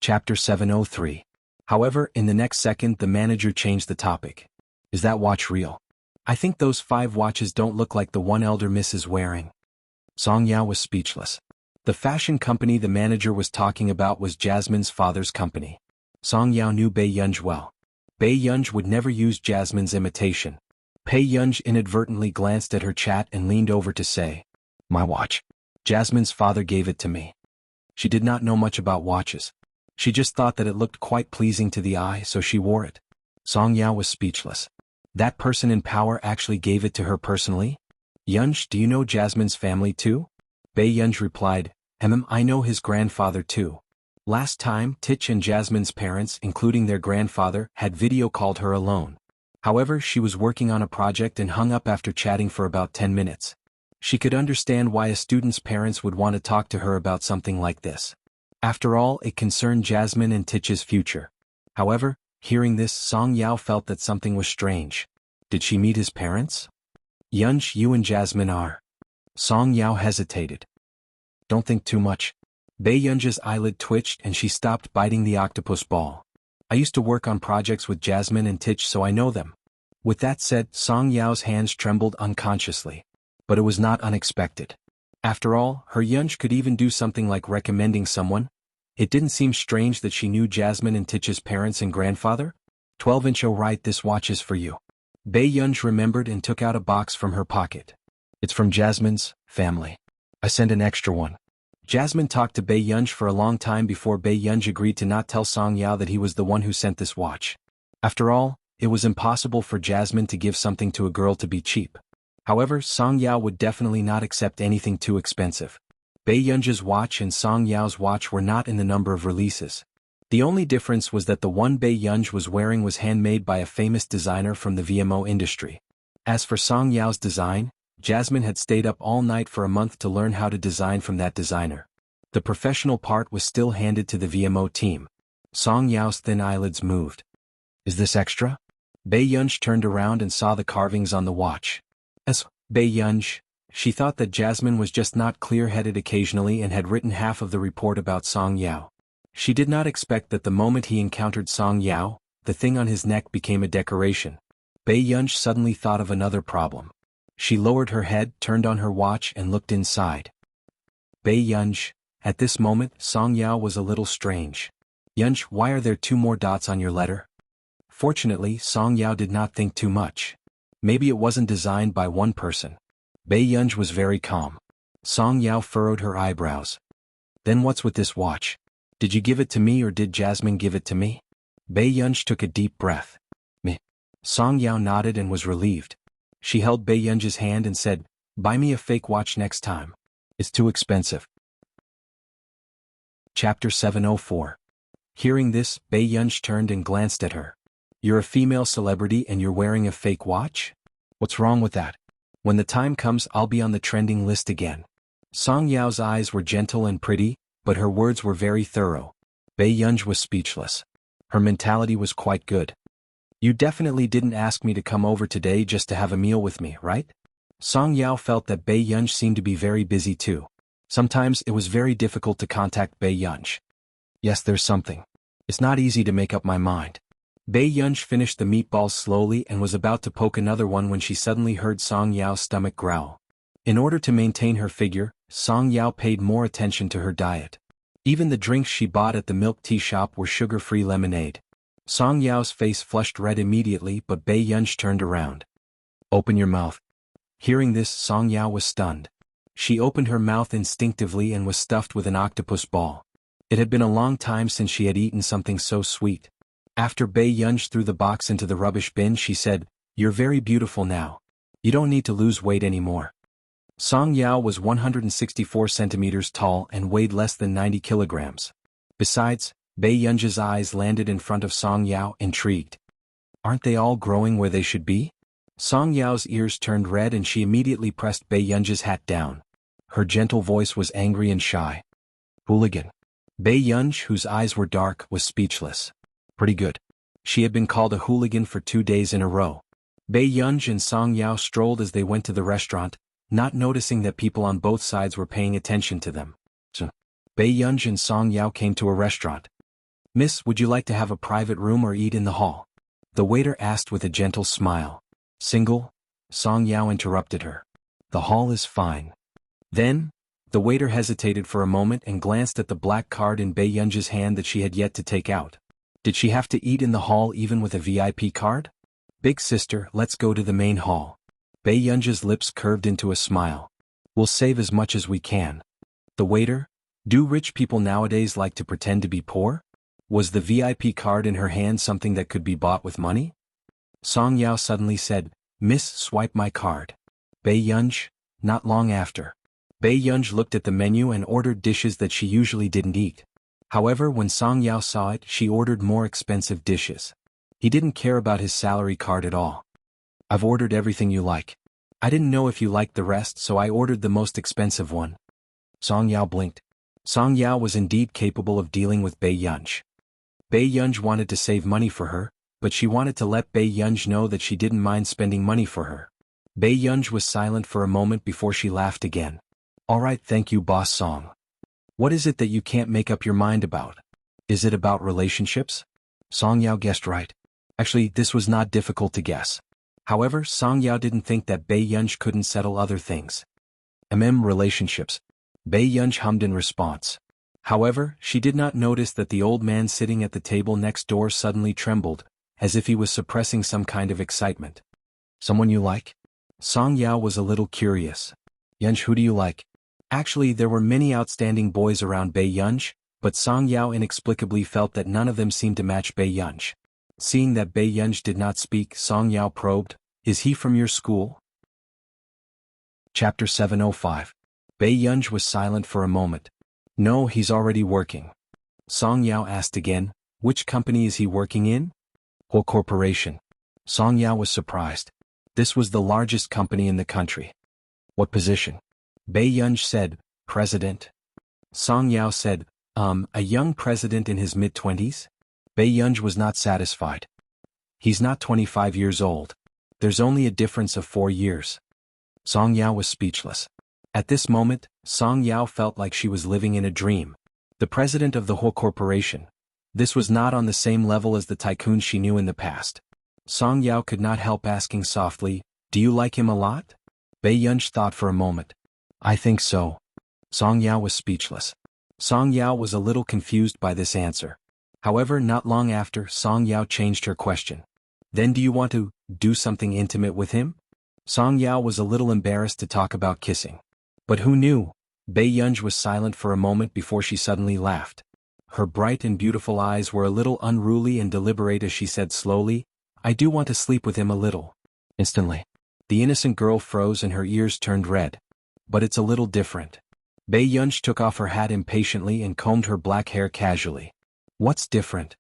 Chapter 703. However, in the next second the manager changed the topic. Is that watch real? I think those 5 watches don't look like the one elder miss is wearing. Song Yao was speechless. The fashion company the manager was talking about was Jasmine's father's company. Song Yao knew Bei Yunj well. Bei Yunj would never use Jasmine's imitation. Bei Yunj inadvertently glanced at her chat and leaned over to say, "My watch. Jasmine's father gave it to me." She did not know much about watches. She just thought that it looked quite pleasing to the eye, so she wore it. Song Yao was speechless. That person in power actually gave it to her personally? "Yunj, do you know Jasmine's family too?" Bei Yunj replied, I know his grandfather too. Last time, Tich and Jasmine's parents, including their grandfather, had video called her alone. However, she was working on a project and hung up after chatting for about 10 minutes. She could understand why a student's parents would want to talk to her about something like this. After all, it concerned Jasmine and Tich's future. However, hearing this, Song Yao felt that something was strange. Did she meet his parents? "Yunj, you and Jasmine are." Song Yao hesitated. "Don't think too much." Bei Yunj's eyelid twitched and she stopped biting the octopus ball. "I used to work on projects with Jasmine and Tich, so I know them." With that said, Song Yao's hands trembled unconsciously. But it was not unexpected. After all, her Yunj could even do something like recommending someone. It didn't seem strange that she knew Jasmine and Tich's parents and grandfather. 12-inch. Oh right, this watch is for you. Bei Yunj remembered and took out a box from her pocket. "It's from Jasmine's family. I sent an extra one." Jasmine talked to Bei Yunj for a long time before Bei Yunj agreed to not tell Song Yao that he was the one who sent this watch. After all, it was impossible for Jasmine to give something to a girl to be cheap. However, Song Yao would definitely not accept anything too expensive. Bei Yunj's watch and Song Yao's watch were not in the number of releases. The only difference was that the one Bei Yunj was wearing was handmade by a famous designer from the VMO industry. As for Song Yao's design, Jasmine had stayed up all night for a month to learn how to design from that designer. The professional part was still handed to the VMO team. Song Yao's thin eyelids moved. "Is this extra?" Bei Yunj turned around and saw the carvings on the watch. As Bei Yunj, she thought that Jasmine was just not clear-headed occasionally and had written half of the report about Song Yao. She did not expect that the moment he encountered Song Yao, the thing on his neck became a decoration. Bei Yunj suddenly thought of another problem. She lowered her head, turned on her watch and looked inside. Bei Yunj. At this moment, Song Yao was a little strange. "Yunj, why are there 2 more dots on your letter?" Fortunately, Song Yao did not think too much. Maybe it wasn't designed by one person. Bei Yunj was very calm. Song Yao furrowed her eyebrows. "Then what's with this watch? Did you give it to me or did Jasmine give it to me?" Bei Yunj took a deep breath. "Me." Song Yao nodded and was relieved. She held Bei Yunj's hand and said, "Buy me a fake watch next time. It's too expensive." Chapter 704. Hearing this, Bei Yunj turned and glanced at her. "You're a female celebrity and you're wearing a fake watch? What's wrong with that? When the time comes I'll be on the trending list again." Song Yao's eyes were gentle and pretty, but her words were very thorough. Bei Yunj was speechless. Her mentality was quite good. "You definitely didn't ask me to come over today just to have a meal with me, right?" Song Yao felt that Bei Yunj seemed to be very busy too. Sometimes it was very difficult to contact Bei Yunj. "Yes, there's something. It's not easy to make up my mind." Bei Yunj finished the meatballs slowly and was about to poke another one when she suddenly heard Song Yao's stomach growl. In order to maintain her figure, Song Yao paid more attention to her diet. Even the drinks she bought at the milk tea shop were sugar-free lemonade. Song Yao's face flushed red immediately, but Bei Yunj turned around. "Open your mouth." Hearing this, Song Yao was stunned. She opened her mouth instinctively and was stuffed with an octopus ball. It had been a long time since she had eaten something so sweet. After Bei Yunj threw the box into the rubbish bin, she said, "You're very beautiful now. You don't need to lose weight anymore." Song Yao was 164 centimeters tall and weighed less than 90 kilograms. Besides, Bei Yunj's eyes landed in front of Song Yao, intrigued. "Aren't they all growing where they should be?" Song Yao's ears turned red and she immediately pressed Bei Yunj's hat down. Her gentle voice was angry and shy. "Hooligan." Bei Yunj, whose eyes were dark, was speechless. Pretty good. She had been called a hooligan for 2 days in a row. Bei Yunj and Song Yao strolled as they went to the restaurant, not noticing that people on both sides were paying attention to them. Bei Yunj and Song Yao came to a restaurant. Miss, would you like to have a private room or eat in the hall? The waiter asked with a gentle smile. Single? Song Yao interrupted her. The hall is fine. Then, the waiter hesitated for a moment and glanced at the black card in Bei Yunji's hand that she had yet to take out. Did she have to eat in the hall even with a VIP card? Big sister, let's go to the main hall. Bei Yunji's lips curved into a smile. We'll save as much as we can. The waiter? Do rich people nowadays like to pretend to be poor? Was the VIP card in her hand something that could be bought with money? Song Yao suddenly said, Miss, swipe my card. Bei Yunji? Not long after. Bei Yunji looked at the menu and ordered dishes that she usually didn't eat. However, when Song Yao saw it, she ordered more expensive dishes. He didn't care about his salary card at all. I've ordered everything you like. I didn't know if you liked the rest, so I ordered the most expensive one. Song Yao blinked. Song Yao was indeed capable of dealing with Bei Yunji. Bei Yunji wanted to save money for her, but she wanted to let Bei Yunji know that she didn't mind spending money for her. Bei Yunji was silent for a moment before she laughed again. Alright, thank you, Boss Song. What is it that you can't make up your mind about? Is it about relationships? Song Yao guessed right. Actually, this was not difficult to guess. However, Song Yao didn't think that Bei Yunji couldn't settle other things. Relationships. Bei Yunji hummed in response. However, she did not notice that the old man sitting at the table next door suddenly trembled, as if he was suppressing some kind of excitement. Someone you like? Song Yao was a little curious. Yunji, who do you like? Actually, there were many outstanding boys around Bei Yunji, but Song Yao inexplicably felt that none of them seemed to match Bei Yunji. Seeing that Bei Yunji did not speak, Song Yao probed, Is he from your school? Chapter 705. Bei Yunji was silent for a moment. No, he's already working. Song Yao asked again, Which company is he working in? Huo Corporation. Song Yao was surprised. This was the largest company in the country. What position? Bei Yunji said, President. Song Yao said, a young president in his mid-20s? Bei Yunji was not satisfied. He's not 25 years old. There's only a difference of 4 years. Song Yao was speechless. At this moment, Song Yao felt like she was living in a dream. The president of the Huo Corporation. This was not on the same level as the tycoon she knew in the past. Song Yao could not help asking softly, Do you like him a lot? Bei Yunji thought for a moment. I think so. Song Yao was speechless. Song Yao was a little confused by this answer. However, not long after, Song Yao changed her question. Then do you want to do something intimate with him? Song Yao was a little embarrassed to talk about kissing. But who knew? Bei Yunji was silent for a moment before she suddenly laughed. Her bright and beautiful eyes were a little unruly and deliberate as she said slowly, I do want to sleep with him a little. Instantly, the innocent girl froze and her ears turned red. But it's a little different. Bei Yunji took off her hat impatiently and combed her black hair casually. What's different?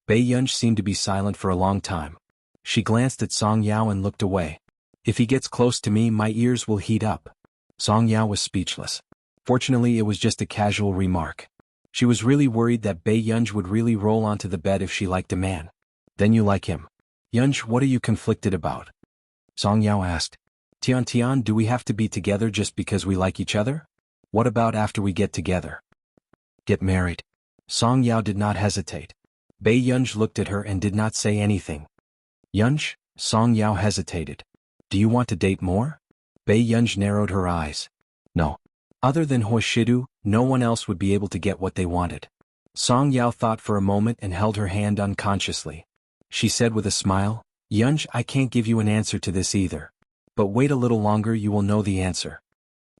Bei Yunji seemed to be silent for a long time. She glanced at Song Yao and looked away. If he gets close to me, my ears will heat up. Song Yao was speechless. Fortunately, it was just a casual remark. She was really worried that Bei Yunji would really roll onto the bed if she liked a man. Then you like him. Yunji, what are you conflicted about? Song Yao asked. Tian, do we have to be together just because we like each other? What about after we get together? Get married. Song Yao did not hesitate. Bei Yunji looked at her and did not say anything. Yunji? Song Yao hesitated. Do you want to date more? Bei Yunji narrowed her eyes. No. Other than Huo Shidu, no one else would be able to get what they wanted. Song Yao thought for a moment and held her hand unconsciously. She said with a smile, Yunji, I can't give you an answer to this either. But wait a little longer, you will know the answer.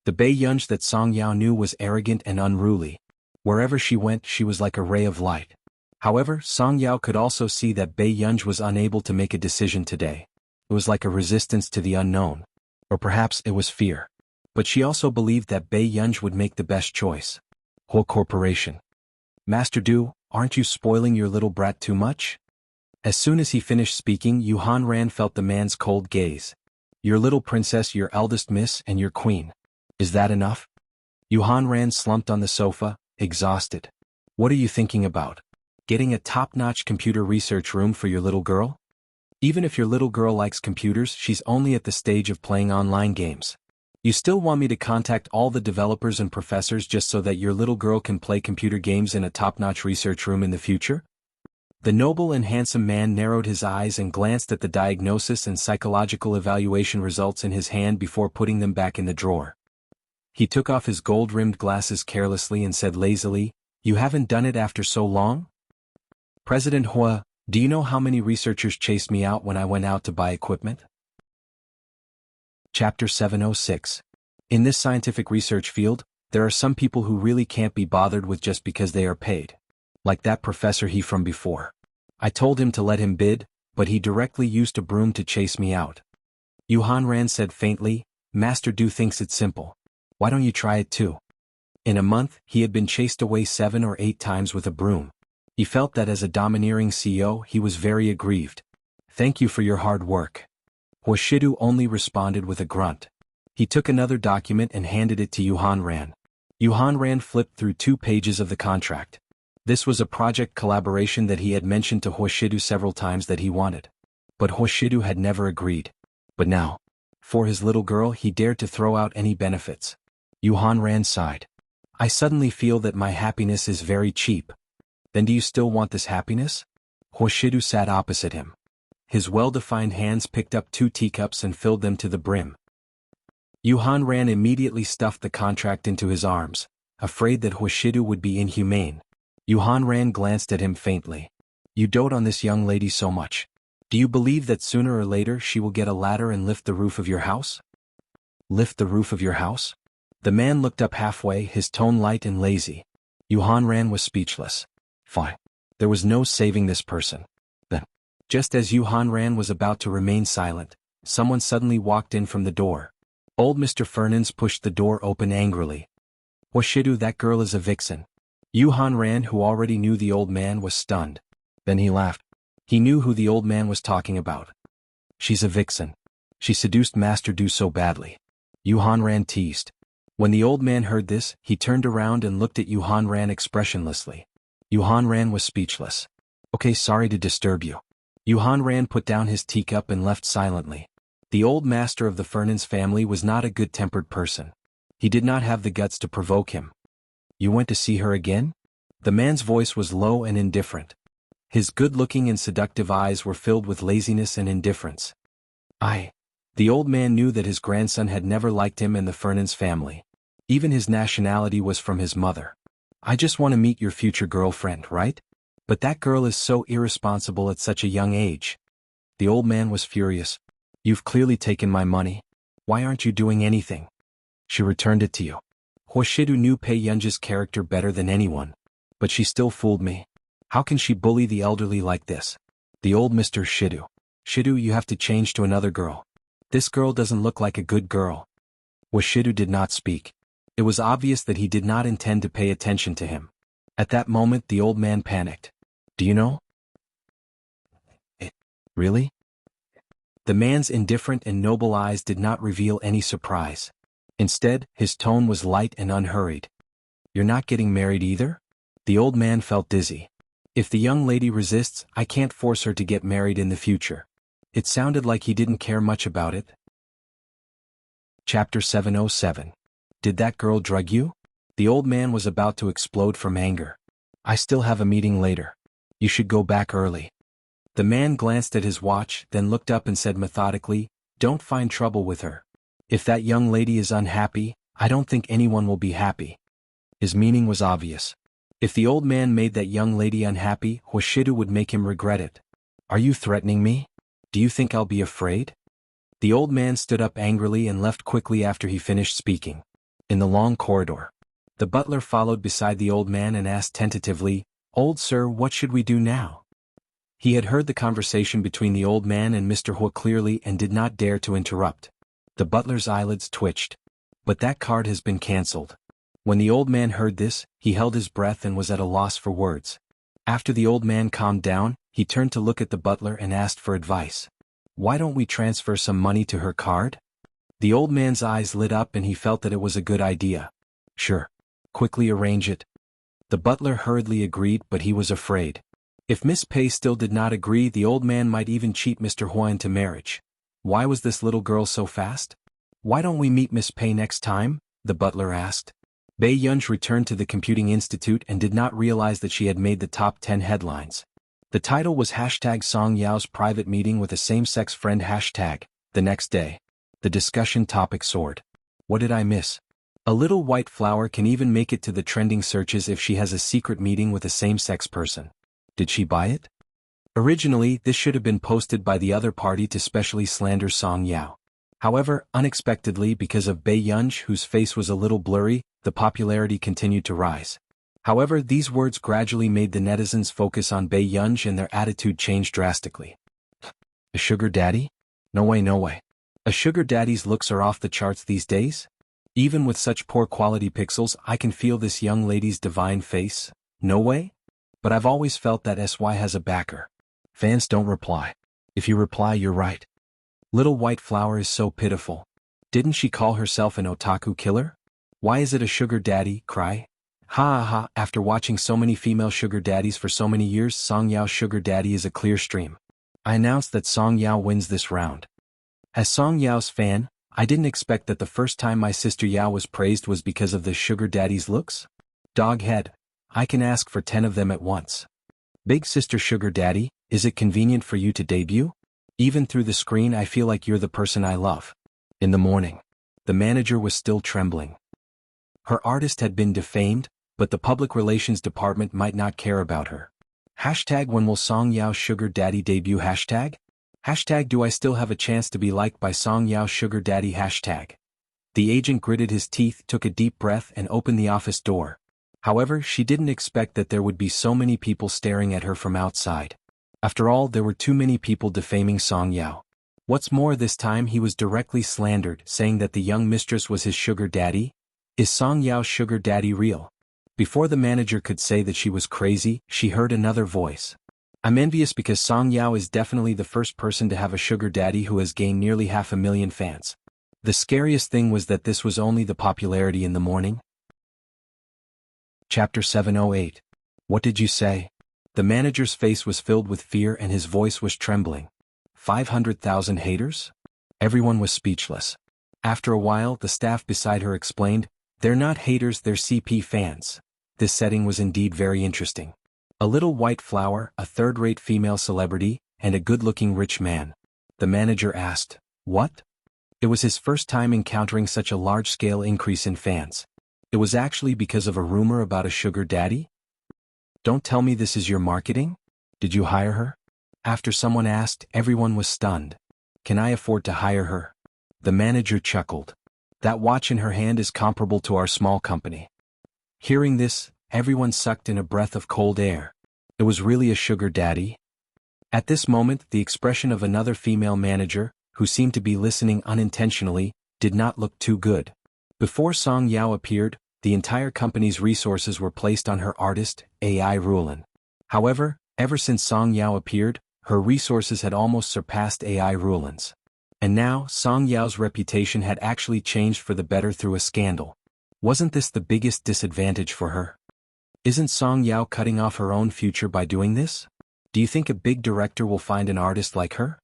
The Bei Yunji that Song Yao knew was arrogant and unruly. Wherever she went, she was like a ray of light. However, Song Yao could also see that Bei Yunji was unable to make a decision today. It was like a resistance to the unknown. Or perhaps it was fear. But she also believed that Bei Yunji would make the best choice. Huo Corporation. Master Du, aren't you spoiling your little brat too much? As soon as he finished speaking, Yuhan Ran felt the man's cold gaze. Your little princess, your eldest miss, and your queen. Is that enough? Yuhan Ran slumped on the sofa, exhausted. What are you thinking about? Getting a top-notch computer research room for your little girl? Even if your little girl likes computers, she's only at the stage of playing online games. You still want me to contact all the developers and professors just so that your little girl can play computer games in a top-notch research room in the future? The noble and handsome man narrowed his eyes and glanced at the diagnosis and psychological evaluation results in his hand before putting them back in the drawer. He took off his gold-rimmed glasses carelessly and said lazily, "You haven't done it after so long?" "President Hua, do you know how many researchers chased me out when I went out to buy equipment?" Chapter 706. In this scientific research field, there are some people who really can't be bothered with just because they are paid. Like that professor he from before. I told him to let him bid, but he directly used a broom to chase me out. Yuhan Ran said faintly, "Master Du thinks it's simple. Why don't you try it too?" In a month, he had been chased away 7 or 8 times with a broom. He felt that as a domineering CEO he was very aggrieved. "Thank you for your hard work." Hoshidu only responded with a grunt. He took another document and handed it to Yuhan Ran. Yuhan Ran flipped through 2 pages of the contract. This was a project collaboration that he had mentioned to Hoshidu several times that he wanted. But Hoshidu had never agreed. But now, for his little girl he dared to throw out any benefits. Yuhan Ran sighed. "I suddenly feel that my happiness is very cheap." "Then do you still want this happiness?" Hoshidu sat opposite him. His well-defined hands picked up 2 teacups and filled them to the brim. Yuhan Ran immediately stuffed the contract into his arms, afraid that Hoshidu would be inhumane. Yuhan Ran glanced at him faintly. "You dote on this young lady so much. Do you believe that sooner or later she will get a ladder and lift the roof of your house?" "Lift the roof of your house?" The man looked up halfway, his tone light and lazy. Yuhan Ran was speechless. Fine. There was no saving this person. Then, just as Yuhan Ran was about to remain silent, someone suddenly walked in from the door. Old Mr. Fernandes pushed the door open angrily. "Hoshidu, that girl is a vixen." Yuhan Ran, who already knew the old man, was stunned. Then he laughed. He knew who the old man was talking about. "She's a vixen. She seduced Master Du so badly." Yuhan Ran teased. When the old man heard this, he turned around and looked at Yuhan Ran expressionlessly. Yuhan Ran was speechless. "Okay, sorry to disturb you." Yuhan Ran put down his teacup and left silently. The old master of the Fernandes family was not a good-tempered person. He did not have the guts to provoke him. "You went to see her again?" The man's voice was low and indifferent. His good-looking and seductive eyes were filled with laziness and indifference. The old man knew that his grandson had never liked him and the Fernandes family. Even his nationality was from his mother. "I just want to meet your future girlfriend, right? But that girl is so irresponsible at such a young age." The old man was furious. "You've clearly taken my money. Why aren't you doing anything?" "She returned it to you." Hoshidu knew Pei Yunja's character better than anyone. "But she still fooled me. How can she bully the elderly like this?" The old Mr. Shidu. "Shidu, you have to change to another girl. This girl doesn't look like a good girl." Hoshidu did not speak. It was obvious that he did not intend to pay attention to him. At that moment the old man panicked. "Do you know?" "Really?" The man's indifferent and noble eyes did not reveal any surprise. Instead, his tone was light and unhurried. "You're not getting married either?" The old man felt dizzy. "If the young lady resists, I can't force her to get married in the future." It sounded like he didn't care much about it. Chapter 707. Did that girl drug you? The old man was about to explode from anger. "I still have a meeting later. You should go back early." The man glanced at his watch, then looked up and said methodically, "Don't find trouble with her. If that young lady is unhappy, I don't think anyone will be happy." His meaning was obvious. If the old man made that young lady unhappy, Hoshidu would make him regret it. "Are you threatening me? Do you think I'll be afraid?" The old man stood up angrily and left quickly after he finished speaking. In the long corridor, the butler followed beside the old man and asked tentatively, "Old sir, what should we do now?" He had heard the conversation between the old man and Mr. Hua clearly and did not dare to interrupt. The butler's eyelids twitched. "But that card has been cancelled." When the old man heard this, he held his breath and was at a loss for words. After the old man calmed down, he turned to look at the butler and asked for advice. "Why don't we transfer some money to her card?" The old man's eyes lit up and he felt that it was a good idea. "Sure. Quickly arrange it." The butler hurriedly agreed, but he was afraid. If Miss Pei still did not agree, the old man might even cheat Mr. Hua into marriage. Why was this little girl so fast? "Why don't we meet Miss Pei next time?" the butler asked. Bei Yunj returned to the Computing Institute and did not realize that she had made the top 10 headlines. The title was hashtag Song Yao's private meeting with a same-sex friend hashtag. The next day, the discussion topic soared. What did I miss? A little white flower can even make it to the trending searches if she has a secret meeting with a same-sex person. Did she buy it? Originally, this should have been posted by the other party to specially slander Song Yao. However, unexpectedly because of Bei Yunj, whose face was a little blurry, the popularity continued to rise. However, these words gradually made the netizens focus on Bei Yunj and their attitude changed drastically. A sugar daddy? No way, no way. A sugar daddy's looks are off the charts these days? Even with such poor quality pixels, I can feel this young lady's divine face. No way? But I've always felt that SY has a backer. Fans don't reply. If you reply, you're right. Little white flower is so pitiful. Didn't she call herself an otaku killer? Why is it a sugar daddy? Cry. Ha ha ha, after watching so many female sugar daddies for so many years, Song Yao's sugar daddy is a clear stream. I announced that Song Yao wins this round. As Song Yao's fan, I didn't expect that the first time my sister Yao was praised was because of the sugar daddy's looks. Dog head. I can ask for 10 of them at once. Big sister sugar daddy, is it convenient for you to debut? Even through the screen I feel like you're the person I love. In the morning, the manager was still trembling. Her artist had been defamed, but the public relations department might not care about her. Hashtag when will Song Yao's sugar daddy debut hashtag? Hashtag do I still have a chance to be liked by Song Yao's sugar daddy hashtag. The agent gritted his teeth, took a deep breath and opened the office door. However, she didn't expect that there would be so many people staring at her from outside. After all, there were too many people defaming Song Yao. What's more, this time he was directly slandered, saying that the young mistress was his sugar daddy. Is Song Yao's sugar daddy real? Before the manager could say that she was crazy, she heard another voice. I'm envious because Song Yao is definitely the first person to have a sugar daddy who has gained nearly 500,000 fans. The scariest thing was that this was only the popularity in the morning. Chapter 708. What did you say? The manager's face was filled with fear and his voice was trembling. 500,000 haters? Everyone was speechless. After a while, the staff beside her explained, they're not haters, they're CP fans. This setting was indeed very interesting. A little white flower, a third-rate female celebrity, and a good-looking rich man. The manager asked, what? It was his first time encountering such a large-scale increase in fans. It was actually because of a rumor about a sugar daddy? Don't tell me this is your marketing? Did you hire her? After someone asked, everyone was stunned. Can I afford to hire her? The manager chuckled. That watch in her hand is comparable to our small company. Hearing this, everyone sucked in a breath of cold air. It was really a sugar daddy? At this moment, the expression of another female manager, who seemed to be listening unintentionally, did not look too good. Before Song Yao appeared, the entire company's resources were placed on her artist, AI Rulin. However, ever since Song Yao appeared, her resources had almost surpassed AI Rulin's. And now, Song Yao's reputation had actually changed for the better through a scandal. Wasn't this the biggest disadvantage for her? Isn't Song Yao cutting off her own future by doing this? Do you think a big director will find an artist like her?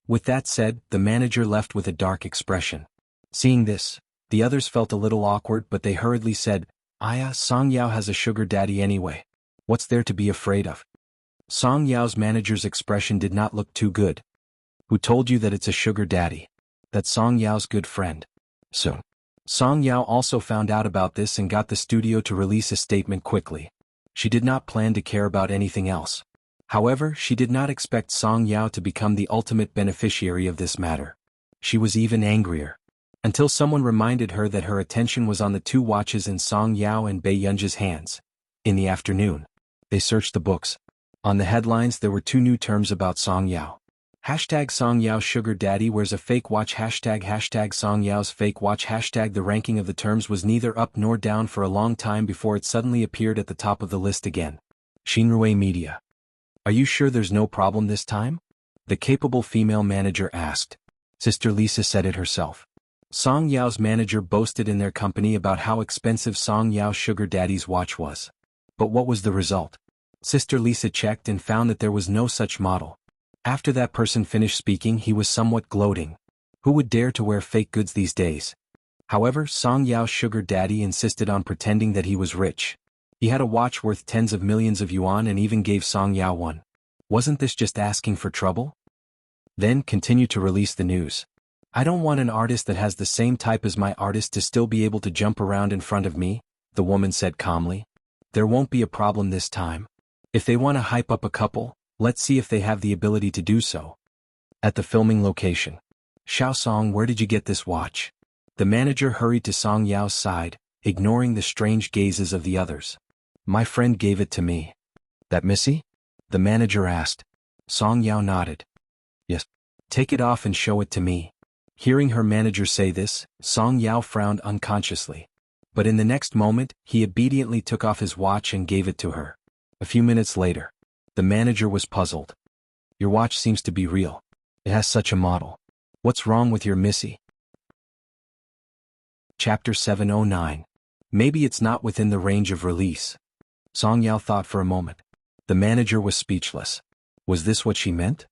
With that said, the manager left with a dark expression. Seeing this, the others felt a little awkward, but they hurriedly said, Song Yao has a sugar daddy anyway. What's there to be afraid of? Song Yao's manager's expression did not look too good. Who told you that it's a sugar daddy? That's Song Yao's good friend. Soon. Song Yao also found out about this and got the studio to release a statement quickly. She did not plan to care about anything else. However, she did not expect Song Yao to become the ultimate beneficiary of this matter. She was even angrier. Until someone reminded her that her attention was on the two watches in Song Yao and Bei Yunj's hands. In the afternoon, they searched the books. On the headlines there were two new terms about Song Yao. Hashtag Song Yao's sugar daddy wears a fake watch. Hashtag Song Yao's fake watch. Hashtag the ranking of the terms was neither up nor down for a long time before it suddenly appeared at the top of the list again. Shinrui Media. Are you sure there's no problem this time? The capable female manager asked. Sister Lisa said it herself. Song Yao's manager boasted in their company about how expensive Song Yao's sugar daddy's watch was. But what was the result? Sister Lisa checked and found that there was no such model. After that person finished speaking, he was somewhat gloating. Who would dare to wear fake goods these days? However, Song Yao's sugar daddy insisted on pretending that he was rich. He had a watch worth tens of millions of yuan and even gave Song Yao one. Wasn't this just asking for trouble? Then continue to release the news. I don't want an artist that has the same type as my artist to still be able to jump around in front of me, the woman said calmly. There won't be a problem this time. If they want to hype up a couple, let's see if they have the ability to do so. At the filming location. Xiao Song, where did you get this watch? The manager hurried to Song Yao's side, ignoring the strange gazes of the others. My friend gave it to me. That Missy? The manager asked. Song Yao nodded. Yes. Take it off and show it to me. Hearing her manager say this, Song Yao frowned unconsciously. But in the next moment, he obediently took off his watch and gave it to her. A few minutes later, the manager was puzzled. Your watch seems to be real. It has such a model. What's wrong with your Missy? Chapter 709. Maybe it's not within the range of release. Song Yao thought for a moment. The manager was speechless. Was this what she meant?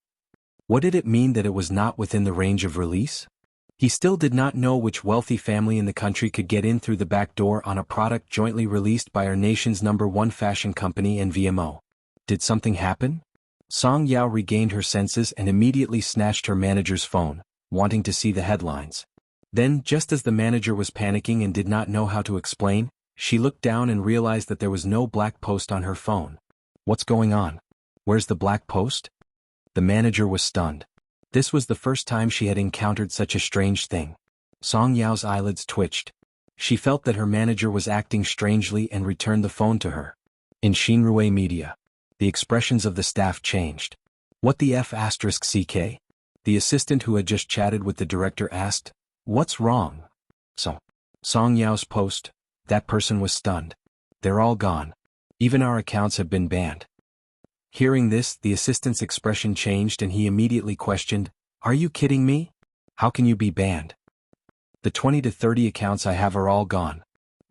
What did it mean that it was not within the range of release? He still did not know which wealthy family in the country could get in through the back door on a product jointly released by our nation's #1 fashion company and VMO. Did something happen? Song Yao regained her senses and immediately snatched her manager's phone, wanting to see the headlines. Then, just as the manager was panicking and did not know how to explain, she looked down and realized that there was no black post on her phone. What's going on? Where's the black post? The manager was stunned. This was the first time she had encountered such a strange thing. Song Yao's eyelids twitched. She felt that her manager was acting strangely and returned the phone to her. In Xinrui Media, the expressions of the staff changed. What the F***CK? The assistant who had just chatted with the director asked. What's wrong? Song Yao's post. That person was stunned. They're all gone. Even our accounts have been banned. Hearing this, the assistant's expression changed and he immediately questioned, Are you kidding me? How can you be banned? The 20 to 30 accounts I have are all gone.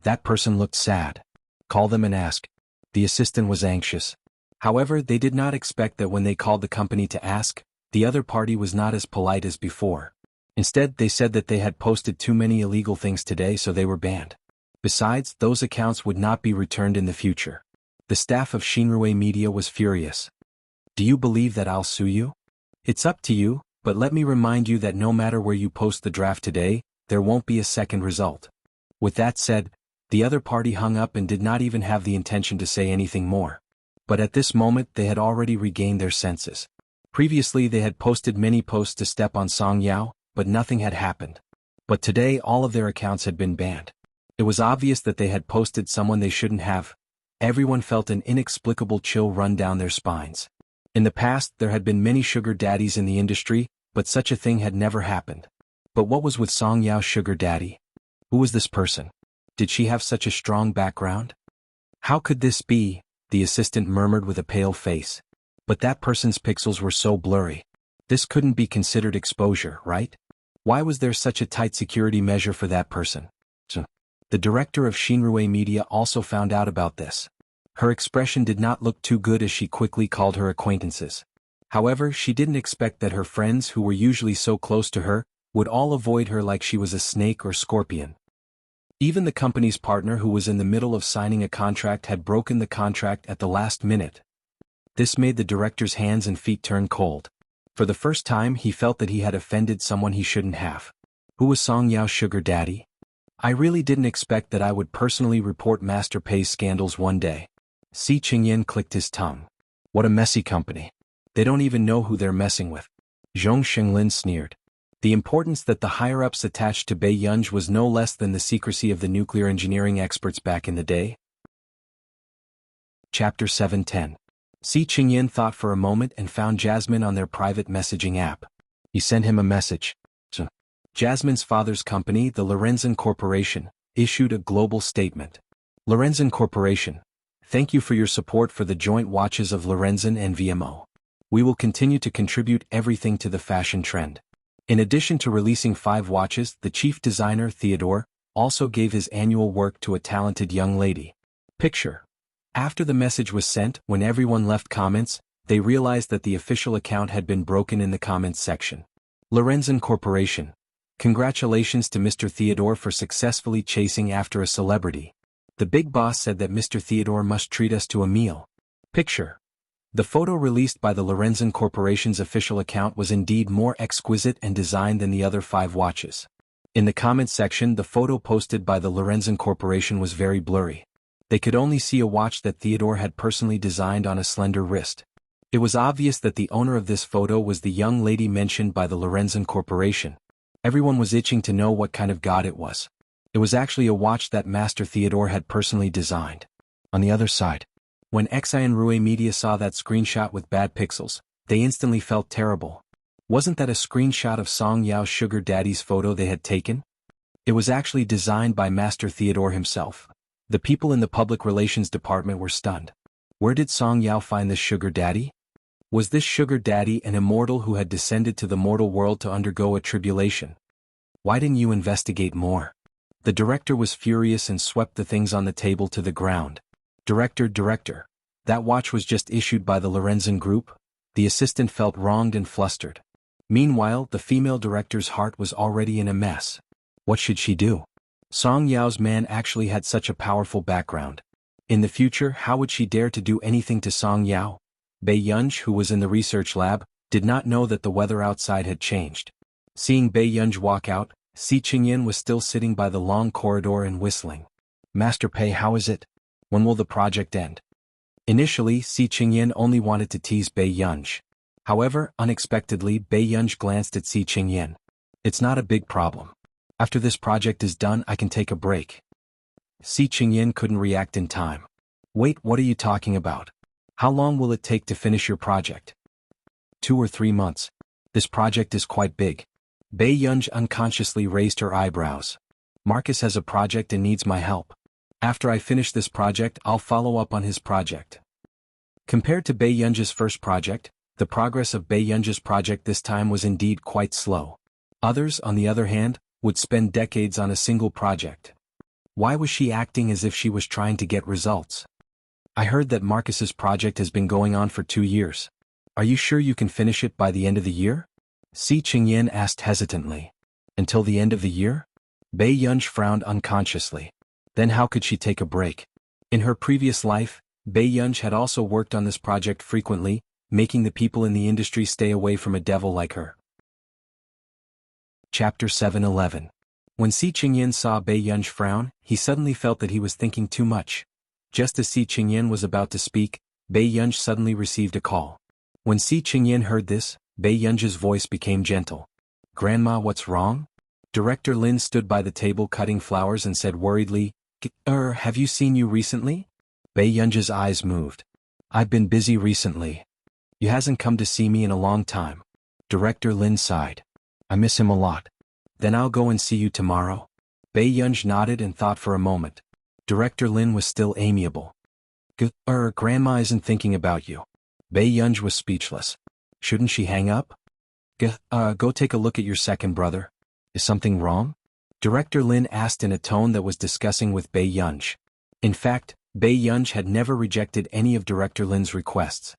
That person looked sad. Call them and ask. The assistant was anxious. However, they did not expect that when they called the company to ask, the other party was not as polite as before. Instead, they said that they had posted too many illegal things today, so they were banned. Besides, those accounts would not be returned in the future. The staff of Xinrui Media was furious. Do you believe that I'll sue you? It's up to you, but let me remind you that no matter where you post the draft today, there won't be a second result. With that said, the other party hung up and did not even have the intention to say anything more. But at this moment they had already regained their senses. Previously they had posted many posts to step on Song Yao, but nothing had happened. But today all of their accounts had been banned. It was obvious that they had posted someone they shouldn't have. Everyone felt an inexplicable chill run down their spines. In the past, there had been many sugar daddies in the industry, but such a thing had never happened. But what was with Song Yao's sugar daddy? Who was this person? Did she have such a strong background? How could this be? The assistant murmured with a pale face. But that person's pixels were so blurry. This couldn't be considered exposure, right? Why was there such a tight security measure for that person? The director of Xinrui Media also found out about this. Her expression did not look too good as she quickly called her acquaintances. However, she didn't expect that her friends who were usually so close to her, would all avoid her like she was a snake or scorpion. Even the company's partner who was in the middle of signing a contract had broken the contract at the last minute. This made the director's hands and feet turn cold. For the first time he felt that he had offended someone he shouldn't have. Who was Song Yao's sugar daddy? I really didn't expect that I would personally report Master Pei's scandals one day. Si Qingyan clicked his tongue. What a messy company. They don't even know who they're messing with. Zhong Shenglin sneered. The importance that the higher-ups attached to Bei Yunj was no less than the secrecy of the nuclear engineering experts back in the day. Chapter 710. Si Qingyan thought for a moment and found Jasmine on their private messaging app. He sent him a message. Jasmine's father's company, the Lorenzen Corporation, issued a global statement. Lorenzen Corporation, thank you for your support for the joint watches of Lorenzen and VMO. We will continue to contribute everything to the fashion trend. In addition to releasing 5 watches, the chief designer, Theodore, also gave his annual work to a talented young lady. Picture. After the message was sent, when everyone left comments, they realized that the official account had been broken in the comments section. Lorenzen Corporation. Congratulations to Mr. Theodore for successfully chasing after a celebrity. The big boss said that Mr. Theodore must treat us to a meal. Picture. The photo released by the Lorenzen Corporation's official account was indeed more exquisite and designed than the other 5 watches. In the comments section, the photo posted by the Lorenzen Corporation was very blurry. They could only see a watch that Theodore had personally designed on a slender wrist. It was obvious that the owner of this photo was the young lady mentioned by the Lorenzen Corporation. Everyone was itching to know what kind of god it was. It was actually a watch that Master Theodore had personally designed. On the other side, when Xian Rue Media saw that screenshot with bad pixels, they instantly felt terrible. Wasn't that a screenshot of Song Yao's sugar daddy's photo they had taken? It was actually designed by Master Theodore himself. The people in the public relations department were stunned. Where did Song Yao find this sugar daddy? Was this sugar daddy an immortal who had descended to the mortal world to undergo a tribulation? Why didn't you investigate more? The director was furious and swept the things on the table to the ground. Director, that watch was just issued by the Lorenzen Group? The assistant felt wronged and flustered. Meanwhile, the female director's heart was already in a mess. What should she do? Song Yao's man actually had such a powerful background. In the future, how would she dare to do anything to Song Yao? Bei Yunj, who was in the research lab, did not know that the weather outside had changed. Seeing Bei Yunj walk out, Si Qingyan was still sitting by the long corridor and whistling. Master Pei, how is it? When will the project end? Initially, Si Qingyan only wanted to tease Bei Yunj. However, unexpectedly, Bei Yunj glanced at Si Qingyan. It's not a big problem. After this project is done, I can take a break. Si Qingyan couldn't react in time. Wait, what are you talking about? How long will it take to finish your project? 2 or 3 months. This project is quite big. Bei Yunj unconsciously raised her eyebrows. Marcus has a project and needs my help. After I finish this project, I'll follow up on his project. Compared to Bei Yunj's first project, the progress of Bei Yunj's project this time was indeed quite slow. Others, on the other hand, would spend decades on a single project. Why was she acting as if she was trying to get results? I heard that Marcus's project has been going on for 2 years. Are you sure you can finish it by the end of the year? Si Qingyan asked hesitantly. Until the end of the year? Bei Yunj frowned unconsciously. Then how could she take a break? In her previous life, Bei Yunj had also worked on this project frequently, making the people in the industry stay away from a devil like her. Chapter 7:11. When Si Qingyan saw Bei Yunj frown, he suddenly felt that he was thinking too much. Just as Si Qingyan was about to speak, Bei Yunj suddenly received a call. When Si Qingyan heard this, Bei Yunj's voice became gentle. Grandma, what's wrong? Director Lin stood by the table cutting flowers and said worriedly, have you seen you recently? Bei Yunj's eyes moved. I've been busy recently. You hasn't come to see me in a long time. Director Lin sighed. I miss him a lot. Then I'll go and see you tomorrow. Bei Yunj nodded and thought for a moment. Director Lin was still amiable. Grandma isn't thinking about you. Bei Yunj was speechless. Shouldn't she hang up? Go take a look at your second brother. Is something wrong? Director Lin asked in a tone that was discussing with Bei Yunj. In fact, Bei Yunj had never rejected any of Director Lin's requests.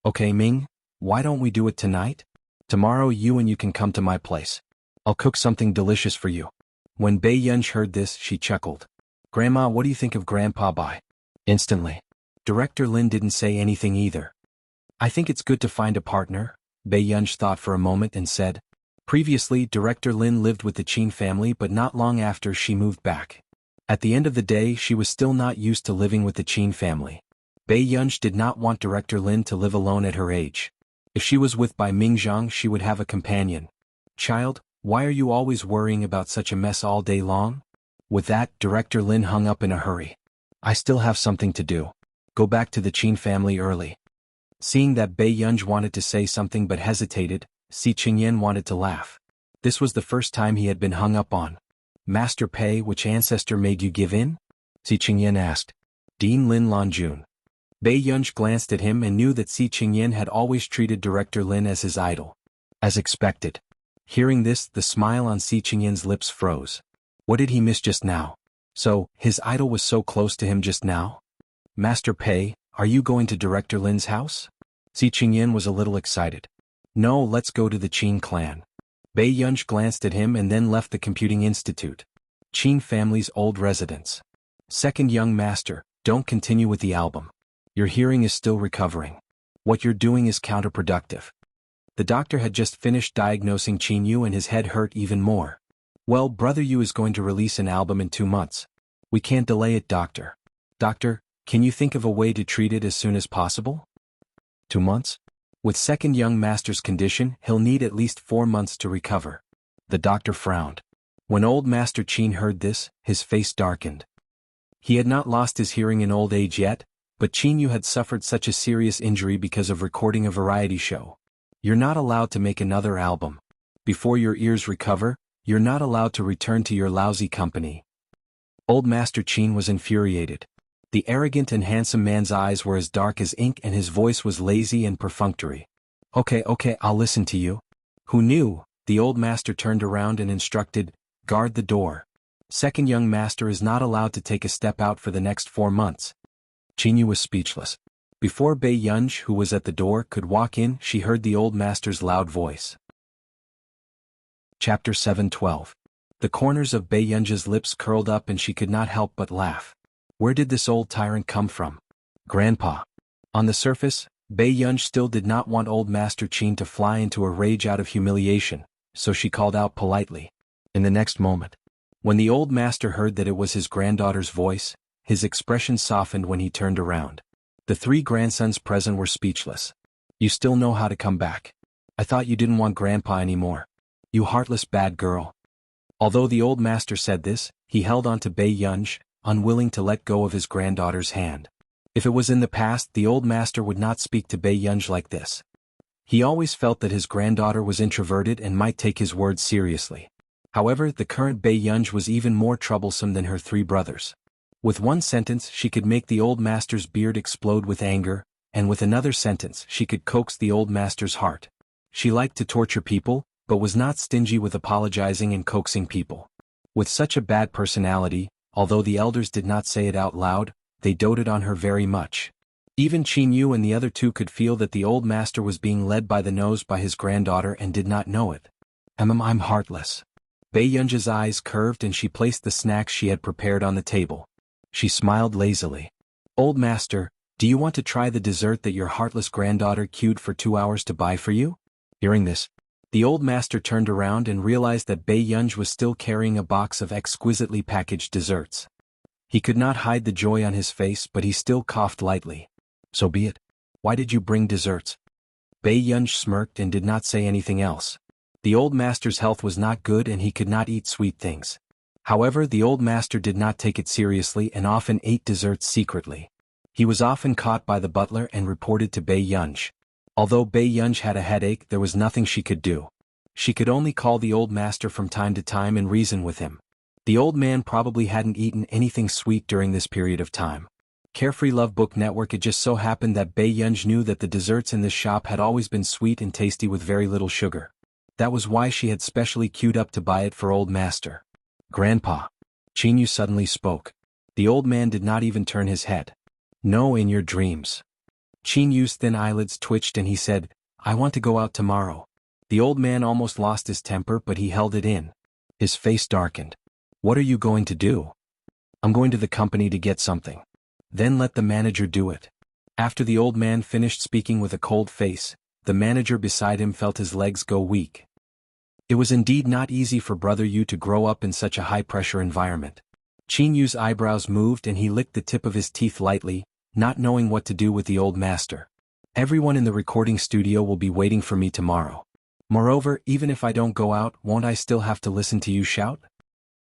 Okay, Ming, why don't we do it tonight? Tomorrow you can come to my place. I'll cook something delicious for you. When Bei Yunj heard this, she chuckled. Grandma, what do you think of Grandpa Bai? Instantly. Director Lin didn't say anything either. I think it's good to find a partner, Bei Yunj thought for a moment and said. Previously, Director Lin lived with the Qin family, but not long after she moved back. At the end of the day, she was still not used to living with the Qin family. Bei Yunj did not want Director Lin to live alone at her age. If she was with Bai Mingzhang, she would have a companion. Child, why are you always worrying about such a mess all day long? With that, Director Lin hung up in a hurry. I still have something to do. Go back to the Qin family early. Seeing that Bei Yunj wanted to say something but hesitated, Si Qingyan wanted to laugh. This was the first time he had been hung up on. Master Pei, which ancestor made you give in? Si Qingyan asked. Dean Lin Lanjun. Bei Yunj glanced at him and knew that Si Qingyan had always treated Director Lin as his idol. As expected. Hearing this, the smile on Si Qingyan's lips froze. What did he miss just now? So, his idol was so close to him just now? Master Pei, are you going to Director Lin's house? Si Qingyan was a little excited. No, let's go to the Qin clan. Bei Yunj glanced at him and then left the Computing Institute. Qin family's old residence. Second young master, don't continue with the album. Your hearing is still recovering. What you're doing is counterproductive. The doctor had just finished diagnosing Qin Yu and his head hurt even more. Well, brother Yu is going to release an album in 2 months. We can't delay it, doctor. Doctor, can you think of a way to treat it as soon as possible? 2 months? With second young master's condition, he'll need at least 4 months to recover. The doctor frowned. When old Master Qin heard this, his face darkened. He had not lost his hearing in old age yet, but Qin Yu had suffered such a serious injury because of recording a variety show. You're not allowed to make another album. Before your ears recover, you're not allowed to return to your lousy company. Old Master Qin was infuriated. The arrogant and handsome man's eyes were as dark as ink and his voice was lazy and perfunctory. Okay, I'll listen to you. Who knew? The old master turned around and instructed, guard the door. Second young master is not allowed to take a step out for the next 4 months. Qin Yu was speechless. Before Bei Yunj, who was at the door, could walk in, she heard the old master's loud voice. Chapter 7:12. The corners of Bei Yunj's lips curled up and she could not help but laugh. Where did this old tyrant come from? Grandpa. On the surface, Bei Yunj still did not want old Master Qin to fly into a rage out of humiliation, so she called out politely. In the next moment, when the old master heard that it was his granddaughter's voice, his expression softened when he turned around. The 3 grandsons present were speechless. You still know how to come back. I thought you didn't want Grandpa anymore. You heartless bad girl. Although the old master said this, he held on to Bei Yunj, unwilling to let go of his granddaughter's hand. If it was in the past, the old master would not speak to Bei Yunj like this. He always felt that his granddaughter was introverted and might take his words seriously. However, the current Bei Yunj was even more troublesome than her 3 brothers. With one sentence she could make the old master's beard explode with anger, and with another sentence she could coax the old master's heart. She liked to torture people, but was not stingy with apologizing and coaxing people. With such a bad personality, although the elders did not say it out loud, they doted on her very much. Even Qin Yu and the other 2 could feel that the old master was being led by the nose by his granddaughter and did not know it. I'm heartless. Bei Yunj's eyes curved and she placed the snacks she had prepared on the table. She smiled lazily. Old master, do you want to try the dessert that your heartless granddaughter queued for 2 hours to buy for you? Hearing this, the old master turned around and realized that Bei Yunj was still carrying a box of exquisitely packaged desserts. He could not hide the joy on his face, but he still coughed lightly. So be it. Why did you bring desserts? Bei Yunj smirked and did not say anything else. The old master's health was not good and he could not eat sweet things. However, the old master did not take it seriously and often ate desserts secretly. He was often caught by the butler and reported to Bei Yunj. Although Bei Yunj had a headache, there was nothing she could do. She could only call the old master from time to time and reason with him. The old man probably hadn't eaten anything sweet during this period of time. Carefree Love Book Network. It just so happened that Bei Yunj knew that the desserts in this shop had always been sweet and tasty with very little sugar. That was why she had specially queued up to buy it for old master. Grandpa. Qin Yu suddenly spoke. The old man did not even turn his head. No, in your dreams. Qin Yu's thin eyelids twitched and he said, I want to go out tomorrow. The old man almost lost his temper, but he held it in. His face darkened. What are you going to do? I'm going to the company to get something. Then let the manager do it. After the old man finished speaking with a cold face, the manager beside him felt his legs go weak. It was indeed not easy for Brother Yu to grow up in such a high-pressure environment. Qin Yu's eyebrows moved and he licked the tip of his teeth lightly, not knowing what to do with the old master. Everyone in the recording studio will be waiting for me tomorrow. Moreover, even if I don't go out, won't I still have to listen to you shout?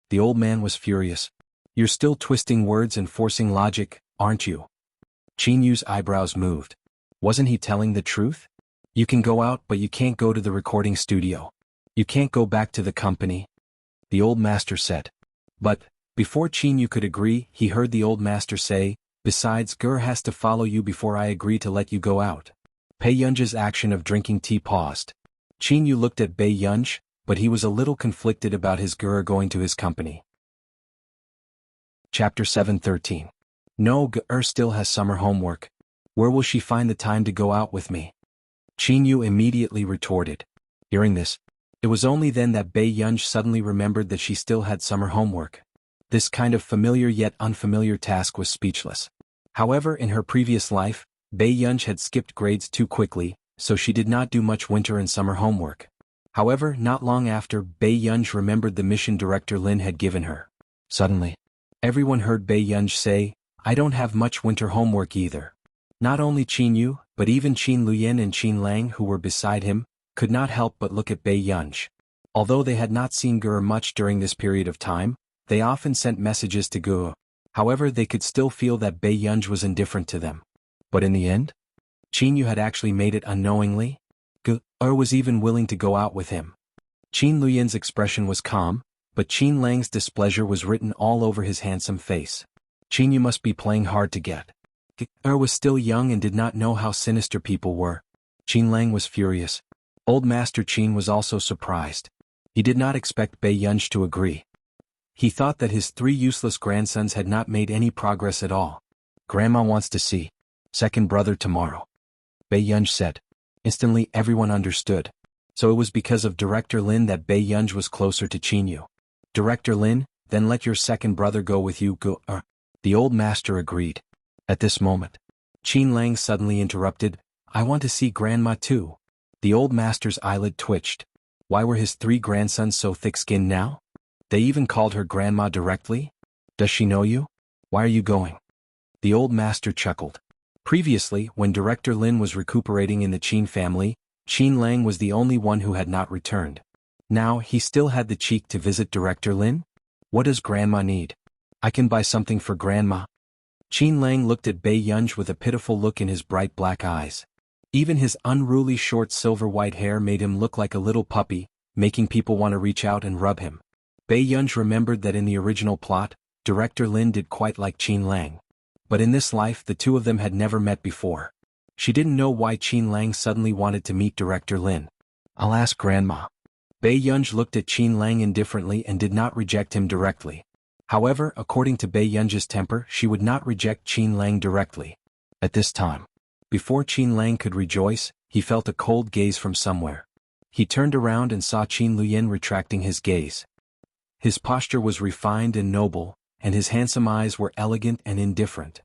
The old man was furious. You're still twisting words and forcing logic, aren't you? Qin Yu's eyebrows moved. Wasn't he telling the truth? You can go out, but you can't go to the recording studio. You can't go back to the company. The old master said. But, before Qin Yu could agree, he heard the old master say, besides, Gur has to follow you before I agree to let you go out. Bei Yunj's action of drinking tea paused. Qin Yu looked at Bei Yunj, but he was a little conflicted about his Gur going to his company. Chapter 7:13. No, Gur still has summer homework. Where will she find the time to go out with me? Qin Yu immediately retorted. Hearing this, it was only then that Bei Yunj suddenly remembered that she still had summer homework. This kind of familiar yet unfamiliar task was speechless. However, in her previous life, Bei Yunj had skipped grades too quickly, so she did not do much winter and summer homework. However, not long after, Bei Yunj remembered the mission Director Lin had given her. Suddenly, everyone heard Bei Yunj say, "I don't have much winter homework either." Not only Qin Yu, but even Qin Luyan and Qin Lang, who were beside him, could not help but look at Bei Yunj. Although they had not seen Gur much during this period of time, they often sent messages to Gur. However, they could still feel that Bei Yunj was indifferent to them. But in the end, Qin Yu had actually made it unknowingly. Gur was even willing to go out with him. Qin Luyan's expression was calm, but Qin Lang's displeasure was written all over his handsome face. Qin Yu must be playing hard to get. Gur was still young and did not know how sinister people were. Qin Lang was furious. Old Master Qin was also surprised. He did not expect Bei Yunj to agree. He thought that his 3 useless grandsons had not made any progress at all. "Grandma wants to see second brother tomorrow," Bei Yunj said. Instantly everyone understood. So it was because of Director Lin that Bei Yunj was closer to Qin Yu. "Director Lin, then let your second brother go with you, Gur." The old master agreed. At this moment, Qin Lang suddenly interrupted, "I want to see Grandma too." The old master's eyelid twitched. Why were his 3 grandsons so thick-skinned now? They even called her Grandma directly? "Does she know you? Why are you going?" The old master chuckled. Previously, when Director Lin was recuperating in the Qin family, Qin Lang was the only one who had not returned. Now, he still had the cheek to visit Director Lin? "What does Grandma need? I can buy something for Grandma." Qin Lang looked at Bei Yunj with a pitiful look in his bright black eyes. Even his unruly short silver-white hair made him look like a little puppy, making people want to reach out and rub him. Bei Yunj remembered that in the original plot, Director Lin did quite like Qin Lang. But in this life the two of them had never met before. She didn't know why Qin Lang suddenly wanted to meet Director Lin. "I'll ask Grandma." Bei Yunj looked at Qin Lang indifferently and did not reject him directly. However, according to Bei Yunj's temper, she would not reject Qin Lang directly. At this time, before Qin Lang could rejoice, he felt a cold gaze from somewhere. He turned around and saw Qin Luyan retracting his gaze. His posture was refined and noble, and his handsome eyes were elegant and indifferent.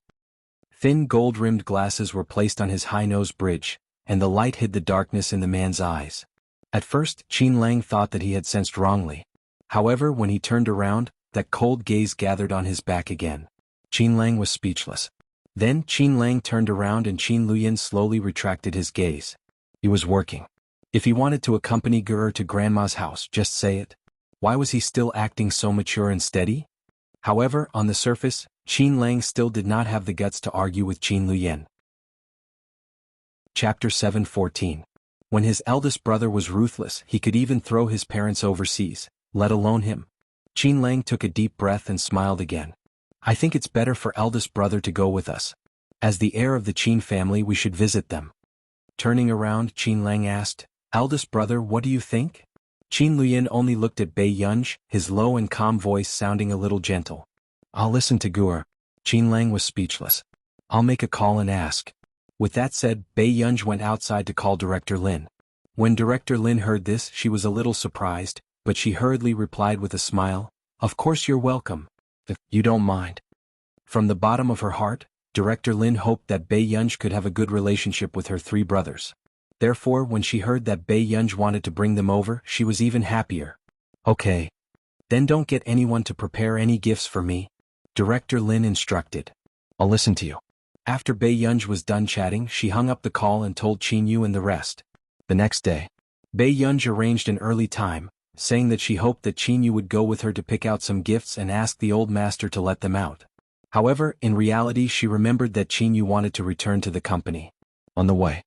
Thin gold-rimmed glasses were placed on his high-nose bridge, and the light hid the darkness in the man's eyes. At first, Qin Lang thought that he had sensed wrongly. However, when he turned around, that cold gaze gathered on his back again. Qin Lang was speechless. Then Qin Lang turned around and Qin Luyan slowly retracted his gaze. He was working. If he wanted to accompany Gur to Grandma's house, just say it. Why was he still acting so mature and steady? However, on the surface, Qin Lang still did not have the guts to argue with Qin Luyan. Chapter 7:14. When his eldest brother was ruthless, he could even throw his parents overseas, let alone him. Qin Lang took a deep breath and smiled again. "I think it's better for eldest brother to go with us. As the heir of the Qin family, we should visit them." Turning around, Qin Lang asked, "Eldest brother, what do you think?" Qin Luyan only looked at Bei Yunj, his low and calm voice sounding a little gentle. "I'll listen to Gur." Qin Lang was speechless. "I'll make a call and ask." With that said, Bei Yunj went outside to call Director Lin. When Director Lin heard this, she was a little surprised, but she hurriedly replied with a smile, "Of course you're welcome. If you don't mind." From the bottom of her heart, Director Lin hoped that Bei Yunj could have a good relationship with her 3 brothers. Therefore, when she heard that Bei Yunj wanted to bring them over, she was even happier. "Okay. Then don't get anyone to prepare any gifts for me," Director Lin instructed. "I'll listen to you." After Bei Yunj was done chatting, she hung up the call and told Qin Yu and the rest. The next day, Bei Yunj arranged an early time, saying that she hoped that Qin Yu would go with her to pick out some gifts and ask the old master to let them out. However, in reality she remembered that Qin Yu wanted to return to the company. On the way,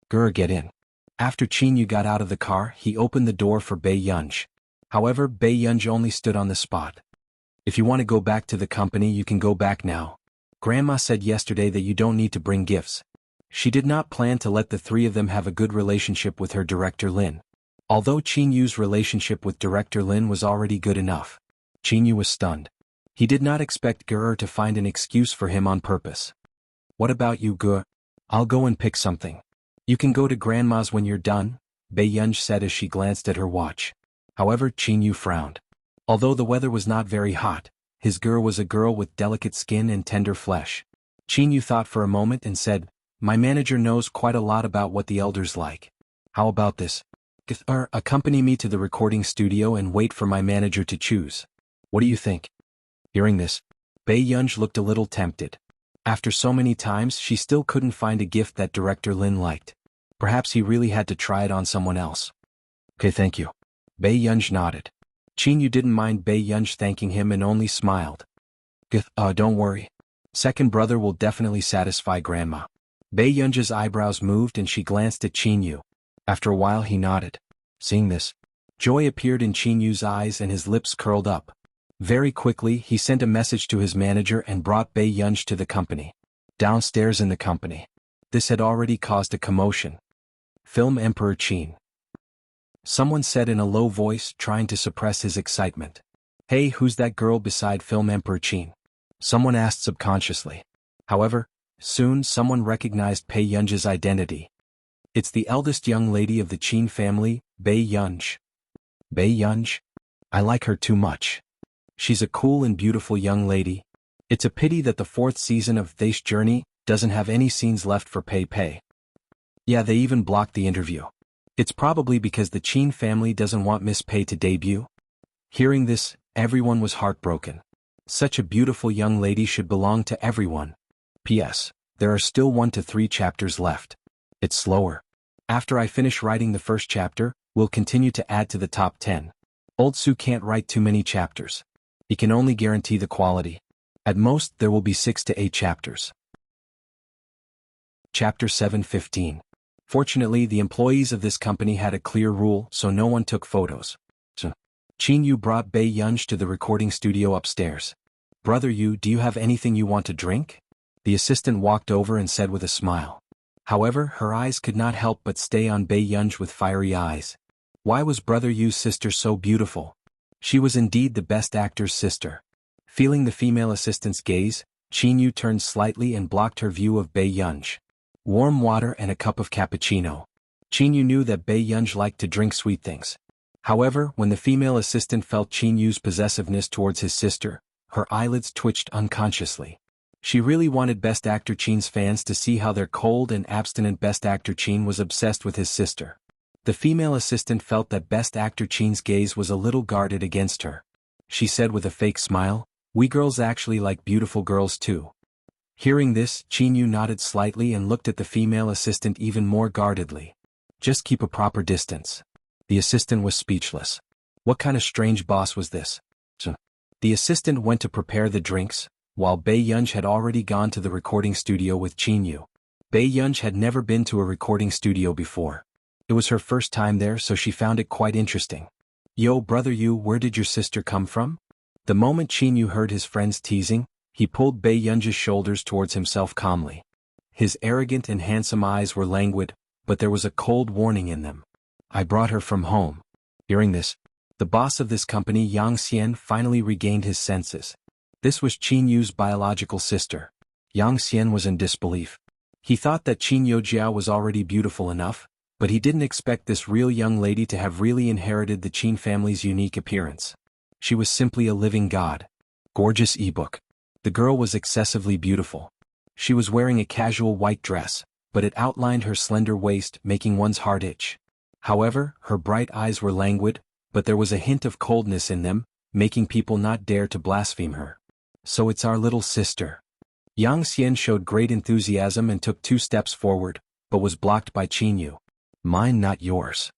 "Gur, get in." After Qin Yu got out of the car, he opened the door for Bei Yunj. However, Bei Yunj only stood on the spot. "If you want to go back to the company, you can go back now. Grandma said yesterday that you don't need to bring gifts." She did not plan to let the 3 of them have a good relationship with her Director Lin. Although Qin Yu's relationship with Director Lin was already good enough, Qin Yu was stunned. He did not expect Gur to find an excuse for him on purpose. "What about you, Gur? I'll go and pick something. You can go to Grandma's when you're done," Bei Yunj said as she glanced at her watch. However, Qin Yu frowned. Although the weather was not very hot, his Gur was a girl with delicate skin and tender flesh. Qin Yu thought for a moment and said, my manager knows quite a lot about what the elders like. How about this? Accompany me to the recording studio and wait for my manager to choose. What do you think? Hearing this, Bei Yunj looked a little tempted. After so many times, she still couldn't find a gift that director Lin liked. Perhaps he really had to try it on someone else. Okay, thank you. Bei Yunj nodded. Qin didn't mind Bei Yunj thanking him and only smiled. Don't worry. Second brother will definitely satisfy Grandma. Bei Yunj's eyebrows moved and she glanced at Qin. After a while he nodded. Seeing this, joy appeared in Qin eyes and his lips curled up. Very quickly he sent a message to his manager and brought Bei Yunj to the company. Downstairs in the company. This had already caused a commotion. Film Emperor Qin. Someone said in a low voice, trying to suppress his excitement. Hey, who's that girl beside Film Emperor Qin? Someone asked subconsciously. However, soon someone recognized Bei Yunj's identity. It's the eldest young lady of the Qin family, Bei Yunj. Bei Yunj? I like her too much. She's a cool and beautiful young lady. It's a pity that the 4th season of This Journey doesn't have any scenes left for Pei Pei. Yeah, they even blocked the interview. It's probably because the Qin family doesn't want Miss Pei to debut. Hearing this, everyone was heartbroken. Such a beautiful young lady should belong to everyone. P.S. There are still 1 to 3 chapters left. It's slower. After I finish writing the first chapter, we'll continue to add to the top 10. Old Su can't write too many chapters. He can only guarantee the quality. At most, there will be 6 to 8 chapters. Chapter 7:15. Fortunately, the employees of this company had a clear rule, so no one took photos. Qin Yu brought Bei Yunj to the recording studio upstairs. Brother Yu, do you have anything you want to drink? The assistant walked over and said with a smile. However, her eyes could not help but stay on Bei Yunj with fiery eyes. Why was Brother Yu's sister so beautiful? She was indeed the best actor's sister. Feeling the female assistant's gaze, Qin Yu turned slightly and blocked her view of Bei Yunj. Warm water and a cup of cappuccino. Qin Yu knew that Bei Yunj liked to drink sweet things. However, when the female assistant felt Qin Yu's possessiveness towards his sister, her eyelids twitched unconsciously. She really wanted Best Actor Qin's fans to see how their cold and abstinent Best Actor Qin was obsessed with his sister. The female assistant felt that Best Actor Qin's gaze was a little guarded against her. She said with a fake smile, "We girls actually like beautiful girls too." Hearing this, Qin Yu nodded slightly and looked at the female assistant even more guardedly. Just keep a proper distance. The assistant was speechless. What kind of strange boss was this? The assistant went to prepare the drinks, while Bei Yunj had already gone to the recording studio with Qin Yu. Bei Yunj had never been to a recording studio before. It was her first time there, so she found it quite interesting. Yo, Brother Yu, where did your sister come from? The moment Qin Yu heard his friends teasing, he pulled Bei Yunj's shoulders towards himself calmly. His arrogant and handsome eyes were languid, but there was a cold warning in them. I brought her from home. Hearing this, the boss of this company, Yang Xian, finally regained his senses. This was Qin Yu's biological sister. Yang Xian was in disbelief. He thought that Qin Yojiao was already beautiful enough, but he didn't expect this real young lady to have really inherited the Qin family's unique appearance. She was simply a living god. Gorgeous ebook. The girl was excessively beautiful. She was wearing a casual white dress, but it outlined her slender waist, making one's heart itch. However, her bright eyes were languid, but there was a hint of coldness in them, making people not dare to blaspheme her. So it's our little sister. Yang Xian showed great enthusiasm and took 2 steps forward, but was blocked by Qin Yu. Mine, not yours.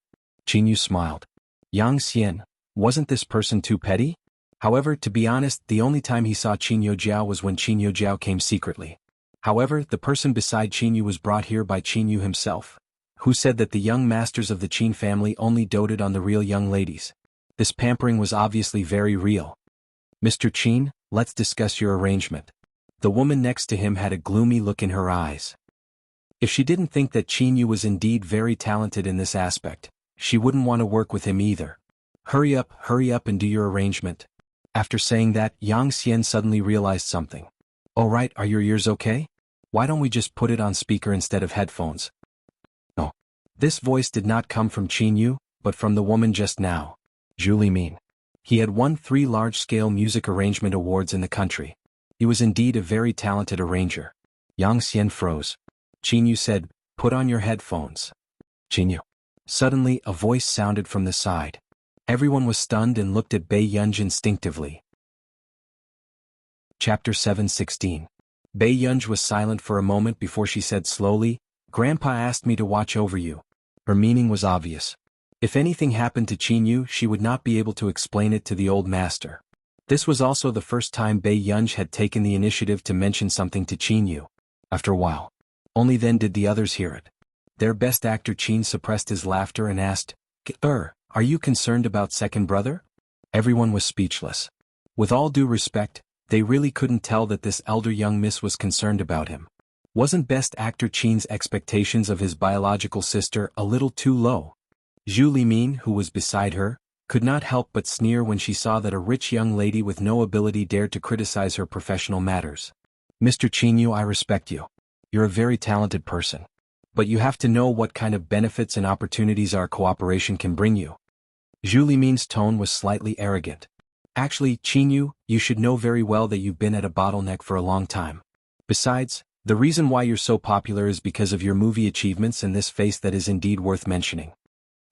Qin Yu smiled. Yang Xian, wasn't this person too petty? However, to be honest, the only time he saw Qin Yojiao was when Qin Yojiao came secretly. However, the person beside Qin Yu was brought here by Qin Yu himself, who said that the young masters of the Qin family only doted on the real young ladies. This pampering was obviously very real. Mr. Qin, let's discuss your arrangement. The woman next to him had a gloomy look in her eyes. If she didn't think that Qin Yu was indeed very talented in this aspect, she wouldn't want to work with him either. Hurry up and do your arrangement. After saying that, Yang Xian suddenly realized something. Oh right, are your ears okay? Why don't we just put it on speaker instead of headphones? No. This voice did not come from Qin Yu, but from the woman just now. Julie Min. He had won 3 large-scale music arrangement awards in the country. He was indeed a very talented arranger. Yang Xian froze. Qingyu said, "Put on your headphones." Qingyu. Suddenly, a voice sounded from the side. Everyone was stunned and looked at Bei Yunj instinctively. Chapter 7:16. Bei Yunj was silent for a moment before she said slowly, "Grandpa asked me to watch over you." Her meaning was obvious. If anything happened to Qingyu, she would not be able to explain it to the old master. This was also the first time Bei Yunj had taken the initiative to mention something to Qingyu. After a while. Only then did the others hear it. Their best actor Qin suppressed his laughter and asked, Are you concerned about second brother?" Everyone was speechless. With all due respect, they really couldn't tell that this elder young miss was concerned about him. Wasn't best actor Qin's expectations of his biological sister a little too low? Zhu Limin, who was beside her, could not help but sneer when she saw that a rich young lady with no ability dared to criticize her professional matters. "Mr. Qingyu, I respect you. You're a very talented person. But you have to know what kind of benefits and opportunities our cooperation can bring you." Zhu Limin's tone was slightly arrogant. "Actually, Qingyu, you should know very well that you've been at a bottleneck for a long time. Besides, the reason why you're so popular is because of your movie achievements and this face that is indeed worth mentioning."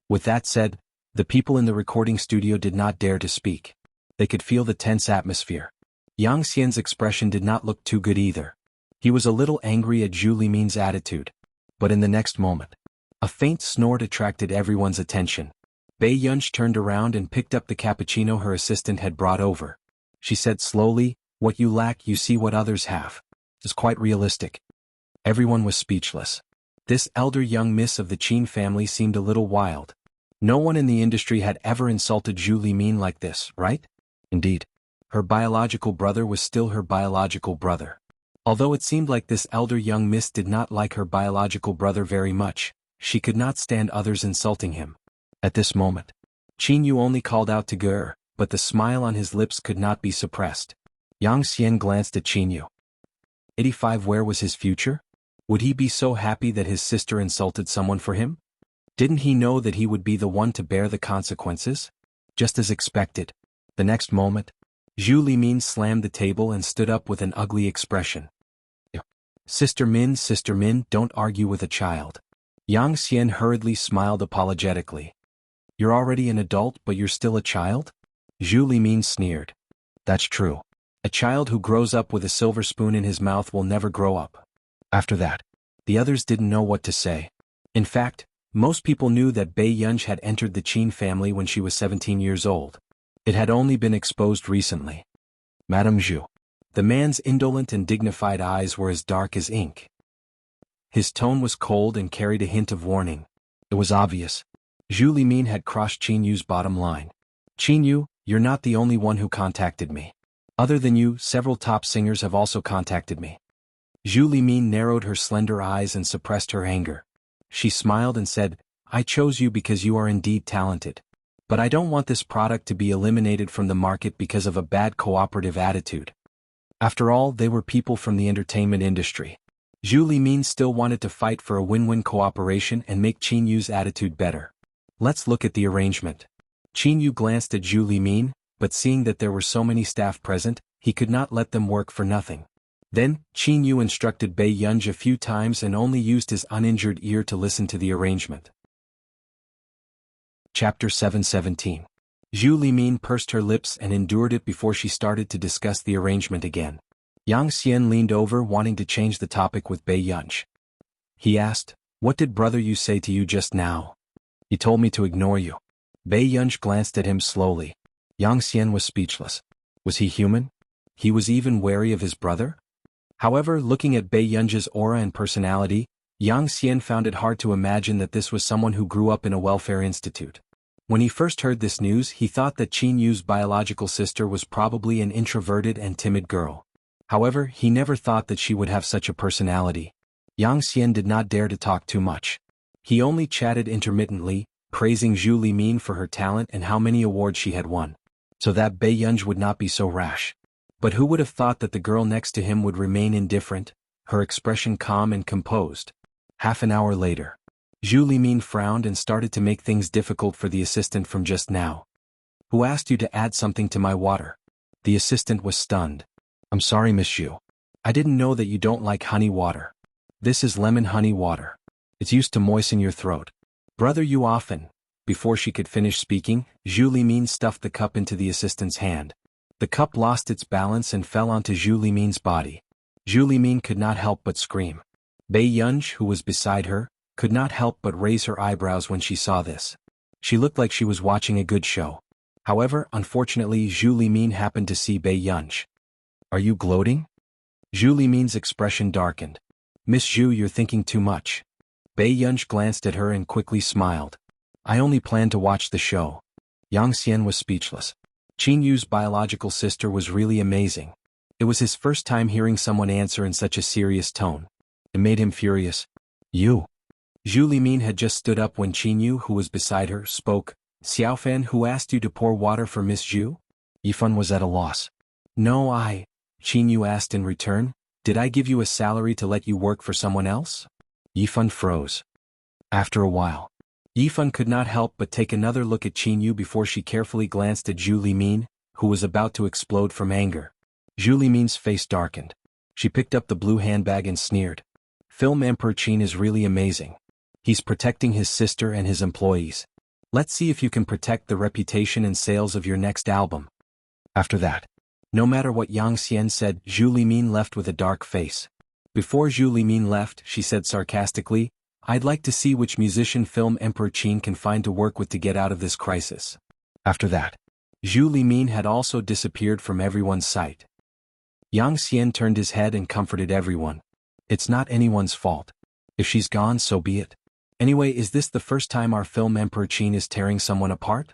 With that said, the people in the recording studio did not dare to speak. They could feel the tense atmosphere. Yang Xian's expression did not look too good either. He was a little angry at Zhu Limin's attitude. But in the next moment, a faint snort attracted everyone's attention. Bei Yunj turned around and picked up the cappuccino her assistant had brought over. She said slowly, "What you lack you see what others have. It's quite realistic." Everyone was speechless. This elder young miss of the Qin family seemed a little wild. No one in the industry had ever insulted Zhu Limin like this, right? Indeed. Her biological brother was still her biological brother. Although it seemed like this elder young miss did not like her biological brother very much, she could not stand others insulting him. At this moment, Qingyu only called out to Ger, but the smile on his lips could not be suppressed. Yang Xian glanced at Qingyu. 85 Where was his future? Would he be so happy that his sister insulted someone for him? Didn't he know that he would be the one to bear the consequences? Just as expected. The next moment, Zhu Limin slammed the table and stood up with an ugly expression. Sister Min, don't argue with a child." Yang Xian hurriedly smiled apologetically. "You're already an adult but you're still a child?" Zhu Limin sneered. "That's true. A child who grows up with a silver spoon in his mouth will never grow up." After that, the others didn't know what to say. In fact, most people knew that Bei Yunj had entered the Qin family when she was 17 years old. It had only been exposed recently. "Madame Zhu." The man's indolent and dignified eyes were as dark as ink. His tone was cold and carried a hint of warning. It was obvious. Zhu Limin had crossed Qinyu's bottom line. "Qingyu, you're not the only one who contacted me. Other than you, several top singers have also contacted me." Zhu Limin narrowed her slender eyes and suppressed her anger. She smiled and said, "I chose you because you are indeed talented. But I don't want this product to be eliminated from the market because of a bad cooperative attitude." After all, they were people from the entertainment industry. Zhu Limin still wanted to fight for a win-win cooperation and make Qinyu's attitude better. "Let's look at the arrangement." Qingyu glanced at Zhu Limin, but seeing that there were so many staff present, he could not let them work for nothing. Then, Qingyu instructed Bei Yunj a few times and only used his uninjured ear to listen to the arrangement. Chapter 7:17. Zhu Limin pursed her lips and endured it before she started to discuss the arrangement again. Yang Xian leaned over wanting to change the topic with Bei Yunj. He asked, "What did brother you say to you just now?" "He told me to ignore you." Bei Yunj glanced at him slowly. Yang Xian was speechless. Was he human? He was even wary of his brother? However, looking at Bei Yunj's aura and personality, Yang Xian found it hard to imagine that this was someone who grew up in a welfare institute. When he first heard this news, he thought that Qinyu's biological sister was probably an introverted and timid girl. However, he never thought that she would have such a personality. Yang Xian did not dare to talk too much. He only chatted intermittently, praising Zhu Limin for her talent and how many awards she had won, so that Bei Yunj would not be so rash. But who would have thought that the girl next to him would remain indifferent, her expression calm and composed? Half an hour later, Zhu Limin frowned and started to make things difficult for the assistant from just now. "Who asked you to add something to my water?" The assistant was stunned. "I'm sorry, Miss Zhu. I didn't know that you don't like honey water." This is lemon honey water. It's used to moisten your throat. Brother you often. Before she could finish speaking, Zhu Limin stuffed the cup into the assistant's hand. The cup lost its balance and fell onto Zhu Limin's body. Zhu Limin could not help but scream. Bei Yunj, who was beside her, could not help but raise her eyebrows when she saw this. She looked like she was watching a good show. However, unfortunately, Zhu Limin happened to see Bei Yunj. Are you gloating? Zhu Limin's expression darkened. Miss Zhu, you're thinking too much. Bei Yunj glanced at her and quickly smiled. I only planned to watch the show. Yang Xian was speechless. Qin Yu's biological sister was really amazing. It was his first time hearing someone answer in such a serious tone. It made him furious. You. Zhu Limin had just stood up when Qin Yu, who was beside her, spoke. Xiaofan, who asked you to pour water for Miss Zhu? Yifan was at a loss. No, Qin Yu asked in return. Did I give you a salary to let you work for someone else? Yifan froze. After a while, Yifan could not help but take another look at Qin Yu before she carefully glanced at Zhu Limin, who was about to explode from anger. Zhu Limin's face darkened. She picked up the blue handbag and sneered. Film Emperor Qin is really amazing. He's protecting his sister and his employees. Let's see if you can protect the reputation and sales of your next album. After that, no matter what Yang Xian said, Zhu Limin left with a dark face. Before Zhu Limin left, she said sarcastically, I'd like to see which musician Film Emperor Qin can find to work with to get out of this crisis. After that, Zhu Limin had also disappeared from everyone's sight. Yang Xian turned his head and comforted everyone. It's not anyone's fault. If she's gone, so be it. Anyway, is this the first time our Film Emperor Qin is tearing someone apart?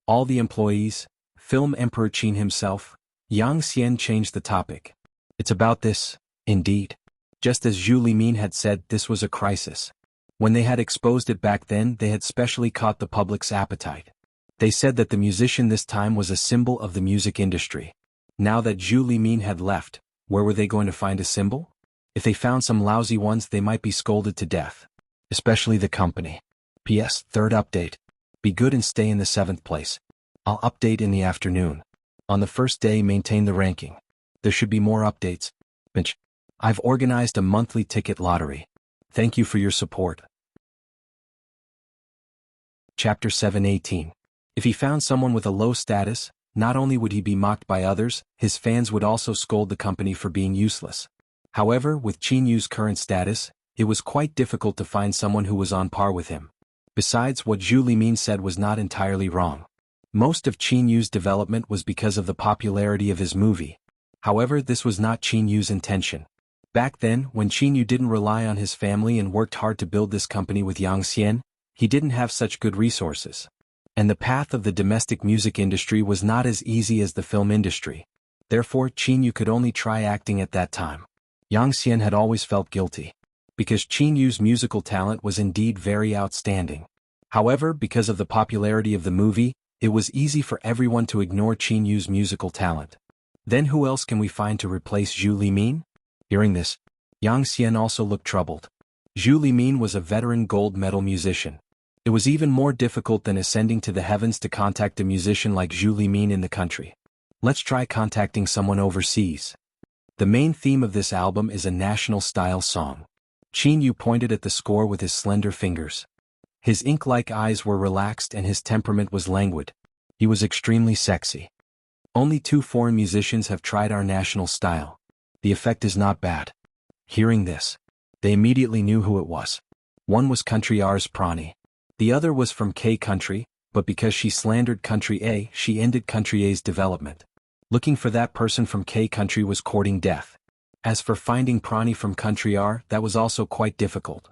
All the employees, Film Emperor Qin himself, Yang Xian changed the topic. It's about this, indeed. Just as Zhu Limin had said, this was a crisis. When they had exposed it back then, they had specially caught the public's appetite. They said that the musician this time was a symbol of the music industry. Now that Zhu Limin had left, where were they going to find a symbol? If they found some lousy ones, they might be scolded to death. Especially the company. P.S. Third update. Be good and stay in the 7th place. I'll update in the afternoon. On the first day, maintain the ranking. There should be more updates. Bench. I've organized a monthly ticket lottery. Thank you for your support. Chapter 7:18. If he found someone with a low status, not only would he be mocked by others, his fans would also scold the company for being useless. However, with Qin Yu's current status, it was quite difficult to find someone who was on par with him. Besides, what Zhu Limin said was not entirely wrong. Most of Qin Yu's development was because of the popularity of his movie. However, this was not Qin Yu's intention. Back then, when Qin Yu didn't rely on his family and worked hard to build this company with Yang Xian, he didn't have such good resources. And the path of the domestic music industry was not as easy as the film industry. Therefore, Qin Yu could only try acting at that time. Yang Xian had always felt guilty. Because Qin Yu's musical talent was indeed very outstanding. However, because of the popularity of the movie, it was easy for everyone to ignore Qin Yu's musical talent. Then who else can we find to replace Zhu Limin? Hearing this, Yang Xian also looked troubled. Zhu Limin was a veteran gold medal musician. It was even more difficult than ascending to the heavens to contact a musician like Zhu Limin in the country. Let's try contacting someone overseas. The main theme of this album is a national-style song. Qin Yu pointed at the score with his slender fingers. His ink-like eyes were relaxed and his temperament was languid. He was extremely sexy. Only 2 foreign musicians have tried our national style. The effect is not bad. Hearing this, they immediately knew who it was. One was Country R's Prani. The other was from K Country, but because she slandered Country A, she ended Country A's development. Looking for that person from K Country was courting death. As for finding Prani from Country R, that was also quite difficult.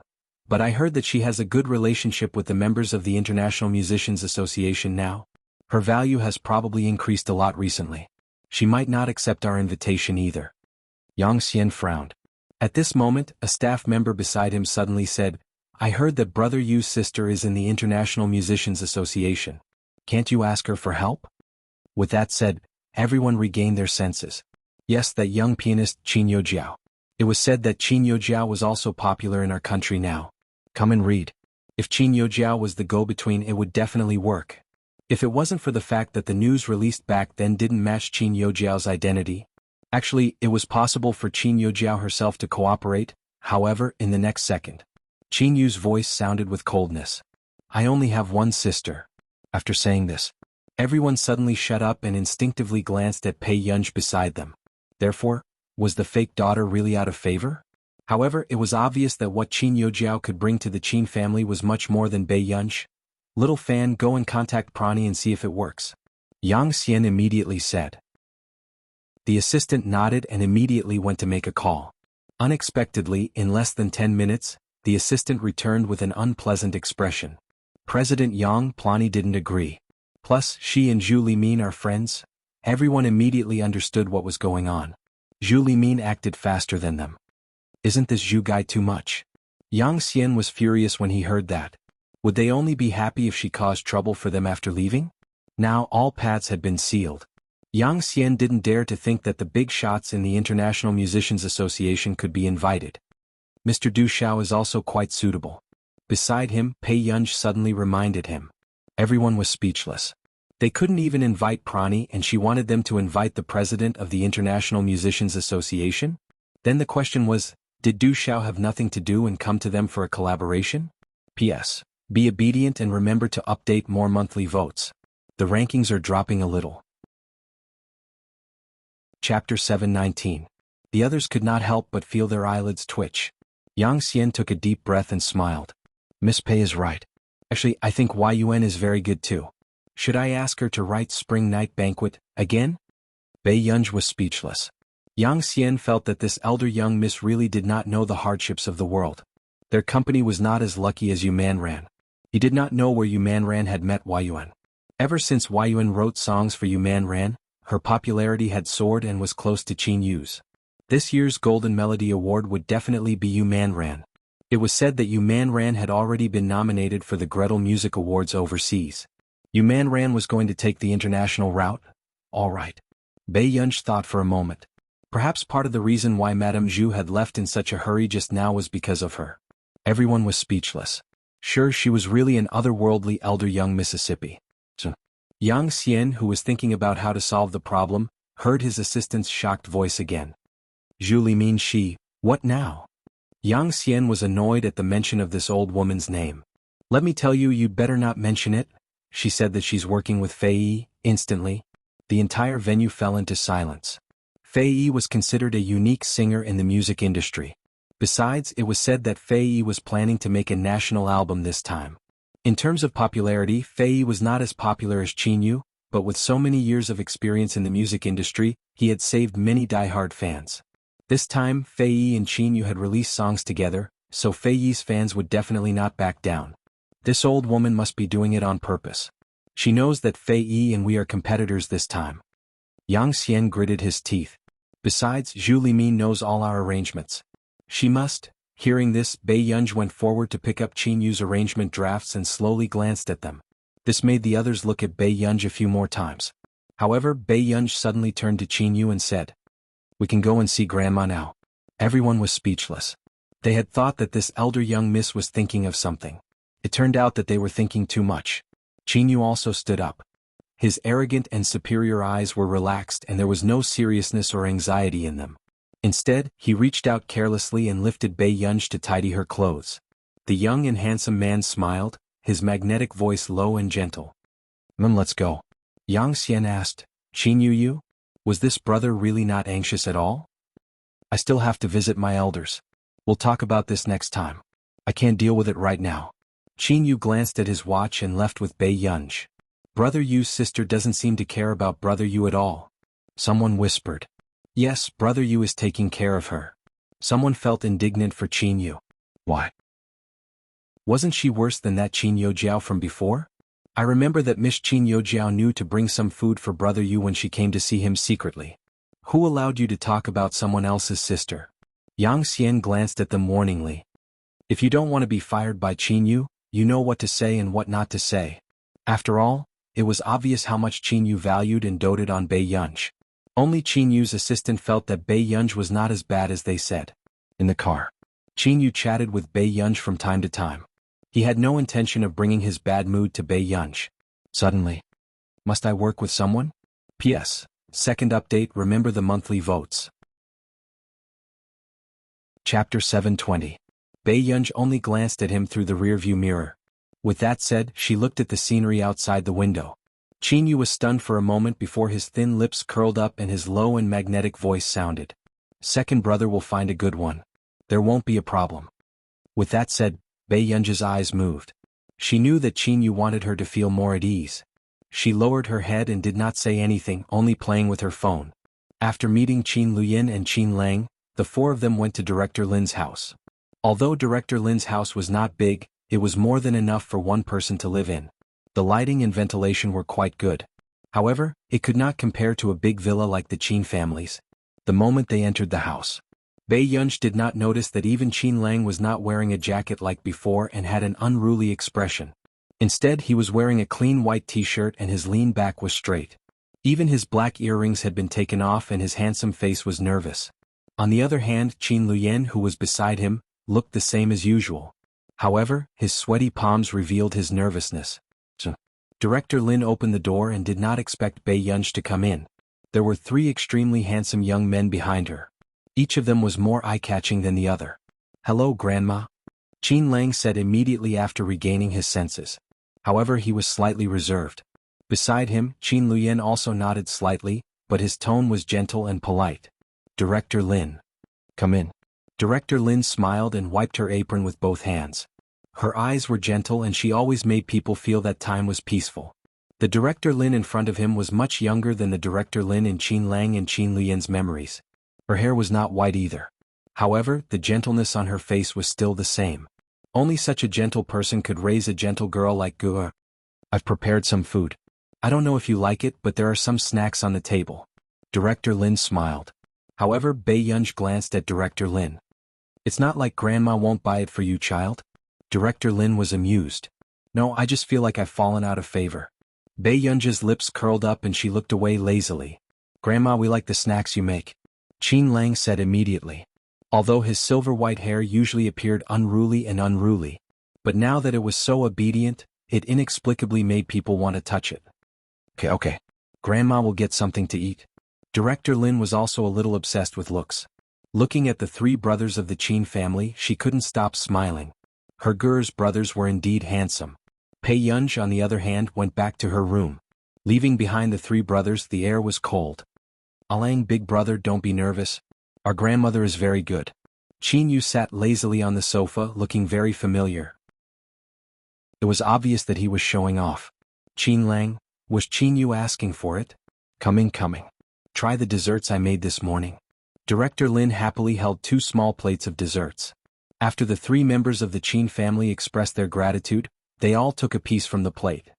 But I heard that she has a good relationship with the members of the International Musicians Association now. Her value has probably increased a lot recently. She might not accept our invitation either. Yang Xian frowned. At this moment, a staff member beside him suddenly said, I heard that Brother Yu's sister is in the International Musicians Association. Can't you ask her for help? With that said, everyone regained their senses. Yes, that young pianist Qin Youjiao. It was said that Qin Youjiao was also popular in our country now. Come and read. If Qin Youjiao was the go-between, it would definitely work. If it wasn't for the fact that the news released back then didn't match Qin Youjiao's identity. Actually, it was possible for Qin Youjiao herself to cooperate. However, in the next second, Qin Yu's voice sounded with coldness. I only have one sister. After saying this, everyone suddenly shut up and instinctively glanced at Pei Yunj beside them. Therefore, was the fake daughter really out of favor? However, it was obvious that what Qin Yojiao could bring to the Qin family was much more than Bei Yunj. Little fan, go and contact Prani and see if it works. Yang Xian immediately said. The assistant nodded and immediately went to make a call. Unexpectedly, in less than 10 minutes, the assistant returned with an unpleasant expression. President Yang Plani didn't agree. Plus, she and Zhu Limin are friends. Everyone immediately understood what was going on. Zhu Limin acted faster than them. Isn't this Zhu guy too much? Yang Xian was furious when he heard that. Would they only be happy if she caused trouble for them after leaving? Now all paths had been sealed. Yang Xian didn't dare to think that the big shots in the International Musicians Association could be invited. Mr. Du Xiao is also quite suitable. Beside him, Pei Yunj suddenly reminded him. Everyone was speechless. They couldn't even invite Prani and she wanted them to invite the president of the International Musicians Association? Then the question was, did Du Xiao have nothing to do and come to them for a collaboration? P.S. Be obedient and remember to update more monthly votes. The rankings are dropping a little. Chapter 719. The others could not help but feel their eyelids twitch. Yang Xian took a deep breath and smiled. Miss Pei is right. Actually, I think Yun is very good too. Should I ask her to write Spring Night Banquet again? Bei Yunj was speechless. Yang Xian felt that this elder young miss really did not know the hardships of the world. Their company was not as lucky as Yu Manran. He did not know where Yu Manran had met Yun. Ever since Yun wrote songs for Yu Manran, her popularity had soared and was close to Qin Yu's. This year's Golden Melody Award would definitely be Yu Manran. It was said that Yu Manran had already been nominated for the Gretel Music Awards overseas. Yu Manran was going to take the international route? All right. Bei Yunj thought for a moment. Perhaps part of the reason why Madame Zhu had left in such a hurry just now was because of her. Everyone was speechless. Sure, she was really an otherworldly elder young Mississippi. Yang Xian, who was thinking about how to solve the problem, heard his assistant's shocked voice again. Zhu Limin she, what now? Yang Xian was annoyed at the mention of this old woman's name. Let me tell you, you'd better not mention it. She said that she's working with Fei Yi. Instantly, the entire venue fell into silence. Fei Yi was considered a unique singer in the music industry. Besides, it was said that Fei Yi was planning to make a national album this time. In terms of popularity, Fei Yi was not as popular as Qin Yu, but with so many years of experience in the music industry, he had saved many die-hard fans. This time, Fei Yi and Qin Yu had released songs together, so Fei Yi's fans would definitely not back down. This old woman must be doing it on purpose. She knows that Fei Yi and we are competitors this time. Yang Xian gritted his teeth. Besides, Zhu Limin knows all our arrangements. She must. Hearing this, Bei Yunj went forward to pick up Qin Yu's arrangement drafts and slowly glanced at them. This made the others look at Bei Yunj a few more times. However, Bei Yunj suddenly turned to Qin Yu and said, "We can go and see Grandma now." Everyone was speechless. They had thought that this elder young miss was thinking of something. It turned out that they were thinking too much. Qin Yu also stood up. His arrogant and superior eyes were relaxed and there was no seriousness or anxiety in them. Instead, he reached out carelessly and lifted Bei Yunj to tidy her clothes. The young and handsome man smiled, his magnetic voice low and gentle. Let's go." Yang Xian asked, "Qin Yu? Was this brother really not anxious at all?" "I still have to visit my elders. We'll talk about this next time. I can't deal with it right now." Qin Yu glanced at his watch and left with Bei Yunj. Brother Yu's sister doesn't seem to care about Brother Yu at all. Someone whispered. Yes, Brother Yu is taking care of her. Someone felt indignant for Qin Yu. Why? Wasn't she worse than that Qin Yojiao from before? I remember that Miss Qin Yojiao knew to bring some food for Brother Yu when she came to see him secretly. Who allowed you to talk about someone else's sister? Yang Xian glanced at them warningly. If you don't want to be fired by Qin Yu, you know what to say and what not to say. After all, it was obvious how much Qin Yu valued and doted on Bei Yunj. Only Qin Yu's assistant felt that Bei Yunj was not as bad as they said. In the car, Qin Yu chatted with Bei Yunj from time to time. He had no intention of bringing his bad mood to Bei Yunj. Suddenly, must I work with someone? P.S. Second update, remember the monthly votes. Chapter 720. Bei Yunj only glanced at him through the rearview mirror. With that said, she looked at the scenery outside the window. Qin Yu was stunned for a moment before his thin lips curled up and his low and magnetic voice sounded. Second brother will find a good one. There won't be a problem. With that said, Bei Yunj's eyes moved. She knew that Qin Yu wanted her to feel more at ease. She lowered her head and did not say anything, only playing with her phone. After meeting Qin Luyin and Qin Lang, the four of them went to Director Lin's house. Although Director Lin's house was not big, it was more than enough for one person to live in. The lighting and ventilation were quite good. However, it could not compare to a big villa like the Qin family's. The moment they entered the house, Bei Yunj did not notice that even Qin Lang was not wearing a jacket like before and had an unruly expression. Instead, he was wearing a clean white t-shirt and his lean back was straight. Even his black earrings had been taken off and his handsome face was nervous. On the other hand, Qin Luyin, who was beside him, looked the same as usual. However, his sweaty palms revealed his nervousness. Director Lin opened the door and did not expect Bei Yunj to come in. There were three extremely handsome young men behind her. Each of them was more eye-catching than the other. "Hello, Grandma," Qin Lang said immediately after regaining his senses. However, he was slightly reserved. Beside him, Qin Luyin also nodded slightly, but his tone was gentle and polite. "Director Lin. Come in." Director Lin smiled and wiped her apron with both hands. Her eyes were gentle and she always made people feel that time was peaceful. The Director Lin in front of him was much younger than the Director Lin in Qin Lang and Qin Luyin's memories. Her hair was not white either. However, the gentleness on her face was still the same. Only such a gentle person could raise a gentle girl like Gua. "I've prepared some food. I don't know if you like it, but there are some snacks on the table." Director Lin smiled. However, Bei Yunj glanced at Director Lin. "It's not like Grandma won't buy it for you, child." Director Lin was amused. "No, I just feel like I've fallen out of favor." Bei Yunj's lips curled up and she looked away lazily. "Grandma, we like the snacks you make," Qin Lang said immediately. Although his silver-white hair usually appeared unruly, but now that it was so obedient, it inexplicably made people want to touch it. Okay. Grandma will get something to eat." Director Lin was also a little obsessed with looks. Looking at the three brothers of the Qin family, she couldn't stop smiling. Her Gur's brothers were indeed handsome. Bei Yunj, on the other hand, went back to her room. Leaving behind the three brothers, the air was cold. "Alang, big brother, don't be nervous. Our grandmother is very good." Qin Yu sat lazily on the sofa, looking very familiar. It was obvious that he was showing off. "Qin Lang, was Qin Yu asking for it?" Coming. Try the desserts I made this morning." Director Lin happily held 2 small plates of desserts. After the 3 members of the Qin family expressed their gratitude, they all took a piece from the plate.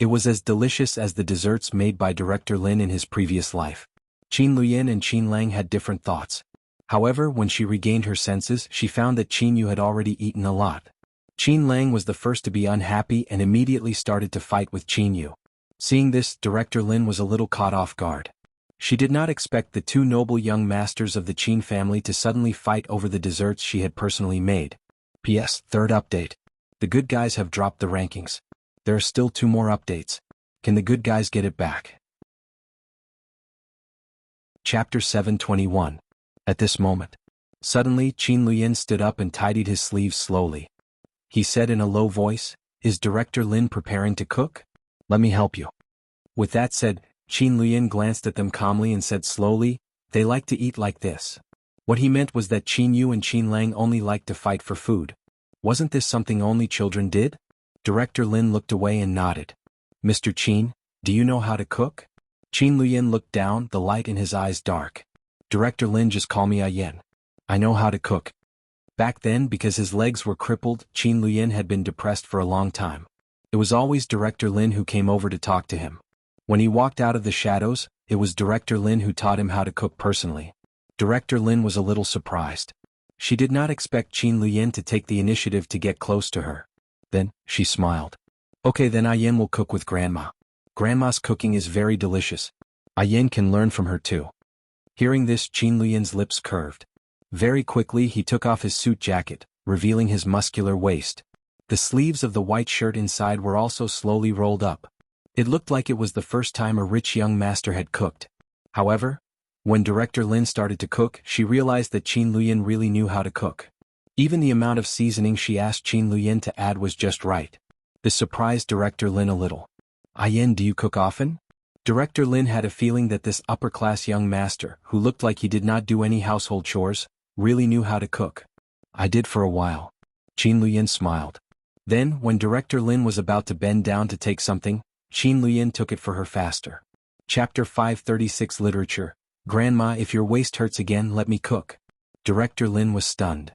It was as delicious as the desserts made by Director Lin in his previous life. Qin Luyin and Qin Lang had different thoughts. However, when she regained her senses, she found that Qin Yu had already eaten a lot. Qin Lang was the first to be unhappy and immediately started to fight with Qin Yu. Seeing this, Director Lin was a little caught off guard. She did not expect the 2 noble young masters of the Qin family to suddenly fight over the desserts she had personally made. P.S. Third update. The good guys have dropped the rankings. There are still 2 more updates. Can the good guys get it back? Chapter 721. At this moment, suddenly Qin Luyin stood up and tidied his sleeves slowly. He said in a low voice, "Is Director Lin preparing to cook? Let me help you." With that said, Qin Luyin glanced at them calmly and said slowly, "They like to eat like this." What he meant was that Qin Yu and Qin Lang only liked to fight for food. Wasn't this something only children did? Director Lin looked away and nodded. "Mr. Qin, do you know how to cook?" Qin Luyin looked down, the light in his eyes dark. "Director Lin, just call me Ayen. I know how to cook." Back then, because his legs were crippled, Qin Luyin had been depressed for a long time. It was always Director Lin who came over to talk to him. When he walked out of the shadows, it was Director Lin who taught him how to cook personally. Director Lin was a little surprised. She did not expect Qin Luyin to take the initiative to get close to her. Then, she smiled. "Okay, then Ayen will cook with Grandma. Grandma's cooking is very delicious. Ayen can learn from her too." Hearing this, Qin Luyin's lips curved. Very quickly he took off his suit jacket, revealing his muscular waist. The sleeves of the white shirt inside were also slowly rolled up. It looked like it was the first time a rich young master had cooked. However, When Director Lin started to cook, she realized that Qin Luyin really knew how to cook. Even the amount of seasoning she asked Qin Luyin to add was just right. This surprised Director Lin a little. "Yin, do you cook often?" Director Lin had a feeling that this upper-class young master, who looked like he did not do any household chores, really knew how to cook. "I did for a while." Qin Luyin smiled. Then, when Director Lin was about to bend down to take something, Qin Luyin took it for her faster. Chapter 536 Literature. "Grandma, if your waist hurts again, let me cook." Director Lin was stunned.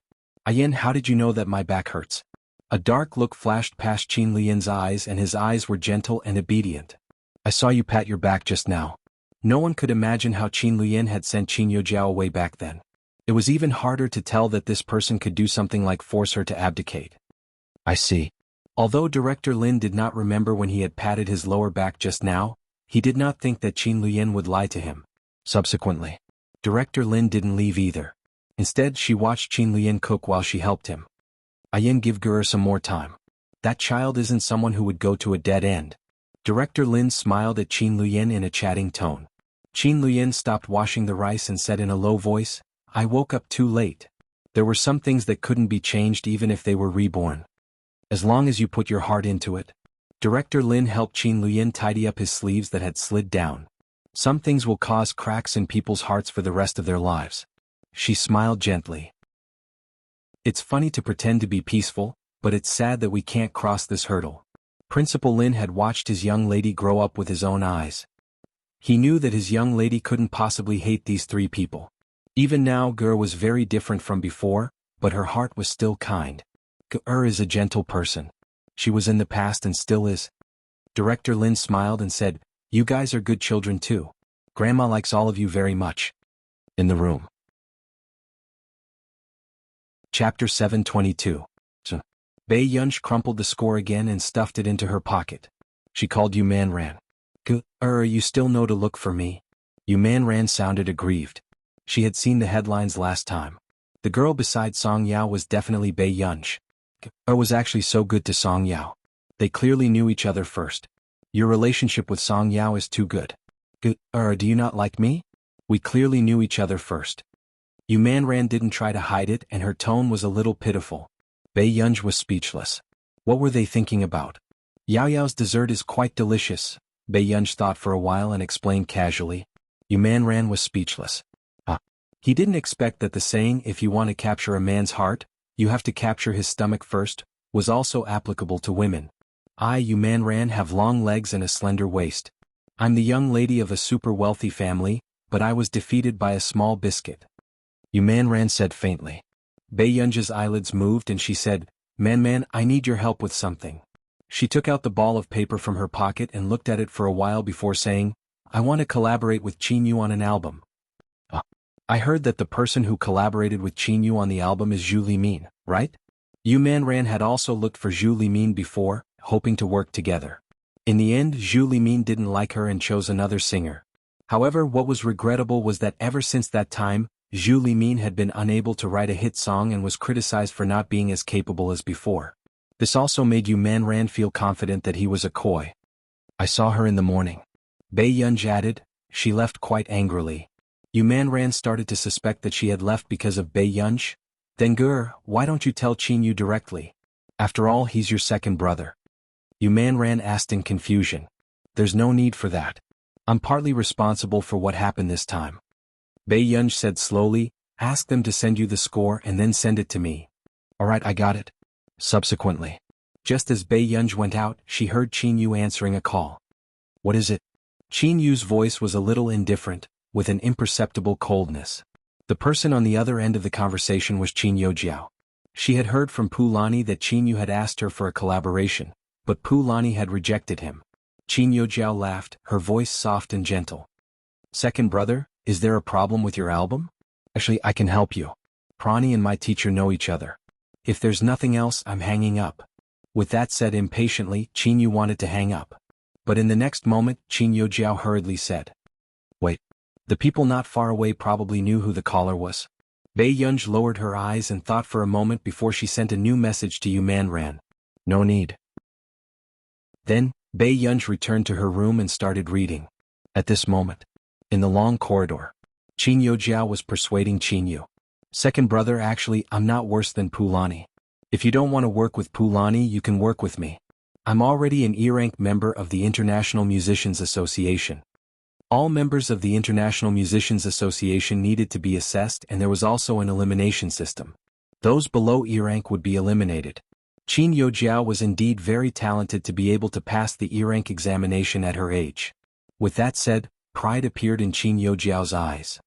"Yin, how did you know that my back hurts?" A dark look flashed past Qin Luyin's eyes, and his eyes were gentle and obedient. "I saw you pat your back just now." No one could imagine how Qin Luyin had sent Qin Yojiao away back then. It was even harder to tell that this person could do something like force her to abdicate. "I see." Although Director Lin did not remember when he had patted his lower back just now, he did not think that Qin Luyin would lie to him. Subsequently, Director Lin didn't leave either. Instead, she watched Qin Luyin cook while she helped him. "Yin, give Guru some more time. That child isn't someone who would go to a dead end." Director Lin smiled at Qin Luyin in a chatting tone. Qin Luyin stopped washing the rice and said in a low voice, "I woke up too late. There were some things that couldn't be changed even if they were reborn. As long as you put your heart into it." Director Lin helped Qin Luyin tidy up his sleeves that had slid down. "Some things will cause cracks in people's hearts for the rest of their lives." She smiled gently. "It's funny to pretend to be peaceful, but it's sad that we can't cross this hurdle." Principal Lin had watched his young lady grow up with his own eyes. He knew that his young lady couldn't possibly hate these three people. Even now, Gur was very different from before, but her heart was still kind. Gur is a gentle person. She was in the past and still is. Director Lin smiled and said, "You guys are good children too. Grandma likes all of you very much." In the room. Chapter 722. Bei Yunsh crumpled the score again and stuffed it into her pocket. She called Yu Manran. You still know to look for me?" Yu Manran sounded aggrieved. She had seen the headlines last time. The girl beside Song Yao was definitely Bei Yunsh. Was actually so good to Song Yao. They clearly knew each other first. "Your relationship with Song Yao is too good." Do you not like me?" "We clearly knew each other first." Yu Manran didn't try to hide it, and her tone was a little pitiful. Bei Yunj was speechless. What were they thinking about? "Yao Yao's dessert is quite delicious," Bei Yunj thought for a while and explained casually. Yu Manran was speechless. He didn't expect that the saying, "if you want to capture a man's heart, you have to capture his stomach first," was also applicable to women. "I, Yu Manran, have long legs and a slender waist. I'm the young lady of a super wealthy family, but I was defeated by a small biscuit," Yu Manran said faintly. Bei Yunja's eyelids moved and she said, Man, I need your help with something." She took out the ball of paper from her pocket and looked at it for a while before saying, "I want to collaborate with Qin Yu on an album." "I heard that the person who collaborated with Qin Yu on the album is Zhu Limin, right?" Yu Manran had also looked for Zhu Limin before, hoping to work together. In the end, Zhu Limin didn't like her and chose another singer. However, what was regrettable was that ever since that time, Zhu Limin had been unable to write a hit song and was criticized for not being as capable as before. This also made Yu Manran feel confident that he was a coy. "I saw her in the morning," Bei Yunj added. "She left quite angrily." Yu Manran started to suspect that she had left because of Bei Yunj. "Then why don't you tell Qin Yu directly? After all, he's your second brother." Yu Manran asked in confusion. "There's no need for that. I'm partly responsible for what happened this time." Bei Yunj said slowly, "Ask them to send you the score and then send it to me." "Alright, I got it." Subsequently, just as Bei Yunj went out, she heard Qin Yu answering a call. "What is it?" Qin Yu's voice was a little indifferent, with an imperceptible coldness. The person on the other end of the conversation was Qin Yojiao. She had heard from Pulani that Qin Yu had asked her for a collaboration, but Pulani had rejected him. Qin Yojiao laughed, her voice soft and gentle. "Second brother, is there a problem with your album? Actually, I can help you. Prani and my teacher know each other. If there's nothing else, I'm hanging up." With that said impatiently, Qin Yu wanted to hang up. But in the next moment, Qin Yojiao hurriedly said, "Wait. The people not far away probably knew who the caller was." Bei Yunj lowered her eyes and thought for a moment before she sent a new message to Yu Manran. "No need." Then, Bei Yunj returned to her room and started reading. At this moment, in the long corridor, Qin Yojiao was persuading Qin Yu. Second brother, actually, I'm not worse than Pulani. If you don't want to work with Pulani, you can work with me. I'm already an E-rank member of the International Musicians Association. All members of the International Musicians Association needed to be assessed, and there was also an elimination system. Those below E-rank would be eliminated. Qin Yojiao was indeed very talented to be able to pass the E-rank examination at her age. With that said, pride appeared in Qin Yojiao's eyes.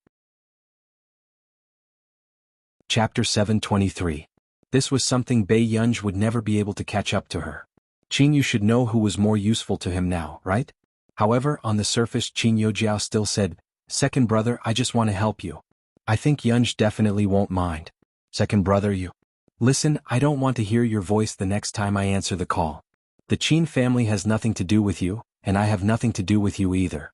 Chapter 723. This was something Bei Yunj would never be able to catch up to her. Qin Yu should know who was more useful to him now, right? However, on the surface Qin Yojiao still said, Second brother, I just want to help you. I think Yunj definitely won't mind. Second brother, you. Listen, I don't want to hear your voice the next time I answer the call. The Qin family has nothing to do with you, and I have nothing to do with you either.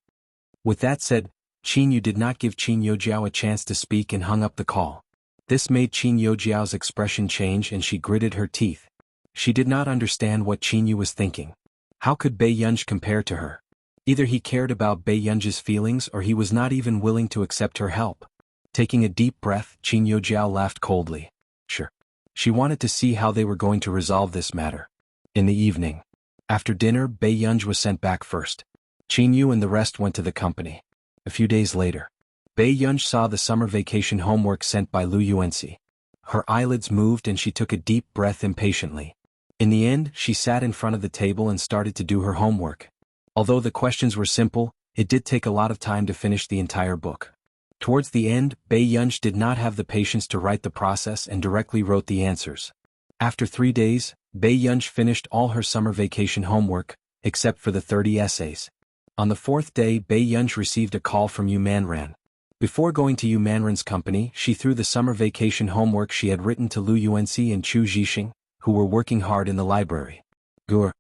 With that said, Qin Yu did not give Qin Yojiao a chance to speak and hung up the call. This made Qin Yojiao's expression change and she gritted her teeth. She did not understand what Qin Yu was thinking. How could Bei Yunj compare to her? Either he cared about Bei Yunj's feelings or he was not even willing to accept her help. Taking a deep breath, Qin Yojiao laughed coldly. Sure. She wanted to see how they were going to resolve this matter. In the evening, after dinner, Bei Yunj was sent back first. Qin Yu and the rest went to the company. A few days later, Bei Yunj saw the summer vacation homework sent by Lu Yuanxi. Her eyelids moved and she took a deep breath impatiently. In the end, she sat in front of the table and started to do her homework. Although the questions were simple, it did take a lot of time to finish the entire book. Towards the end, Bei Yunj did not have the patience to write the process and directly wrote the answers. After 3 days, Bei Yunj finished all her summer vacation homework, except for the 30 essays. On the 4th day, Bei Yunj received a call from Yu Manran. Before going to Yu Manran's company, she threw the summer vacation homework she had written to Lu Yuanxi and Chu Zhixing, who were working hard in the library. Gur.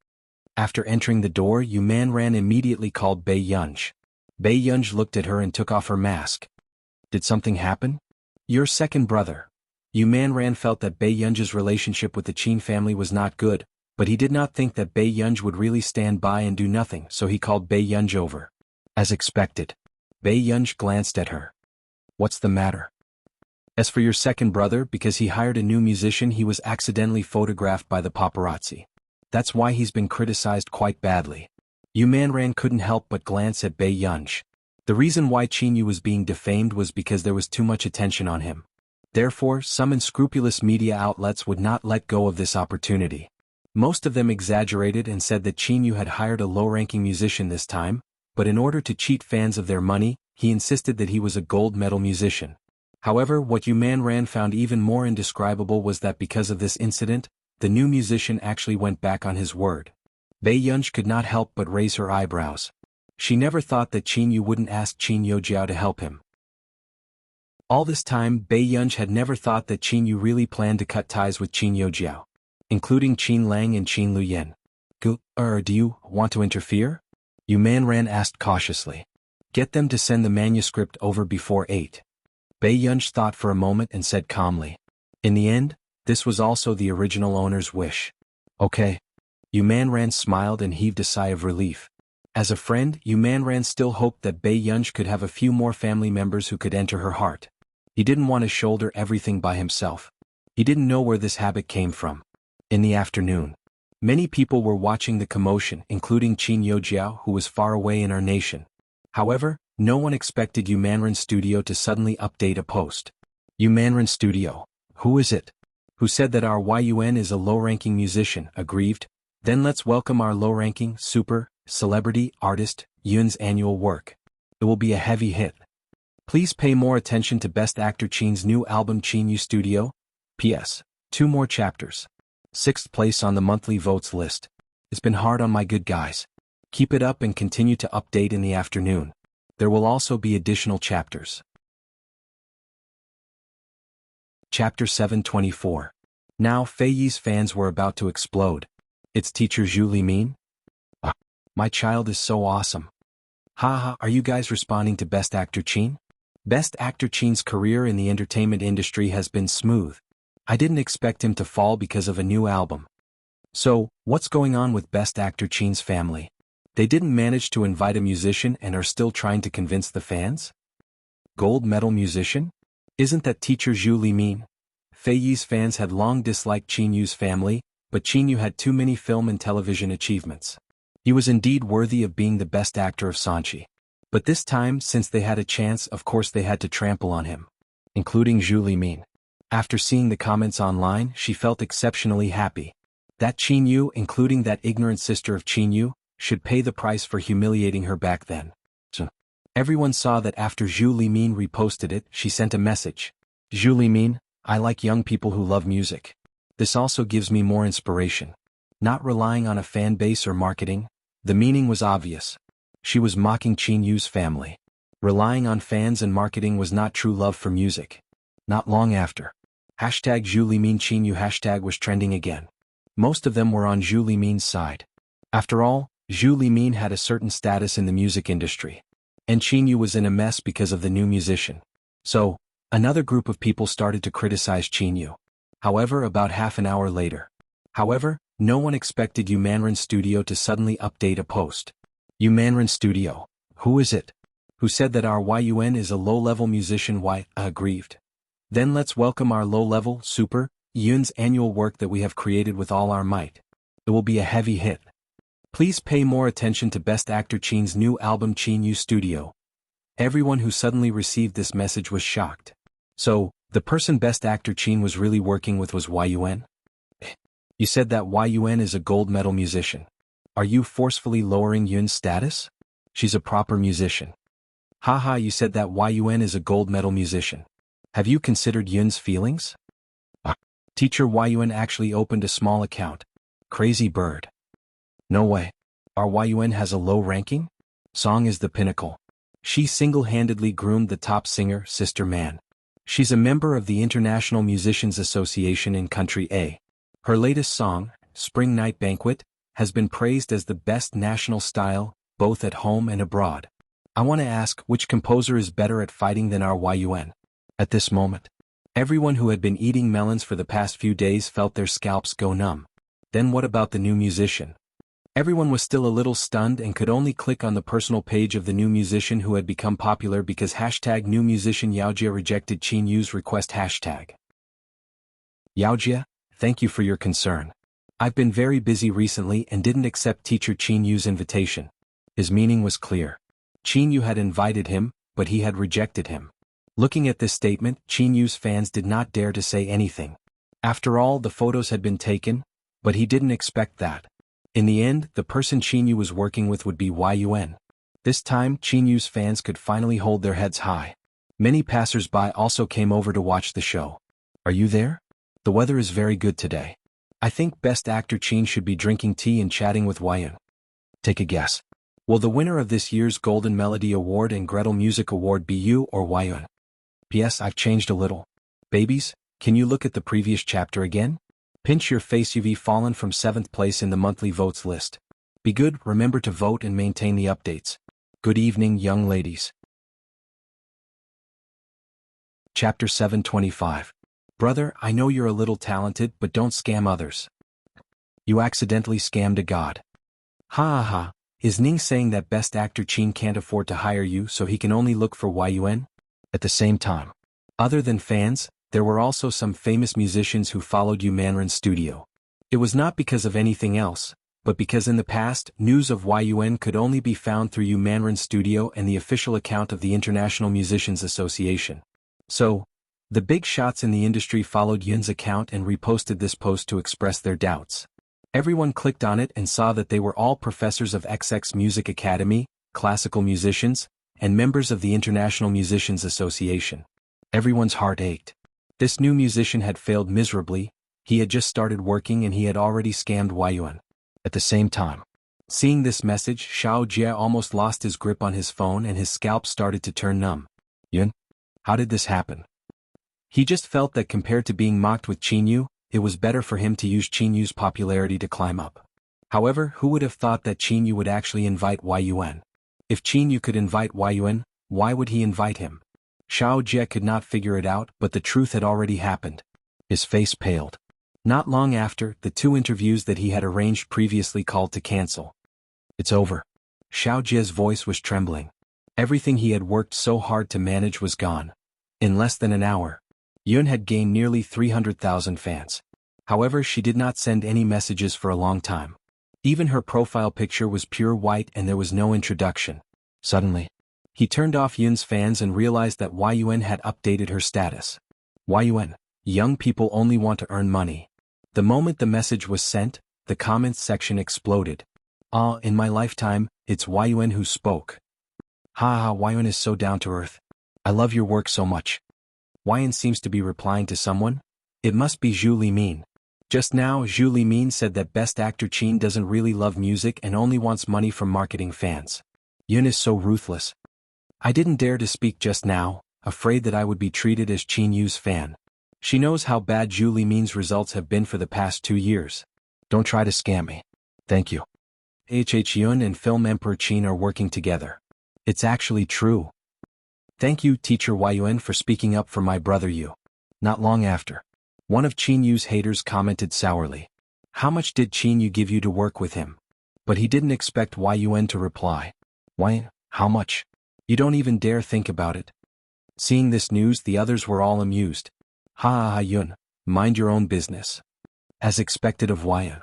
After entering the door, Yu Manran immediately called Bei Yunj. Bei Yunj looked at her and took off her mask. Did something happen? Your second brother. Yu Manran felt that Bei Yunj's relationship with the Qin family was not good, but he did not think that Bei Yunj would really stand by and do nothing, so he called Bei Yunj over. As expected, Bei Yunj glanced at her. What's the matter? As for your second brother, because he hired a new musician, he was accidentally photographed by the paparazzi. That's why he's been criticized quite badly. Yu Manran couldn't help but glance at Bei Yunj. The reason why Qin Yu was being defamed was because there was too much attention on him. Therefore, some unscrupulous media outlets would not let go of this opportunity. Most of them exaggerated and said that Qin Yu had hired a low-ranking musician this time, but in order to cheat fans of their money, he insisted that he was a gold medal musician. However, what Yu Manran found even more indescribable was that because of this incident, the new musician actually went back on his word. Bei Yunj could not help but raise her eyebrows. She never thought that Qin Yu wouldn't ask Qin Yojiao to help him. All this time, Bei Yunj had never thought that Qin Yu really planned to cut ties with Qin Yojiao, including Qin Lang and Qin Luyan. Do you want to interfere? Yu Manran asked cautiously. Get them to send the manuscript over before 8. Bei Yunj thought for a moment and said calmly. In the end, this was also the original owner's wish. Okay. Yu Manran smiled and heaved a sigh of relief. As a friend, Yu Manran still hoped that Bei Yunj could have a few more family members who could enter her heart. He didn't want to shoulder everything by himself. He didn't know where this habit came from. In the afternoon, many people were watching the commotion, including Qin Yojiao, who was far away in our nation. However, no one expected Yu Manran's studio to suddenly update a post. Yu Manran studio. Who is it? Who said that our Yun is a low-ranking musician, aggrieved? Then let's welcome our low-ranking, super, celebrity, artist, Yun's annual work. It will be a heavy hit. Please pay more attention to Best Actor Qin's new album Qin Yu Studio. P.S. 2 more chapters. 6th place on the monthly votes list. It's been hard on my good guys. Keep it up and continue to update in the afternoon. There will also be additional chapters. Chapter 724. Now Fei Yi's fans were about to explode. It's teacher Zhu Limin? My child is so awesome. Haha, are you guys responding to Best Actor Qin? Best Actor Qin's career in the entertainment industry has been smooth. I didn't expect him to fall because of a new album. So, what's going on with Best Actor Qin's family? They didn't manage to invite a musician and are still trying to convince the fans? Gold medal musician? Isn't that teacher Zhu Limin? Fei Yi's fans had long disliked Qin Yu's family, but Qin Yu had too many film and television achievements. He was indeed worthy of being the best actor of Sanchi. But this time, since they had a chance, of course they had to trample on him. Including Zhu Limin. After seeing the comments online, she felt exceptionally happy. That Qin Yu, including that ignorant sister of Qin Yu, should pay the price for humiliating her back then. So, everyone saw that after Zhu Limin reposted it, she sent a message. Zhu Limin, I like young people who love music. This also gives me more inspiration. Not relying on a fan base or marketing. The meaning was obvious. She was mocking Qin Yu's family. Relying on fans and marketing was not true love for music. Not long after. Hashtag Zhu Limin Qin Yu hashtag was trending again. Most of them were on Zhu Limin's side. After all, Zhu Limin had a certain status in the music industry. And Qin Yu was in a mess because of the new musician. So, another group of people started to criticize Qin Yu. However, about half an hour later. However, no one expected Yu Manrin Studio to suddenly update a post. Yu Manrin Studio. Who is it? Who said that our Yun is a low-level musician? Aggrieved. Then let's welcome our low-level, super, Yun's annual work that we have created with all our might. It will be a heavy hit. Please pay more attention to Best Actor Qin's new album Qin Yu Studio. Everyone who suddenly received this message was shocked. So, the person Best Actor Qin was really working with was Yun? You said that Yun is a gold medal musician. Are you forcefully lowering Yun's status? She's a proper musician. Haha, you said that Yun is a gold medal musician. Have you considered Yun's feelings? Teacher Yun actually opened a small account. Crazy bird. No way. Our Yun has a low ranking? Song is the pinnacle. She single-handedly groomed the top singer, Sister Man. She's a member of the International Musicians Association in Country A. Her latest song, Spring Night Banquet, has been praised as the best national style, both at home and abroad. I want to ask, which composer is better at fighting than our Yun? At this moment, everyone who had been eating melons for the past few days felt their scalps go numb. Then what about the new musician? Everyone was still a little stunned and could only click on the personal page of the new musician who had become popular because hashtag new musician Yaojia rejected Qin Yu's request hashtag. Yaojia, thank you for your concern. I've been very busy recently and didn't accept teacher Qin Yu's invitation. His meaning was clear. Qin Yu had invited him, but he had rejected him. Looking at this statement, Qin Yu's fans did not dare to say anything. After all, the photos had been taken, but he didn't expect that. In the end, the person Qin Yu was working with would be Yun. This time, Qin Yu's fans could finally hold their heads high. Many passers-by also came over to watch the show. Are you there? The weather is very good today. I think Best Actor Qin should be drinking tea and chatting with Yun. Take a guess. Will the winner of this year's Golden Melody Award and Gretel Music Award be you or Yun? P.S. I've changed a little. Babies, can you look at the previous chapter again? Pinch your face. You've fallen from 7th place in the monthly votes list. Be good, remember to vote and maintain the updates. Good evening, young ladies. Chapter 725. Brother, I know you're a little talented, but don't scam others. You accidentally scammed a god. Ha ha ha. Is Ning saying that Best Actor Qin can't afford to hire you so he can only look for Yun? At the same time, other than fans, there were also some famous musicians who followed Yu Manrin Studio. It was not because of anything else, but because in the past, news of Yun could only be found through Yu Manrin Studio and the official account of the International Musicians Association. So, the big shots in the industry followed Yun's account and reposted this post to express their doubts. Everyone clicked on it and saw that they were all professors of XX Music Academy, classical musicians, and members of the International Musicians Association. Everyone's heart ached. This new musician had failed miserably. He had just started working and he had already scammed Yun. At the same time, seeing this message, Xiao Jie almost lost his grip on his phone and his scalp started to turn numb. Yun? How did this happen? He just felt that compared to being mocked with Qin Yu, it was better for him to use Qin Yu's popularity to climb up. However, who would have thought that Qin Yu would actually invite Yun? If Qin Yu could invite Yun, why would he invite him? Xiao Jie could not figure it out, but the truth had already happened. His face paled. Not long after, the 2 interviews that he had arranged previously called to cancel. It's over. Xiao Jie's voice was trembling. Everything he had worked so hard to manage was gone. In less than an hour, Yun had gained nearly 300,000 fans. However, she did not send any messages for a long time. Even her profile picture was pure white and there was no introduction. Suddenly, he turned off Yun's fans and realized that Yun had updated her status. Yun, young people only want to earn money. The moment the message was sent, the comments section exploded. Ah, in my lifetime, it's Yun who spoke. Ha ha, Yun is so down to earth. I love your work so much. Yun seems to be replying to someone. It must be Zhu Limin. Just now, Zhu Limin said that best actor Qin doesn't really love music and only wants money from marketing fans. Yun is so ruthless. I didn't dare to speak just now, afraid that I would be treated as Qin Yu's fan. She knows how bad Zhu Limin's results have been for the past 2 years. Don't try to scam me. Thank you. Yun and Film Emperor Qin are working together. It's actually true. Thank you, Teacher Yun, for speaking up for my brother Yu. Not long after, one of Qin Yu's haters commented sourly. How much did Qin Yu give you to work with him? But he didn't expect Yun to reply. Yun, how much? You don't even dare think about it. Seeing this news, the others were all amused. Ha ha ha, Yun, mind your own business. As expected of Yun.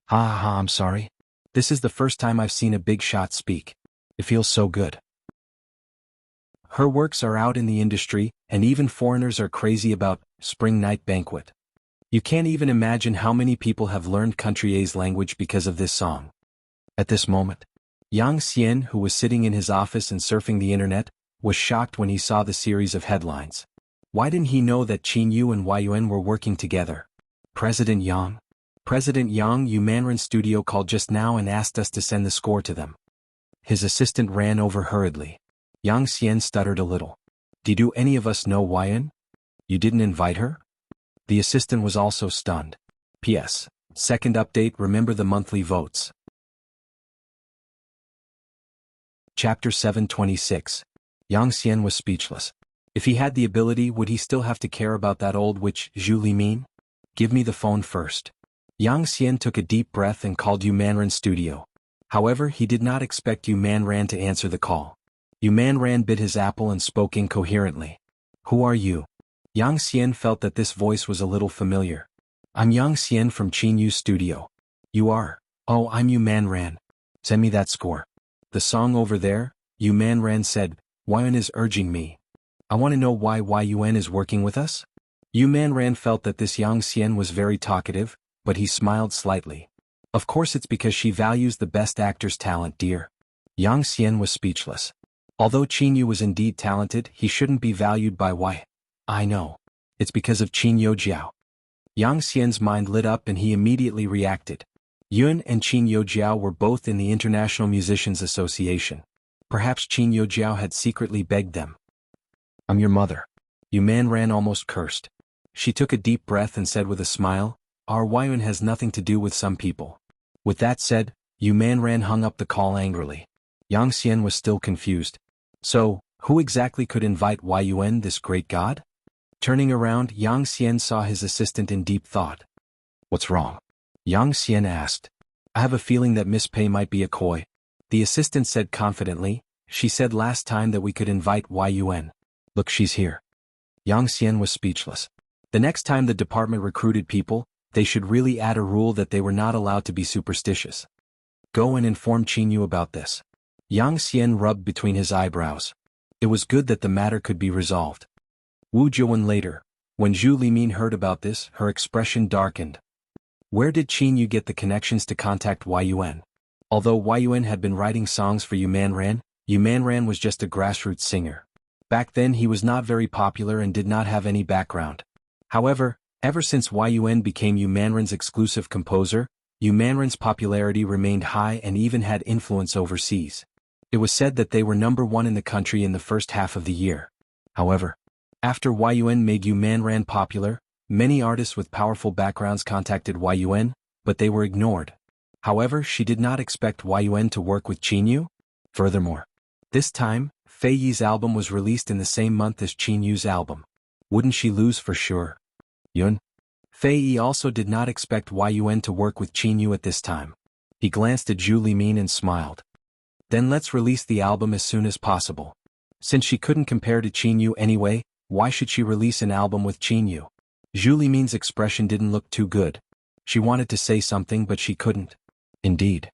Ha ha ha, I'm sorry. This is the first time I've seen a big shot speak. It feels so good. Her works are out in the industry, and even foreigners are crazy about Spring Night Banquet. You can't even imagine how many people have learned Country A's language because of this song. At this moment, Yang Xian, who was sitting in his office and surfing the internet, was shocked when he saw the series of headlines. Why didn't he know that Qin Yu and Yun were working together? President Yang, Yu Mandarin Studio called just now and asked us to send the score to them. His assistant ran over hurriedly. Yang Xian stuttered a little. Did any of us know Yun? You didn't invite her? The assistant was also stunned. P.S. Second update, remember the monthly votes. Chapter 726. Yang Xian was speechless. If he had the ability, would he still have to care about that old witch, Zhu Limin? Give me the phone first. Yang Xian took a deep breath and called Yu Mandarin Studio. However, he did not expect Yu Mandarin to answer the call. Yu Mandarin bit his apple and spoke incoherently. Who are you? Yang Xian felt that this voice was a little familiar. I'm Yang Xian from Qin Yu's studio. You are? Oh, I'm Yu Mandarin. Send me that score. The song over there? Yu Mandarin said. Yun is urging me. I want to know why Yun is working with us? Yu Mandarin felt that this Yang Xian was very talkative, but he smiled slightly. Of course it's because she values the best actor's talent, dear. Yang Xian was speechless. Although Qin Yu was indeed talented, he shouldn't be valued by Yun. I know. It's because of Qin Youjiao. Yang Xian's mind lit up and he immediately reacted. Yun and Qin Youjiao were both in the International Musicians Association. Perhaps Qin Youjiao had secretly begged them. I'm your mother. Yu Mandarin almost cursed. She took a deep breath and said with a smile, our Yun has nothing to do with some people. With that said, Yu Mandarin hung up the call angrily. Yang Xian was still confused. So, who exactly could invite Yun, this great god? Turning around, Yang Xian saw his assistant in deep thought. What's wrong? Yang Xian asked. I have a feeling that Miss Pei might be a coy. The assistant said confidently. She said last time that we could invite Yun. Look, she's here. Yang Xian was speechless. The next time the department recruited people, they should really add a rule that they were not allowed to be superstitious. Go and inform Qin Yu about this. Yang Xian rubbed between his eyebrows. It was good that the matter could be resolved. Wu Jiwen later. When Zhu Limin heard about this, her expression darkened. Where did Qin Yu get the connections to contact Yun? Although Yun had been writing songs for Yu Mandarin was just a grassroots singer. Back then he was not very popular and did not have any background. However, ever since Yun became Yu Mandarin's exclusive composer, Yu Mandarin's popularity remained high and even had influence overseas. It was said that they were #1 in the country in the first half of the year. However, after Yun made Yu Mandarin popular, many artists with powerful backgrounds contacted Yun, but they were ignored. However, she did not expect Yun to work with Qin Yu. Furthermore, this time, Fei Yi's album was released in the same month as Qin Yu's album. Wouldn't she lose for sure? Yun? Fei Yi also did not expect Yun to work with Qin Yu at this time. He glanced at Zhu Limin and smiled. Then let's release the album as soon as possible. Since she couldn't compare to Qin anyway, why should she release an album with Qin? Zhu Limin's expression didn't look too good. She wanted to say something but she couldn't. Indeed.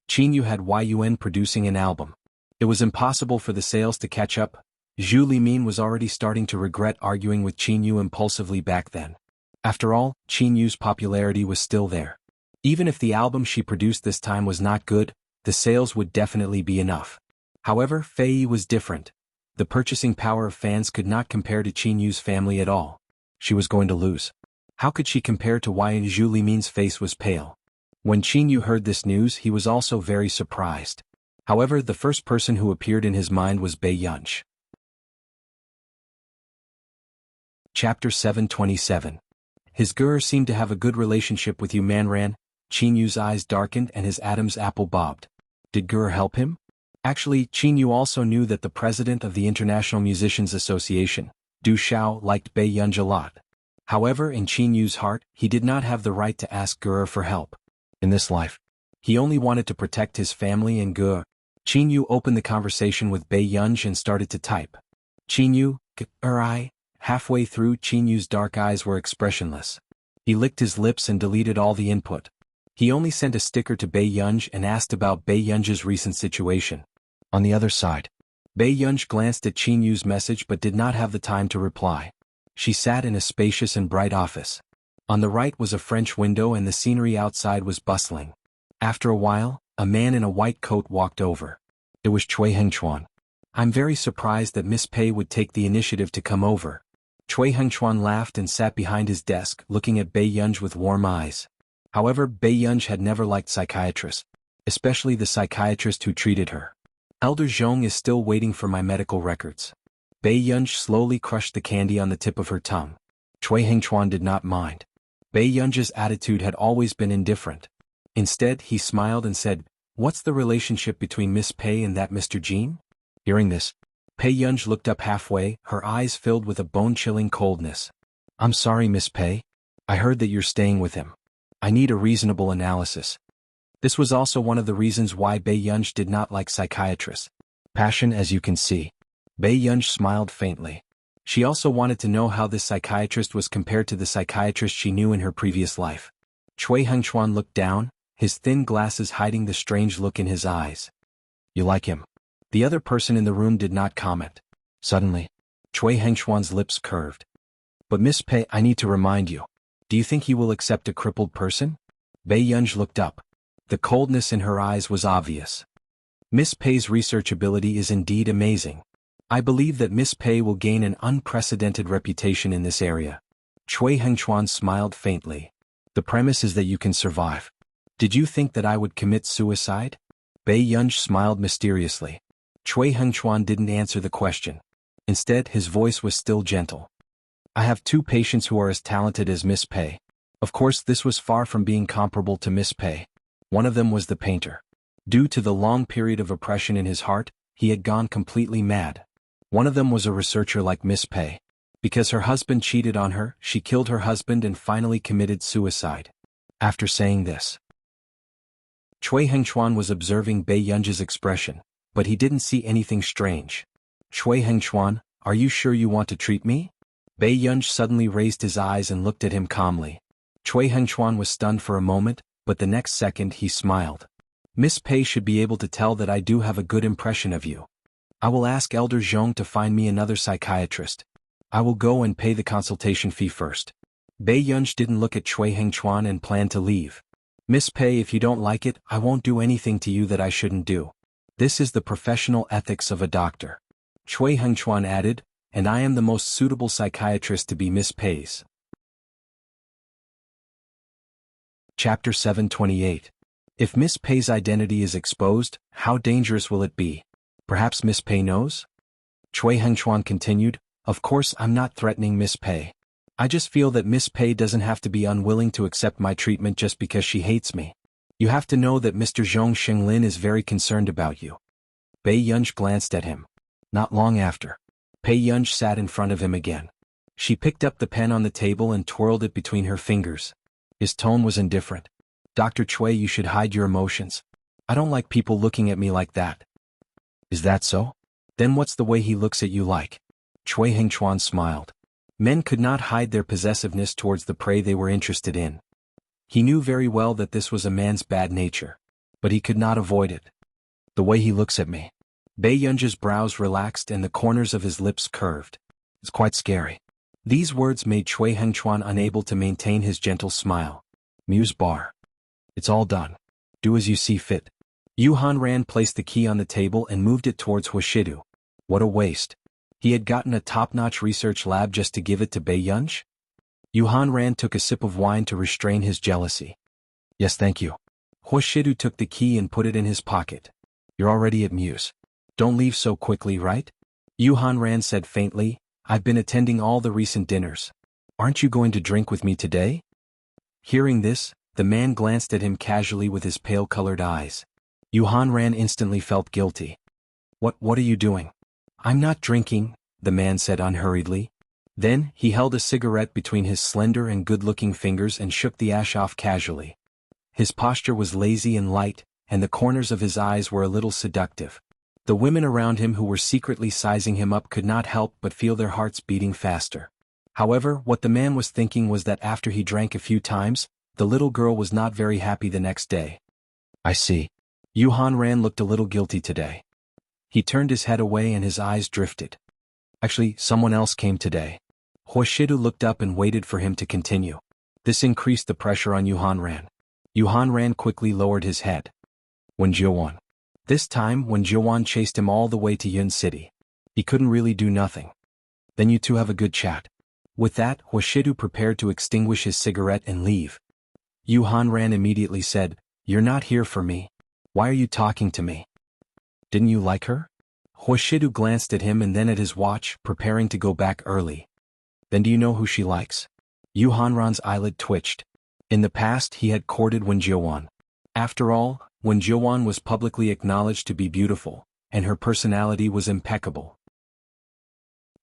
Qin had Yun producing an album. It was impossible for the sales to catch up. Zhu Limin was already starting to regret arguing with Qin impulsively back then. After all, Qin popularity was still there. Even if the album she produced this time was not good, the sales would definitely be enough. However, Fei was different. The purchasing power of fans could not compare to Qin family at all. She was going to lose. How could she compare to Yun? Zhu Limin's face was pale. When Qin heard this news, he was also very surprised. However, the first person who appeared in his mind was Bei Yunch. Chapter 727. His Gur seemed to have a good relationship with Yu Manran. Qin eyes darkened and his Adam's apple bobbed. Did Gur help him? Actually, Qin also knew that the president of the International Musicians Association, Du Xiao, liked Bei Yunch a lot. However, in Qin heart, he did not have the right to ask Gur for help. In this life, he only wanted to protect his family and Gur. Qin opened the conversation with Bei Yunch and started to type. Qin I. Halfway through, Qin dark eyes were expressionless. He licked his lips and deleted all the input. He only sent a sticker to Bei Yunch and asked about Bei Yunch's recent situation. On the other side, Bei Yunch glanced at Qin message but did not have the time to reply. She sat in a spacious and bright office. On the right was a French window and the scenery outside was bustling. After a while, a man in a white coat walked over. It was Cui Hengchuan. I'm very surprised that Miss Pei would take the initiative to come over. Cui Hengchuan laughed and sat behind his desk, looking at Bei Yunch with warm eyes. However, Bei Yunch had never liked psychiatrists, especially the psychiatrist who treated her. Elder Zhong is still waiting for my medical records. Bei Yunch slowly crushed the candy on the tip of her tongue. Cui Hengchuan did not mind. Bei Yunch's attitude had always been indifferent. Instead, he smiled and said, "What's the relationship between Miss Pei and that Mr. Jean?" Hearing this, Bei Yunch looked up halfway, her eyes filled with a bone-chilling coldness. "I'm sorry, Miss Pei. I heard that you're staying with him. I need a reasonable analysis." This was also one of the reasons why Bei Yunch did not like psychiatrists. Passion, as you can see. Bei Yunch smiled faintly. She also wanted to know how this psychiatrist was compared to the psychiatrist she knew in her previous life. Cui Hengchuan looked down, his thin glasses hiding the strange look in his eyes. "You like him?" The other person in the room did not comment. Suddenly, Cui Hengchuan's lips curved. "But Miss Pei, I need to remind you. Do you think he will accept a crippled person?" Bei Yunch looked up. The coldness in her eyes was obvious. "Miss Pei's research ability is indeed amazing. I believe that Miss Pei will gain an unprecedented reputation in this area." Cui Hengchuan smiled faintly. "The premise is that you can survive. Did you think that I would commit suicide?" Bei Yunch smiled mysteriously. Cui Hengchuan didn't answer the question. Instead, his voice was still gentle. "I have two patients who are as talented as Miss Pei. Of course, this was far from being comparable to Miss Pei. One of them was the painter. Due to the long period of oppression in his heart, he had gone completely mad. One of them was a researcher like Miss Pei. Because her husband cheated on her, she killed her husband and finally committed suicide." After saying this, Cui Hengchuan was observing Bei Yunch's expression, but he didn't see anything strange. "Cui Hengchuan, are you sure you want to treat me?" Bei Yunch suddenly raised his eyes and looked at him calmly. Cui Hengchuan was stunned for a moment, but the next second he smiled. "Miss Pei should be able to tell that I do have a good impression of you. I will ask Elder Zhong to find me another psychiatrist. I will go and pay the consultation fee first." Bei Yunch didn't look at Cui Hengchuan and planned to leave. "Miss Pei, if you don't like it, I won't do anything to you that I shouldn't do. This is the professional ethics of a doctor." Cui Hengchuan added, "And I am the most suitable psychiatrist to be Miss Pei's." Chapter 728. If Miss Pei's identity is exposed, how dangerous will it be? Perhaps Miss Pei knows? Cui Hengchuan continued, "Of course I'm not threatening Miss Pei. I just feel that Miss Pei doesn't have to be unwilling to accept my treatment just because she hates me. You have to know that Mr. Zhong Xinglin is very concerned about you." Bei Yunch glanced at him. Not long after, Bei Yunch sat in front of him again. She picked up the pen on the table and twirled it between her fingers. His tone was indifferent. "Dr. Cui, you should hide your emotions. I don't like people looking at me like that. Is that so? Then what's the way he looks at you like? Cui Hengchuan smiled. Men could not hide their possessiveness towards the prey they were interested in. He knew very well that this was a man's bad nature. But he could not avoid it. The way he looks at me. Bei Yunji's brows relaxed and the corners of his lips curved. It's quite scary. These words made Cui Hengchuan unable to maintain his gentle smile. Muse bar. It's all done. Do as you see fit. Yu Hanran placed the key on the table and moved it towards Huashidu. What a waste. He had gotten a top-notch research lab just to give it to Bei Yunji? Yu Hanran took a sip of wine to restrain his jealousy. Yes, thank you. Huashidu took the key and put it in his pocket. You're already at Muse. Don't leave so quickly, right? Yu Hanran said faintly, I've been attending all the recent dinners. Aren't you going to drink with me today? Hearing this, the man glanced at him casually with his pale-colored eyes. Yu Hanran instantly felt guilty. What are you doing? I'm not drinking, the man said unhurriedly. Then, he held a cigarette between his slender and good-looking fingers and shook the ash off casually. His posture was lazy and light, and the corners of his eyes were a little seductive. The women around him who were secretly sizing him up could not help but feel their hearts beating faster. However, what the man was thinking was that after he drank a few times, the little girl was not very happy the next day. I see. Yu Hanran looked a little guilty today. He turned his head away and his eyes drifted. Actually, someone else came today. Huashidu looked up and waited for him to continue. This increased the pressure on Yu Hanran. Yu Hanran quickly lowered his head. Wen Jiuwan. This time, Wen Jiuwan chased him all the way to Yun City. He couldn't really do nothing. Then you two have a good chat. With that, Huashidu prepared to extinguish his cigarette and leave. Yu Hanran immediately said, You're not here for me. Why are you talking to me? Didn't you like her? Huashidu glanced at him and then at his watch, preparing to go back early. Then do you know who she likes? Yu Hanran's eyelid twitched. In the past he had courted Wen Jiuwan. After all, Wen Jiuwan was publicly acknowledged to be beautiful, and her personality was impeccable.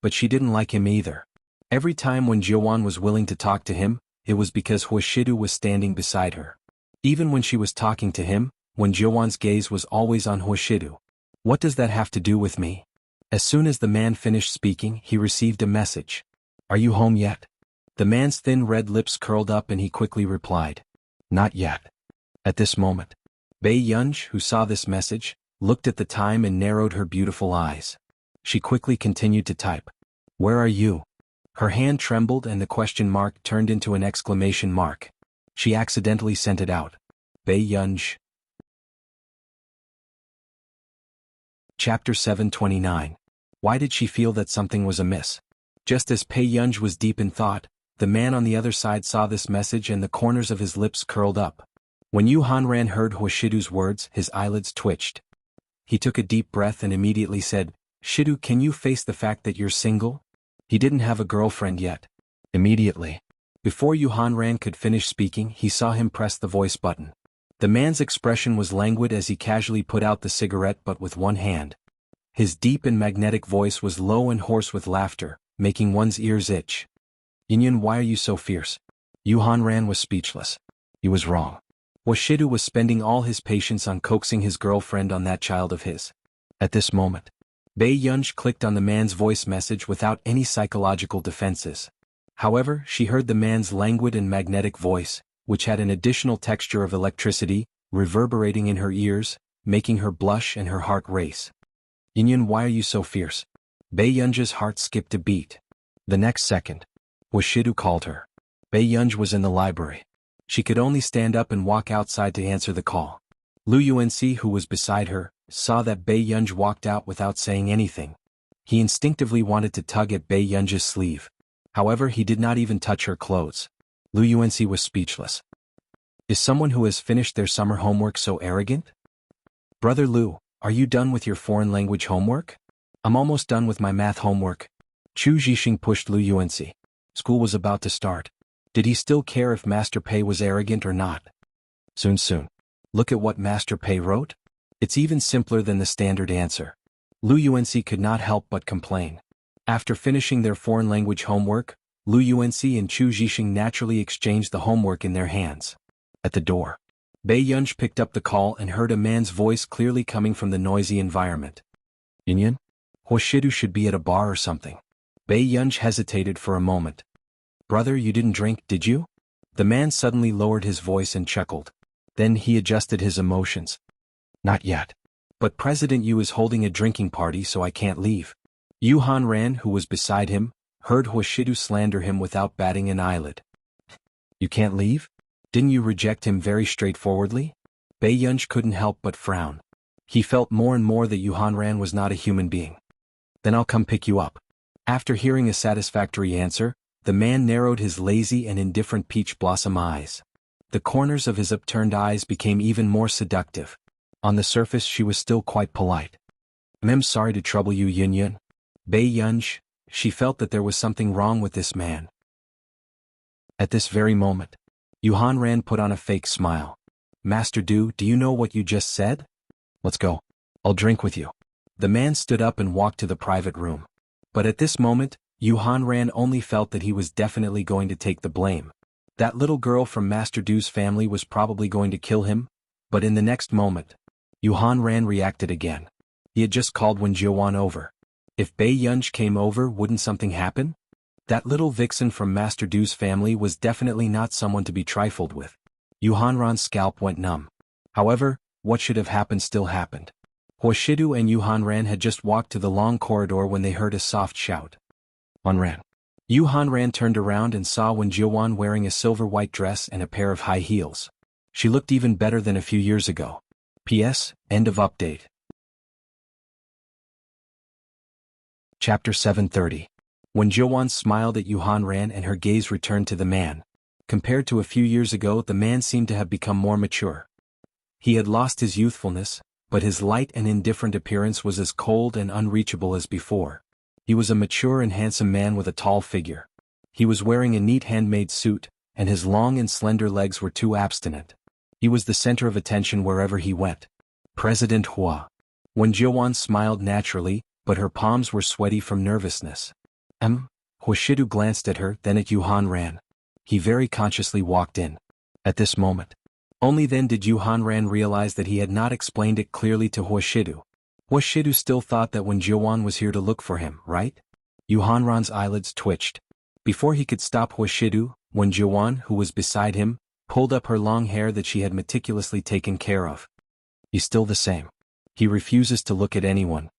But she didn't like him either. Every time Wen Jiuwan was willing to talk to him, it was because Huashidu was standing beside her. Even when she was talking to him, Wen Jiuwan's gaze was always on Huashidu. What does that have to do with me? As soon as the man finished speaking, he received a message. Are you home yet? The man's thin red lips curled up and he quickly replied. Not yet. At this moment. Bei Yunji, who saw this message, looked at the time and narrowed her beautiful eyes. She quickly continued to type. Where are you? Her hand trembled and the question mark turned into an exclamation mark. She accidentally sent it out. Bei Yunji. Chapter 729. Why did she feel that something was amiss? Just as Bei Yunji was deep in thought, the man on the other side saw this message and the corners of his lips curled up. When Yu Hanran heard Huashidu's words, his eyelids twitched. He took a deep breath and immediately said, Shidu, can you face the fact that you're single? He didn't have a girlfriend yet. Immediately. Before Yu Hanran could finish speaking, he saw him press the voice button. The man's expression was languid as he casually put out the cigarette but with one hand. His deep and magnetic voice was low and hoarse with laughter, making one's ears itch. Yinyan, why are you so fierce? Yu Hanran was speechless. He was wrong. Huashidu was spending all his patience on coaxing his girlfriend on that child of his. At this moment, Bei Yunji clicked on the man's voice message without any psychological defenses. However, she heard the man's languid and magnetic voice, which had an additional texture of electricity, reverberating in her ears, making her blush and her heart race. Yinyan, why are you so fierce? Bei Yunji's heart skipped a beat. The next second, Huashidu called her. Bei Yunji was in the library. She could only stand up and walk outside to answer the call. Lu Yuanxi, who was beside her, saw that Bei Yunji walked out without saying anything. He instinctively wanted to tug at Bei Yunji's sleeve. However, he did not even touch her clothes. Lu Yuanxi was speechless. Is someone who has finished their summer homework so arrogant? Brother Lu, are you done with your foreign language homework? I'm almost done with my math homework. Chu Zhixing pushed Lu Yuanxi. School was about to start. Did he still care if Master Pei was arrogant or not? Soon. Look at what Master Pei wrote. It's even simpler than the standard answer. Lu Yuanxi could not help but complain. After finishing their foreign language homework, Lu Yuanxi and Chu Zhixing naturally exchanged the homework in their hands. At the door, Bei Yunj picked up the call and heard a man's voice clearly coming from the noisy environment. Yunyan? Huashidu should be at a bar or something. Bei Yunj hesitated for a moment. Brother, you didn't drink, did you? The man suddenly lowered his voice and chuckled. Then he adjusted his emotions. Not yet. But President Yu is holding a drinking party, so I can't leave. Yu Hanran, who was beside him, heard Huashidu slander him without batting an eyelid. You can't leave? Didn't you reject him very straightforwardly? Bei Yunj couldn't help but frown. He felt more and more that Yu Hanran was not a human being. Then I'll come pick you up. After hearing a satisfactory answer, the man narrowed his lazy and indifferent peach blossom eyes. The corners of his upturned eyes became even more seductive. On the surface she was still quite polite. I'm sorry to trouble you, Yunyan. Bei Yunj, she felt that there was something wrong with this man. At this very moment, Yu Hanran put on a fake smile. Master Du, do you know what you just said? Let's go. I'll drink with you. The man stood up and walked to the private room. But at this moment, Yu Hanran only felt that he was definitely going to take the blame. That little girl from Master Du's family was probably going to kill him, but in the next moment, Yu Hanran reacted again. He had just called Wen Jiuwan over. If Bei Yunj came over, wouldn't something happen? That little vixen from Master Du's family was definitely not someone to be trifled with. Yu Hanran's scalp went numb. However, what should have happened still happened. Huashidu and Yu Hanran had just walked to the long corridor when they heard a soft shout. Hanran. Yu Hanran turned around and saw Wen Jiuwan wearing a silver-white dress and a pair of high heels. She looked even better than a few years ago. P.S. End of update. Chapter 730. Wen Jiuwan smiled at Yu Hanran and her gaze returned to the man. Compared to a few years ago, the man seemed to have become more mature. He had lost his youthfulness, but his light and indifferent appearance was as cold and unreachable as before. He was a mature and handsome man with a tall figure. He was wearing a neat handmade suit, and his long and slender legs were too abstinent. He was the center of attention wherever he went. President Hua. Wen Jiuwan smiled naturally, but her palms were sweaty from nervousness. Huashidu glanced at her, then at Yu Hanran. He very consciously walked in. At this moment. Only then did Yu Hanran realize that he had not explained it clearly to Huashidu. Huashidu still thought that Wen Jiuwan was here to look for him, right? Yu Hanran's eyelids twitched. Before he could stop Huashidu, Wen Jiuwan, who was beside him, pulled up her long hair that she had meticulously taken care of. He's still the same. He refuses to look at anyone.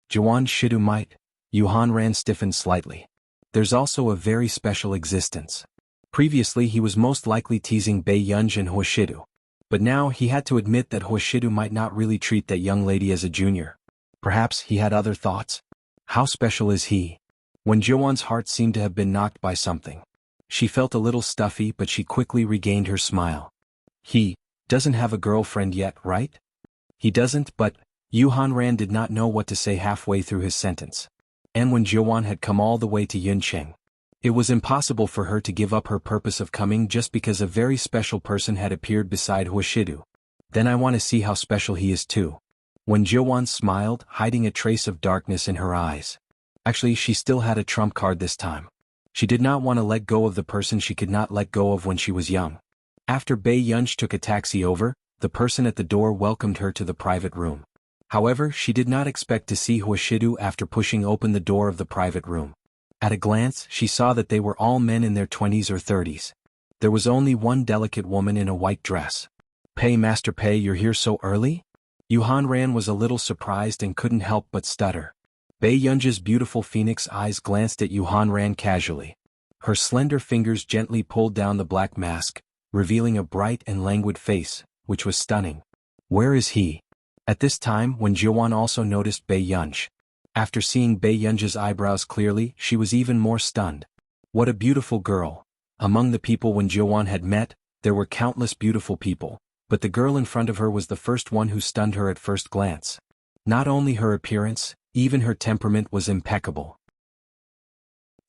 Jiuwan Shidu might. Yu Hanran stiffened slightly. There's also a very special existence. Previously he was most likely teasing Bei Yunj and Huashidu. But now he had to admit that Huashidu might not really treat that young lady as a junior. Perhaps he had other thoughts. How special is he? Wen Jiuwan's heart seemed to have been knocked by something. She felt a little stuffy, but she quickly regained her smile. He doesn't have a girlfriend yet, right? He doesn't, but Yu Hanran did not know what to say halfway through his sentence. And when Jiuwan had come all the way to Yuncheng, it was impossible for her to give up her purpose of coming just because a very special person had appeared beside Huashidu. Then I want to see how special he is too. When Jiuwan smiled, hiding a trace of darkness in her eyes. Actually, she still had a trump card this time. She did not want to let go of the person she could not let go of when she was young. After Bei Yunj took a taxi over, the person at the door welcomed her to the private room. However, she did not expect to see Huashidu after pushing open the door of the private room. At a glance, she saw that they were all men in their 20s or 30s. There was only one delicate woman in a white dress. Pei, Master Pei, you're here so early? Yu Hanran was a little surprised and couldn't help but stutter. Bei Yunj's beautiful phoenix eyes glanced at Yu Hanran casually. Her slender fingers gently pulled down the black mask, revealing a bright and languid face, which was stunning. Where is he? At this time, when Jiuwan also noticed Bei Yunj. After seeing Bei Yunj's eyebrows clearly, she was even more stunned. What a beautiful girl. Among the people when Jiuwan had met, there were countless beautiful people, but the girl in front of her was the first one who stunned her at first glance. Not only her appearance, even her temperament was impeccable.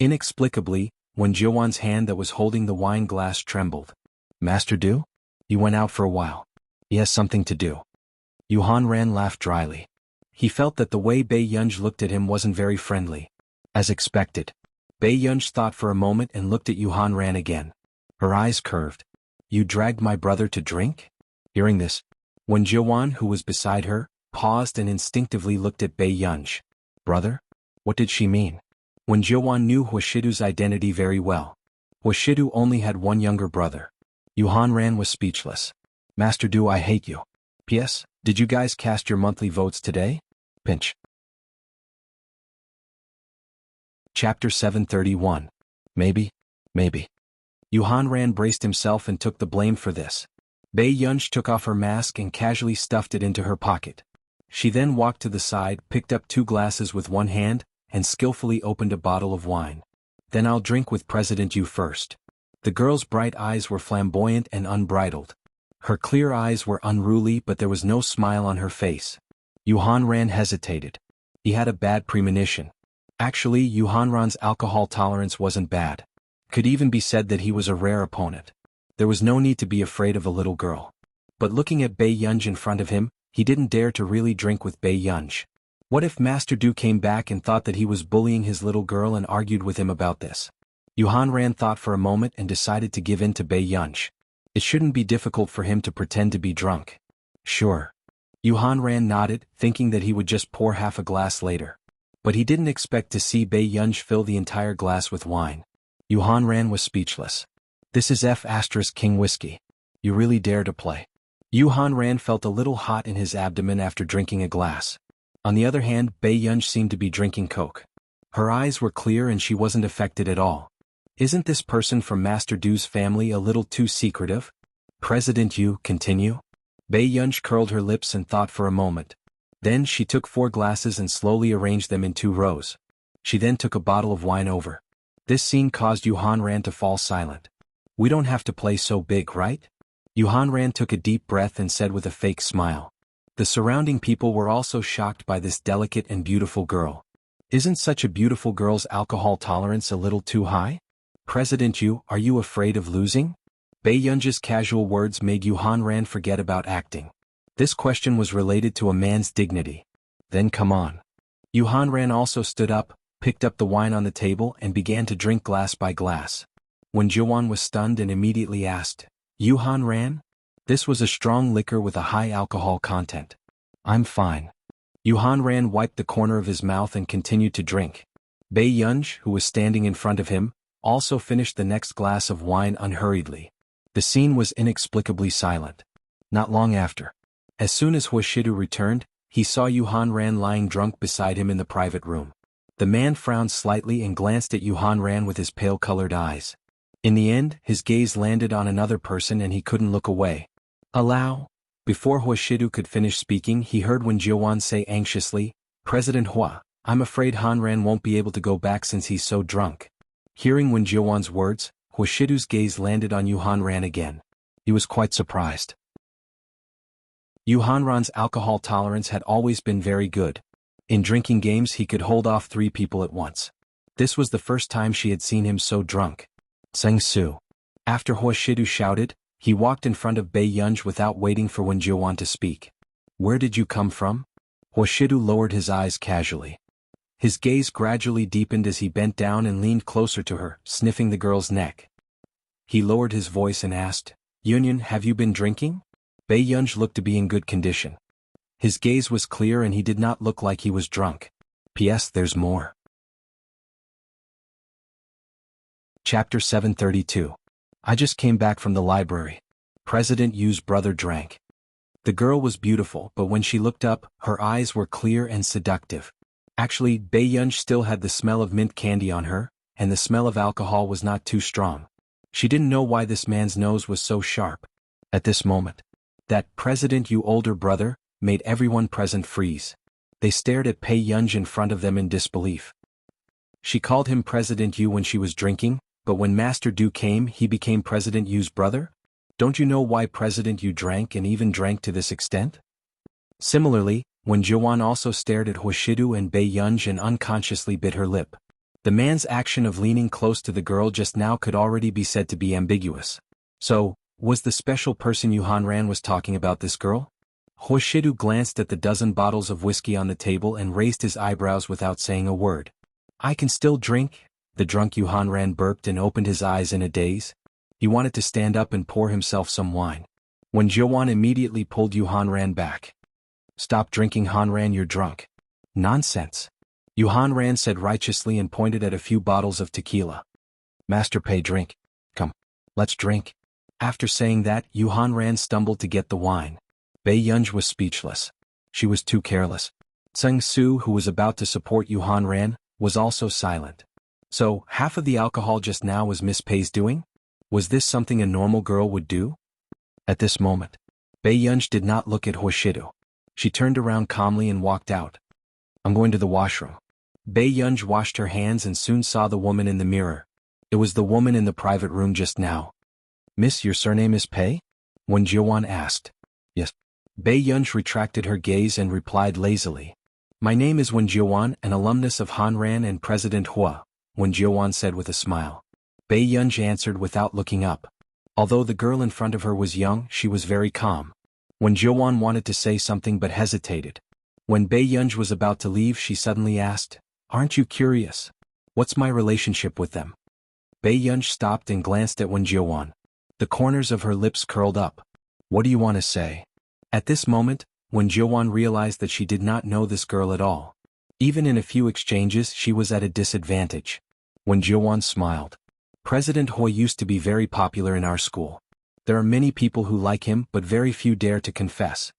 Inexplicably, when Jiuwan's hand that was holding the wine glass trembled. Master Du? He went out for a while. He has something to do. Yu Hanran laughed dryly. He felt that the way Bei Yunj looked at him wasn't very friendly. As expected. Bei Yunj thought for a moment and looked at Yu Hanran again. Her eyes curved. You dragged my brother to drink? Hearing this, Wen Jiuan, who was beside her, paused and instinctively looked at Bei Yunji. Brother? What did she mean? Wen Jiuan knew Huashidu's identity very well. Huashidu only had one younger brother. Yu Hanran was speechless. Master Du, I hate you. P.S. Did you guys cast your monthly votes today? Pinch. Chapter 731. Maybe. Yu Hanran braced himself and took the blame for this. Bei Yunji took off her mask and casually stuffed it into her pocket. She then walked to the side, picked up 2 glasses with one hand, and skillfully opened a bottle of wine. Then I'll drink with President Yu first. The girl's bright eyes were flamboyant and unbridled. Her clear eyes were unruly, but there was no smile on her face. Yu Hanran hesitated. He had a bad premonition. Actually, Yu Hanran's alcohol tolerance wasn't bad. Could even be said that he was a rare opponent. There was no need to be afraid of a little girl. But looking at Bei Yunji in front of him, he didn't dare to really drink with Bei Yunji. What if Master Du came back and thought that he was bullying his little girl and argued with him about this? Yu Hanran thought for a moment and decided to give in to Bei Yunji. It shouldn't be difficult for him to pretend to be drunk. Sure. Yu Hanran nodded, thinking that he would just pour half a glass later. But he didn't expect to see Bei Yunji fill the entire glass with wine. Yu Hanran was speechless. This is F*King whiskey. You really dare to play. Yu Hanran felt a little hot in his abdomen after drinking a glass. On the other hand, Bei Yunji seemed to be drinking Coke. Her eyes were clear and she wasn't affected at all. Isn't this person from Master Du's family a little too secretive? President Yu, continue? Bei Yunji curled her lips and thought for a moment. Then she took 4 glasses and slowly arranged them in 2 rows. She then took a bottle of wine over. This scene caused Yu Hanran to fall silent. We don't have to play so big, right? Yu Hanran took a deep breath and said with a fake smile. The surrounding people were also shocked by this delicate and beautiful girl. Isn't such a beautiful girl's alcohol tolerance a little too high? President Yu, are you afraid of losing? Bei Yunji's casual words made Yu Hanran forget about acting. This question was related to a man's dignity. Then come on. Yu Hanran also stood up, picked up the wine on the table and began to drink glass by glass. Wen Jiuan was stunned and immediately asked, Yu Hanran? This was a strong liquor with a high alcohol content. I'm fine. Yu Hanran wiped the corner of his mouth and continued to drink. Bei Yunji, who was standing in front of him, also finished the next glass of wine unhurriedly. The scene was inexplicably silent. Not long after. As soon as Huashidu returned, he saw Yu Hanran lying drunk beside him in the private room. The man frowned slightly and glanced at Yu Hanran with his pale-colored eyes. In the end, his gaze landed on another person and he couldn't look away. Allow. Before Huashidu could finish speaking, he heard Wen Jiuan say anxiously, President Hua, I'm afraid Hanran won't be able to go back since he's so drunk. Hearing Wen Jiuan's words, Huashidu's gaze landed on Yu Hanran again. He was quite surprised. Yu Hanran's alcohol tolerance had always been very good. In drinking games he could hold off 3 people at once. This was the first time she had seen him so drunk. Sang Su. After Huashidu shouted, he walked in front of Bei Yunji without waiting for Wen Jiuan to speak. Where did you come from? Huashidu lowered his eyes casually. His gaze gradually deepened as he bent down and leaned closer to her, sniffing the girl's neck. He lowered his voice and asked, Yunyan, have you been drinking? Bei Yunji looked to be in good condition. His gaze was clear and he did not look like he was drunk. P.S. There's more. Chapter 732. I just came back from the library. President Yu's brother drank. The girl was beautiful, but when she looked up, her eyes were clear and seductive. Actually, Bei Yunji still had the smell of mint candy on her, and the smell of alcohol was not too strong. She didn't know why this man's nose was so sharp. At this moment, that President Yu older brother made everyone present freeze. They stared at Bei Yunji in front of them in disbelief. She called him President Yu when she was drinking, but when Master Du came he became President Yu's brother? Don't you know why President Yu drank and even drank to this extent? Similarly, Wen Jiuan also stared at Huashidu and Bei Yunji and unconsciously bit her lip. The man's action of leaning close to the girl just now could already be said to be ambiguous. So, was the special person Yu Hanran was talking about this girl? Huashidu glanced at the dozen bottles of whiskey on the table and raised his eyebrows without saying a word. I can still drink? The drunk Yu Hanran burped and opened his eyes in a daze. He wanted to stand up and pour himself some wine. When Jiuwan immediately pulled Yu Hanran back. Stop drinking, Hanran, you're drunk. Nonsense. Yu Hanran said righteously and pointed at a few bottles of tequila. Master Pei, drink. Come. Let's drink. After saying that, Yu Hanran stumbled to get the wine. Bei Yunj was speechless. She was too careless. Tseng Su, who was about to support Yu Hanran, was also silent. So, half of the alcohol just now was Miss Pei's doing? Was this something a normal girl would do? At this moment, Bei Yunj did not look at Huashidu. She turned around calmly and walked out. I'm going to the washroom. Bei Yunj washed her hands and soon saw the woman in the mirror. It was the woman in the private room just now. Miss, your surname is Pei? Wen Jiuwan asked. Yes. Bei Yunj retracted her gaze and replied lazily. My name is Wen Jiuwan, an alumnus of Hanran and President Hua, Wen Jiuwan said with a smile. Bei Yunj answered without looking up. Although the girl in front of her was young, she was very calm. Wen Jiuwan wanted to say something but hesitated. When Bei Yunj was about to leave, she suddenly asked, Aren't you curious? What's my relationship with them? Bei Yunj stopped and glanced at Wen Jiuwan. The corners of her lips curled up. What do you want to say? At this moment, Wen Jiuwan realized that she did not know this girl at all. Even in a few exchanges, she was at a disadvantage. Wen Jiuwan smiled. President Hoi used to be very popular in our school. There are many people who like him, but very few dare to confess.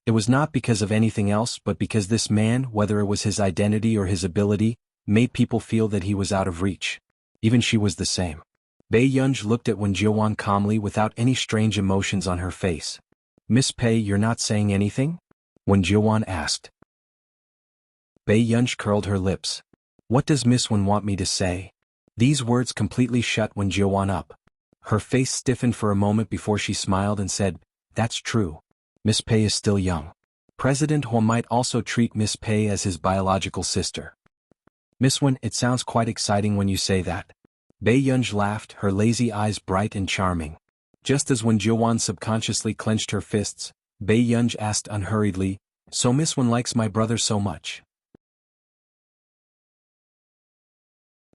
It was not because of anything else but because this man, whether it was his identity or his ability, made people feel that he was out of reach. Even she was the same. Bei Yunj looked at Wen Jiuwan calmly without any strange emotions on her face. Miss Pei, you're not saying anything? Wen Jiuwan asked. Bei Yunj curled her lips. What does Miss Wen want me to say? These words completely shut Wen Jiuwan up. Her face stiffened for a moment before she smiled and said, That's true. Miss Pei is still young. President Hua might also treat Miss Pei as his biological sister. Miss Wen, it sounds quite exciting when you say that. Bei Yunj laughed, her lazy eyes bright and charming. Just as Wen Jiuwan subconsciously clenched her fists, Bei Yunj asked unhurriedly, So Miss Wen likes my brother so much?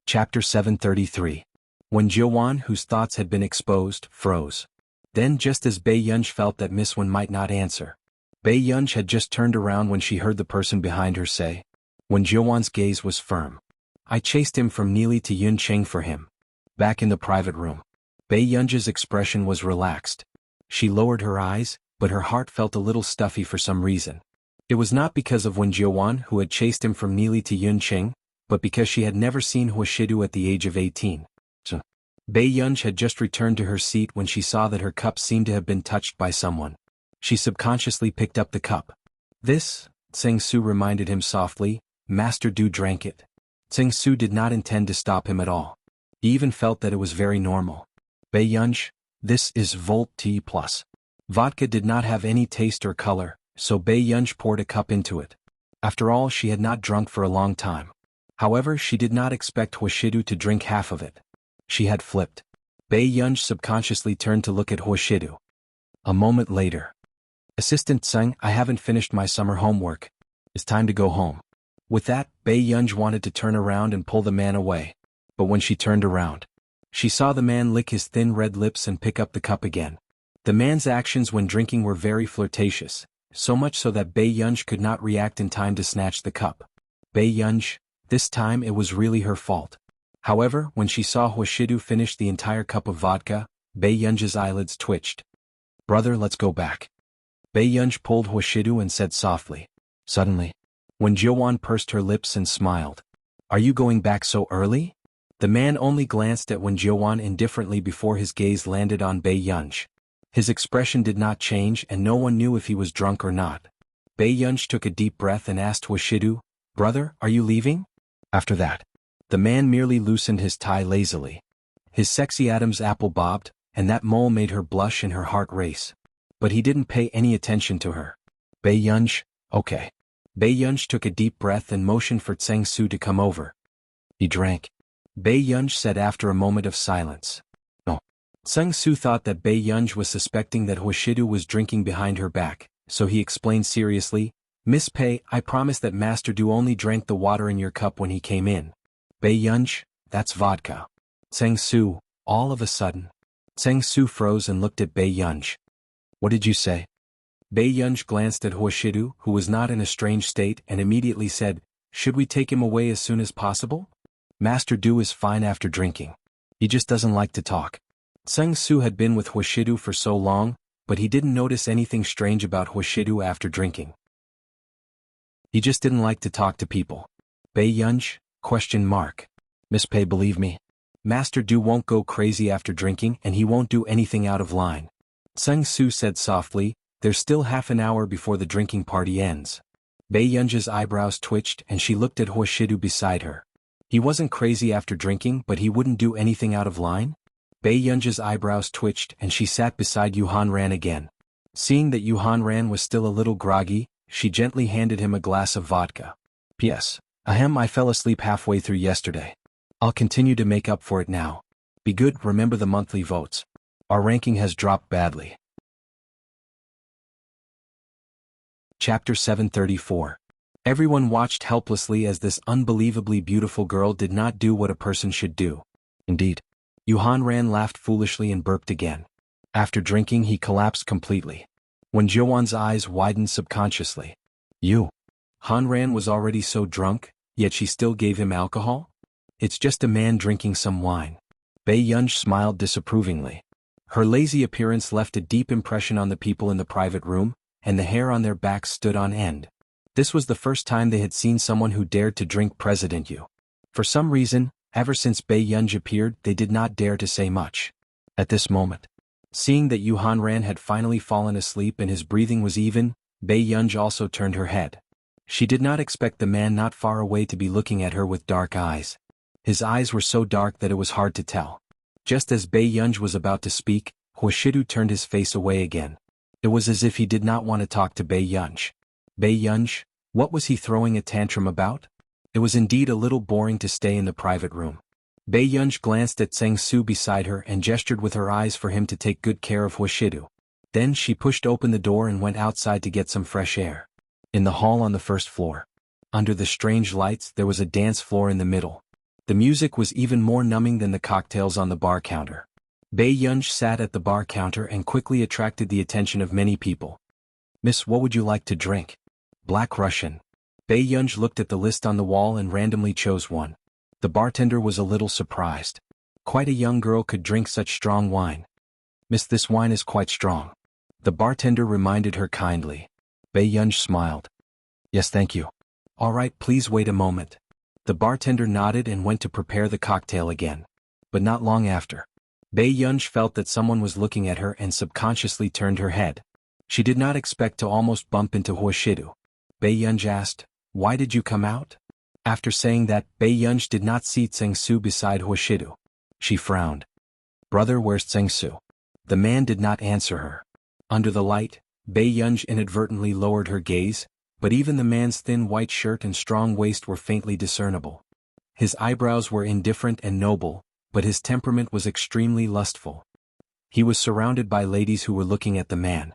Chapter 733. Wen Jiuwan, whose thoughts had been exposed, froze. Then just as Bei Yunj felt that Miss Wen might not answer, Bei Yunj had just turned around when she heard the person behind her say. Wen Jiuwan's gaze was firm. I chased him from Nili to Yuncheng for him. Back in the private room, Bei Yunj's expression was relaxed. She lowered her eyes, but her heart felt a little stuffy for some reason. It was not because of Wen Jiuwan who had chased him from Nili to Yuncheng, but because she had never seen Huashidu at the age of 18. Bei Yunj had just returned to her seat when she saw that her cup seemed to have been touched by someone. She subconsciously picked up the cup. This, Tseng Su reminded him softly, Master Du drank it. Tseng Su did not intend to stop him at all. He even felt that it was very normal. Bei Yunj, this is Volt Tea Plus. Vodka did not have any taste or color, so Bei Yunj poured a cup into it. After all, she had not drunk for a long time. However, she did not expect Huashidu to drink half of it. She had flipped. Bei Yunj subconsciously turned to look at Huashidu. A moment later. Assistant Tseng, I haven't finished my summer homework. It's time to go home. With that, Bei Yunj wanted to turn around and pull the man away. But when she turned around, she saw the man lick his thin red lips and pick up the cup again. The man's actions when drinking were very flirtatious, so much so that Bei Yunj could not react in time to snatch the cup. Bei Yunj, this time it was really her fault. However, when she saw Huashidu finish the entire cup of vodka, Bei Yunj's eyelids twitched. Brother, let's go back. Bei Yunj pulled Huashidu and said softly. Suddenly, Wen Jiuwan pursed her lips and smiled. Are you going back so early? The man only glanced at Wen Jiuwan indifferently before his gaze landed on Bei Yunj. His expression did not change and no one knew if he was drunk or not. Bei Yunj took a deep breath and asked Huashidu, Brother, are you leaving? After that, the man merely loosened his tie lazily. His sexy Adam's apple bobbed, and that mole made her blush and her heart race. But he didn't pay any attention to her. Bei Yunj, okay. Bei Yunj took a deep breath and motioned for Tseng Su to come over. He drank. Bei Yunj said after a moment of silence. No. Tseng Su thought that Bei Yunj was suspecting that Huashidu was drinking behind her back, so he explained seriously, Miss Pei, I promise that Master Du only drank the water in your cup when he came in. Bei Yunj, that's vodka. Tseng Su, all of a sudden. Tseng Su froze and looked at Bei Yunj. What did you say? Bei Yunj glanced at Huashidu, who was not in a strange state, and immediately said, should we take him away as soon as possible? Master Du is fine after drinking. He just doesn't like to talk. Seng Su had been with Huashidu for so long, but he didn't notice anything strange about Huashidu after drinking. He just didn't like to talk to people. Bei Yunj? Miss Pei, believe me. Master Du won't go crazy after drinking, and he won't do anything out of line. Seng Su said softly, there's still half an hour before the drinking party ends. Bei Yunj's eyebrows twitched and she looked at Huashidu beside her. He wasn't crazy after drinking, but he wouldn't do anything out of line? Bei Yunj's eyebrows twitched and she sat beside Yuhan Ran again. Seeing that Yuhan Ran was still a little groggy, she gently handed him a glass of vodka. P.S. I fell asleep halfway through yesterday. I'll continue to make up for it now. Be good, remember the monthly votes. Our ranking has dropped badly. Chapter 734. Everyone watched helplessly as this unbelievably beautiful girl did not do what a person should do. Indeed. Yuhan Ran laughed foolishly and burped again. After drinking he collapsed completely. When Joan's eyes widened subconsciously. Han Ran was already so drunk, yet she still gave him alcohol? It's just a man drinking some wine. Bei Yunj smiled disapprovingly. Her lazy appearance left a deep impression on the people in the private room, and the hair on their backs stood on end. This was the first time they had seen someone who dared to drink President Yu. For some reason, ever since Bei Yunj appeared, they did not dare to say much. At this moment, seeing that Yuhan Ran had finally fallen asleep and his breathing was even, Bei Yunj also turned her head. She did not expect the man not far away to be looking at her with dark eyes. His eyes were so dark that it was hard to tell. Just as Bei Yunj was about to speak, Huashidu turned his face away again. It was as if he did not want to talk to Bei Yunj. Bei Yunj? What was he throwing a tantrum about? It was indeed a little boring to stay in the private room. Bei Yunj glanced at Seng Su beside her and gestured with her eyes for him to take good care of Huashidu. Then she pushed open the door and went outside to get some fresh air. In the hall on the first floor, under the strange lights, there was a dance floor in the middle. The music was even more numbing than the cocktails on the bar counter. Bei Yunj sat at the bar counter and quickly attracted the attention of many people. Miss, what would you like to drink? Black Russian. Bei Yunj looked at the list on the wall and randomly chose one. The bartender was a little surprised. Quite a young girl could drink such strong wine. Miss, this wine is quite strong. The bartender reminded her kindly. Bei Yunj smiled. Yes, thank you. All right, please wait a moment. The bartender nodded and went to prepare the cocktail again. But not long after, Bei Yunj felt that someone was looking at her and subconsciously turned her head. She did not expect to almost bump into Huashidu. Bei Yunj asked, why did you come out? After saying that, Bei Yunj did not see Seng Su beside Huashidu. She frowned. Brother, where's Seng Su? The man did not answer her. Under the light, Bei Yunj inadvertently lowered her gaze, but even the man's thin white shirt and strong waist were faintly discernible. His eyebrows were indifferent and noble, but his temperament was extremely lustful. He was surrounded by ladies who were looking at the man.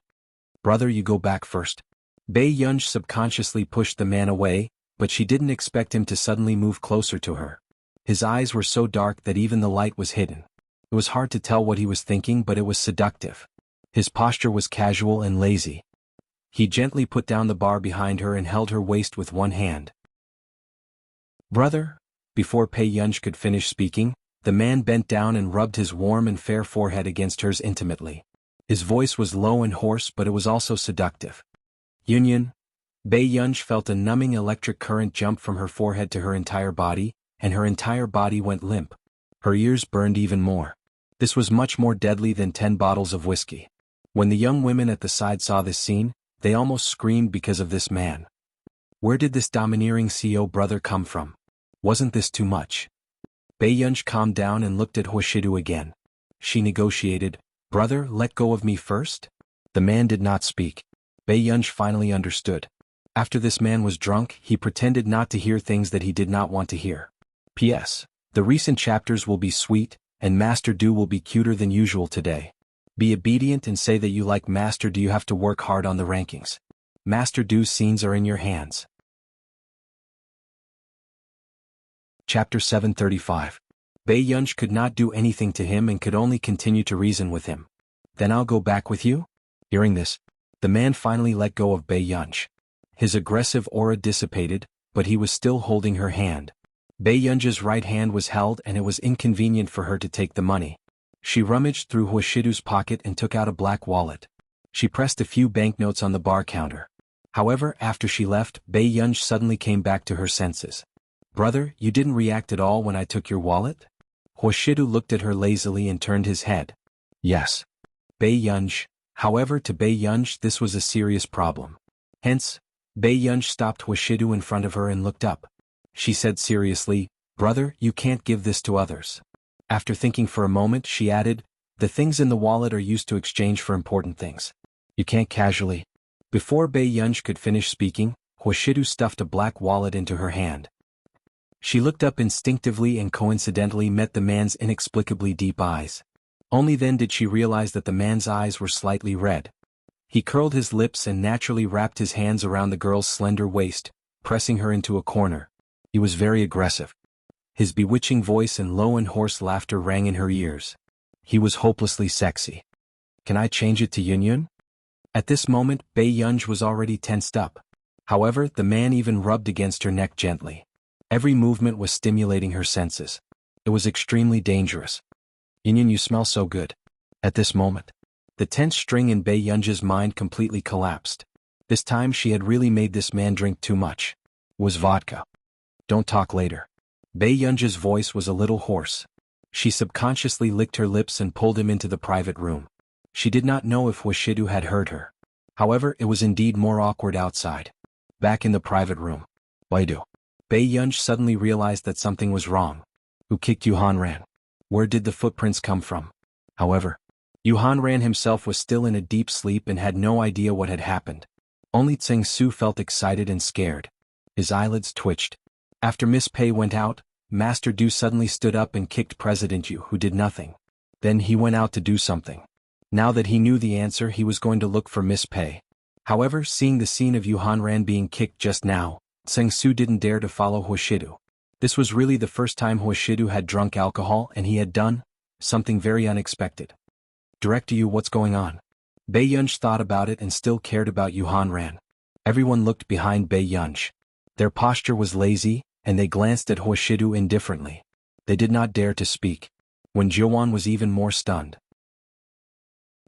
Brother, you go back first. Bei Yunj subconsciously pushed the man away, but she didn't expect him to suddenly move closer to her. His eyes were so dark that even the light was hidden. It was hard to tell what he was thinking, but it was seductive. His posture was casual and lazy. He gently put down the bar behind her and held her waist with one hand. Brother? Before Bei Yunj could finish speaking, the man bent down and rubbed his warm and fair forehead against hers intimately. His voice was low and hoarse, but it was also seductive. Union? Bei Yunj felt a numbing electric current jump from her forehead to her entire body, and her entire body went limp. Her ears burned even more. This was much more deadly than 10 bottles of whiskey. When the young women at the side saw this scene, they almost screamed because of this man. Where did this domineering CO brother come from? Wasn't this too much? Bei Yunj calmed down and looked at Huashidu again. She negotiated, Brother, let go of me first? The man did not speak. Bei Yunj finally understood. After this man was drunk, he pretended not to hear things that he did not want to hear. P.S. The recent chapters will be sweet, and Master Du will be cuter than usual today. Be obedient and say that you like Master Du. You have to work hard on the rankings. Master Du's scenes are in your hands. Chapter 735. Bei Yunj could not do anything to him and could only continue to reason with him. Then I'll go back with you? Hearing this, the man finally let go of Bei Yunj. His aggressive aura dissipated, but he was still holding her hand. Bei Yunj's right hand was held and it was inconvenient for her to take the money. She rummaged through Huashidu's pocket and took out a black wallet. She pressed a few banknotes on the bar counter. However, after she left, Bei Yunj suddenly came back to her senses. "Brother, you didn't react at all when I took your wallet?" Huashidu looked at her lazily and turned his head. "Yes." Bei Yunj. However, to Bei Yunj this was a serious problem. Hence, Bei Yunj stopped Huashidu in front of her and looked up. She said seriously, "Brother, you can't give this to others." After thinking for a moment, she added, "The things in the wallet are used to exchange for important things. You can't casually." Before Bei Yunj could finish speaking, Huashidu stuffed a black wallet into her hand. She looked up instinctively and coincidentally met the man's inexplicably deep eyes. Only then did she realize that the man's eyes were slightly red. He curled his lips and naturally wrapped his hands around the girl's slender waist, pressing her into a corner. He was very aggressive. His bewitching voice and low and hoarse laughter rang in her ears. He was hopelessly sexy. "Can I change it to Yunyun?" At this moment, Bei Yunj was already tensed up. However, the man even rubbed against her neck gently. Every movement was stimulating her senses. It was extremely dangerous. "Yunyun, you smell so good." At this moment, the tense string in Bei Yunj's mind completely collapsed. This time she had really made this man drink too much. It was vodka. "Don't talk later." Bei Yunj's voice was a little hoarse. She subconsciously licked her lips and pulled him into the private room. She did not know if Huashidu had heard her. However, it was indeed more awkward outside. Back in the private room. "Waidu." Bei Yunj suddenly realized that something was wrong. "Who kicked Yuhanran? Where did the footprints come from?" However, Yuhanran himself was still in a deep sleep and had no idea what had happened. Only Tseng Su felt excited and scared. His eyelids twitched. After Miss Pei went out, Master Du suddenly stood up and kicked President Yu, who did nothing. Then he went out to do something. Now that he knew the answer, he was going to look for Miss Pei. However, seeing the scene of Yuhanran being kicked just now, Tseng Su didn't dare to follow Huashidu. This was really the first time Huashidu had drunk alcohol and he had done something very unexpected. "Director Yu, what's going on?" Bei Yunj thought about it and still cared about Yuhanran. Everyone looked behind Bei Yunj. Their posture was lazy, and they glanced at Huashidu indifferently. They did not dare to speak. When Jiuan was even more stunned.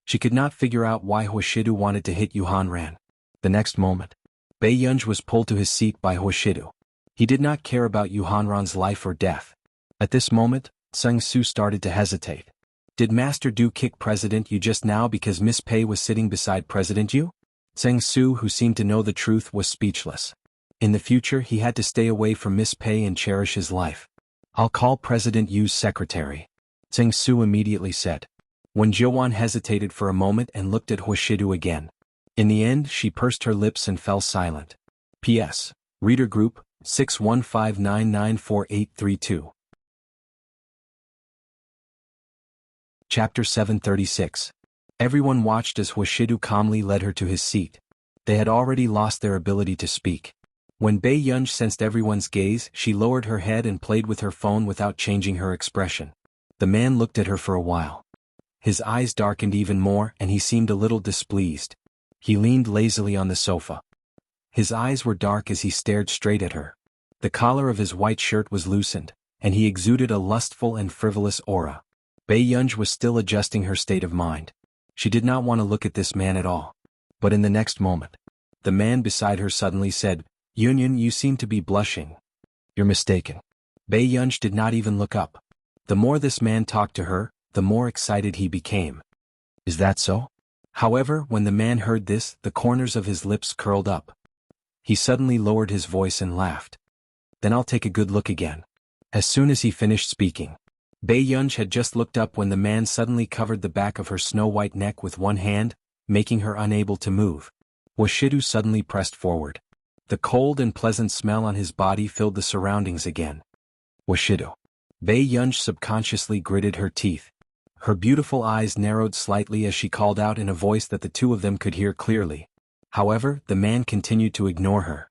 She could not figure out why Huashidu wanted to hit Yuhanran. The next moment, Bei Yunj was pulled to his seat by Huashidu. He did not care about Yuhanran's life or death. At this moment, Tseng Su started to hesitate. Did Master Du kick President Yu just now because Miss Pei was sitting beside President Yu? Tseng Su, who seemed to know the truth, was speechless. In the future he had to stay away from Miss Pei and cherish his life. "I'll call President Yu's secretary," Tseng Su immediately said. When Jiuan hesitated for a moment and looked at Huashidu again. In the end she pursed her lips and fell silent. P.S. Reader Group, 615994832. Chapter 736. Everyone watched as Huashidu calmly led her to his seat. They had already lost their ability to speak. When Bei Yunj sensed everyone's gaze, she lowered her head and played with her phone without changing her expression. The man looked at her for a while. His eyes darkened even more and he seemed a little displeased. He leaned lazily on the sofa. His eyes were dark as he stared straight at her. The collar of his white shirt was loosened, and he exuded a lustful and frivolous aura. Bei Yunj was still adjusting her state of mind. She did not want to look at this man at all. But in the next moment, the man beside her suddenly said, "Yunyun, you seem to be blushing." "You're mistaken." Bei Yunj did not even look up. The more this man talked to her, the more excited he became. "Is that so?" However, when the man heard this, the corners of his lips curled up. He suddenly lowered his voice and laughed. "Then I'll take a good look again." As soon as he finished speaking, Bei Yunj had just looked up when the man suddenly covered the back of her snow-white neck with one hand, making her unable to move. Huashidu suddenly pressed forward. The cold and pleasant smell on his body filled the surroundings again. "Huashidu." Bei Yunj subconsciously gritted her teeth. Her beautiful eyes narrowed slightly as she called out in a voice that the two of them could hear clearly. However, the man continued to ignore her.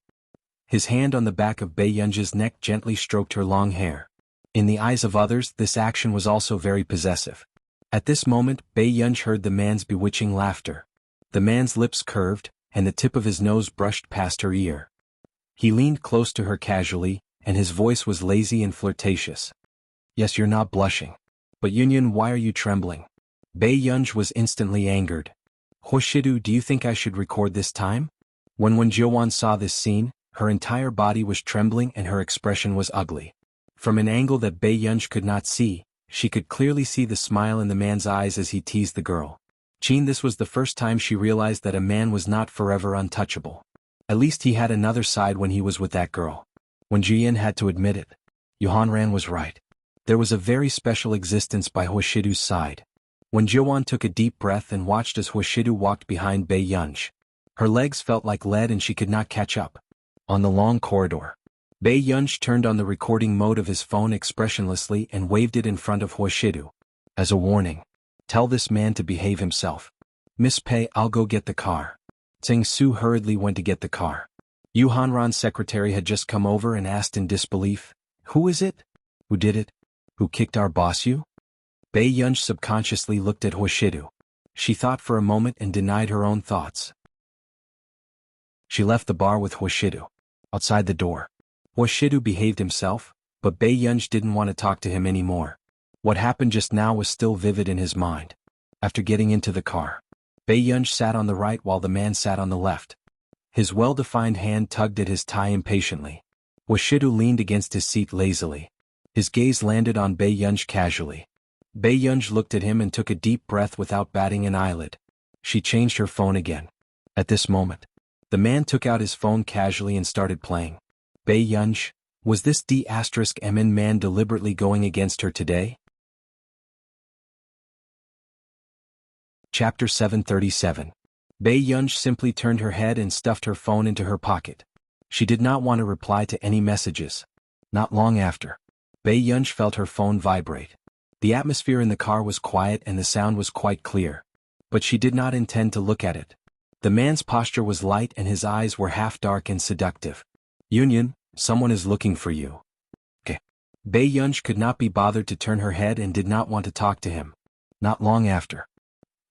His hand on the back of Bei Yunj's neck gently stroked her long hair. In the eyes of others, this action was also very possessive. At this moment, Bei Yunj heard the man's bewitching laughter. The man's lips curved, and the tip of his nose brushed past her ear. He leaned close to her casually, and his voice was lazy and flirtatious. Yes, you're not blushing. But Yunyan, why are you trembling? Bei Yunj was instantly angered. Hoshidu, do you think I should record this time? When Jiuwan saw this scene, her entire body was trembling and her expression was ugly. From an angle that Bei Yunj could not see, she could clearly see the smile in the man's eyes as he teased the girl. This was the first time she realized that a man was not forever untouchable. At least he had another side when he was with that girl. When Jiyan had to admit it, Yohanran was right. There was a very special existence by Hoshidu's side. When Jiuwan took a deep breath and watched as Hoshidu walked behind Bei Yunj, her legs felt like lead and she could not catch up. On the long corridor, Bei Yunj turned on the recording mode of his phone expressionlessly and waved it in front of Hoshidu. As a warning, tell this man to behave himself. Miss Pei, I'll go get the car. Tseng Su hurriedly went to get the car. Yu Hanran's secretary had just come over and asked in disbelief, "Who is it? Who did it? Who kicked our boss you?" Bei Yunj subconsciously looked at Hoshidu. She thought for a moment and denied her own thoughts. She left the bar with Hoshidu. Outside the door, Hoshidu behaved himself, but Bei Yunj didn't want to talk to him anymore. What happened just now was still vivid in his mind. After getting into the car, Bei Yunj sat on the right while the man sat on the left. His well-defined hand tugged at his tie impatiently. Hoshidu leaned against his seat lazily. His gaze landed on Bei Yunj casually. Bei Yunj looked at him and took a deep breath without batting an eyelid. She changed her phone again. At this moment, the man took out his phone casually and started playing. Bei Yunj, was this D***MN man deliberately going against her today? Chapter 737. Bei Yunj simply turned her head and stuffed her phone into her pocket. She did not want to reply to any messages. Not long after, Bei Yunj felt her phone vibrate. The atmosphere in the car was quiet and the sound was quite clear. But she did not intend to look at it. The man's posture was light and his eyes were half dark and seductive. Yunyan, someone is looking for you. Okay. Bei Yunj could not be bothered to turn her head and did not want to talk to him. Not long after,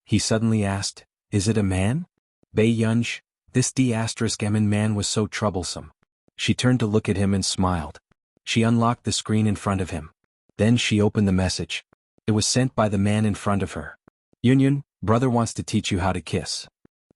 he suddenly asked, "Is it a man?" Bei Yunj, this D***MN man was so troublesome. She turned to look at him and smiled. She unlocked the screen in front of him. Then she opened the message. It was sent by the man in front of her. "Yunyan, brother wants to teach you how to kiss."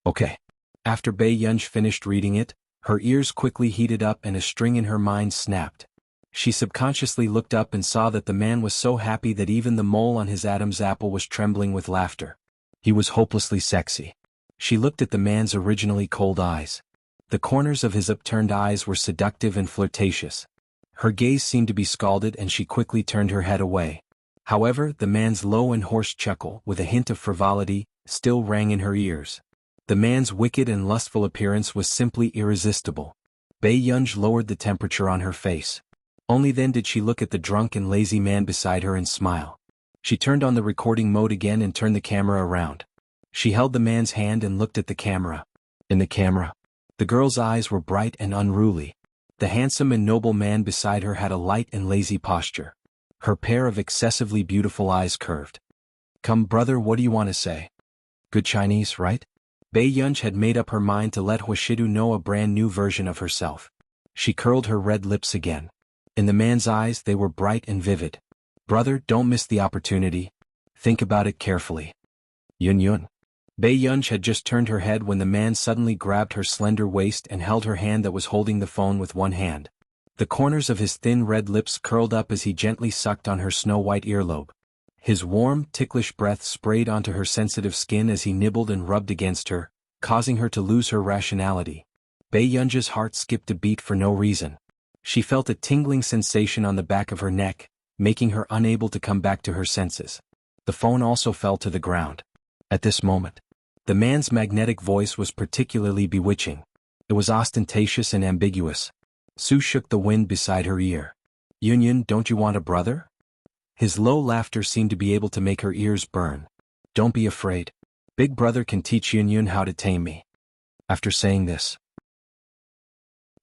Okay. After Bei Yunj finished reading it, her ears quickly heated up and a string in her mind snapped. She subconsciously looked up and saw that the man was so happy that even the mole on his Adam's apple was trembling with laughter. He was hopelessly sexy. She looked at the man's originally cold eyes. The corners of his upturned eyes were seductive and flirtatious. Her gaze seemed to be scalded and she quickly turned her head away. However, the man's low and hoarse chuckle, with a hint of frivolity, still rang in her ears. The man's wicked and lustful appearance was simply irresistible. Bei Yunj lowered the temperature on her face. Only then did she look at the drunk and lazy man beside her and smile. She turned on the recording mode again and turned the camera around. She held the man's hand and looked at the camera. In the camera, the girl's eyes were bright and unruly. The handsome and noble man beside her had a light and lazy posture. Her pair of excessively beautiful eyes curved. "Come, brother, what do you want to say?" Good Chinese, right? Bei Yunj had made up her mind to let Hoshidu know a brand new version of herself. She curled her red lips again. In the man's eyes they were bright and vivid. "Brother, don't miss the opportunity. Think about it carefully." Yun. Bei Yunj had just turned her head when the man suddenly grabbed her slender waist and held her hand that was holding the phone with one hand. The corners of his thin red lips curled up as he gently sucked on her snow-white earlobe. His warm, ticklish breath sprayed onto her sensitive skin as he nibbled and rubbed against her, causing her to lose her rationality. Bei Yunj's heart skipped a beat for no reason. She felt a tingling sensation on the back of her neck, making her unable to come back to her senses. The phone also fell to the ground. At this moment, the man's magnetic voice was particularly bewitching. It was ostentatious and ambiguous. Su shook the wind beside her ear. "Yunyan, don't you want a brother?" His low laughter seemed to be able to make her ears burn. "Don't be afraid. Big brother can teach Yunyan how to tame me." After saying this,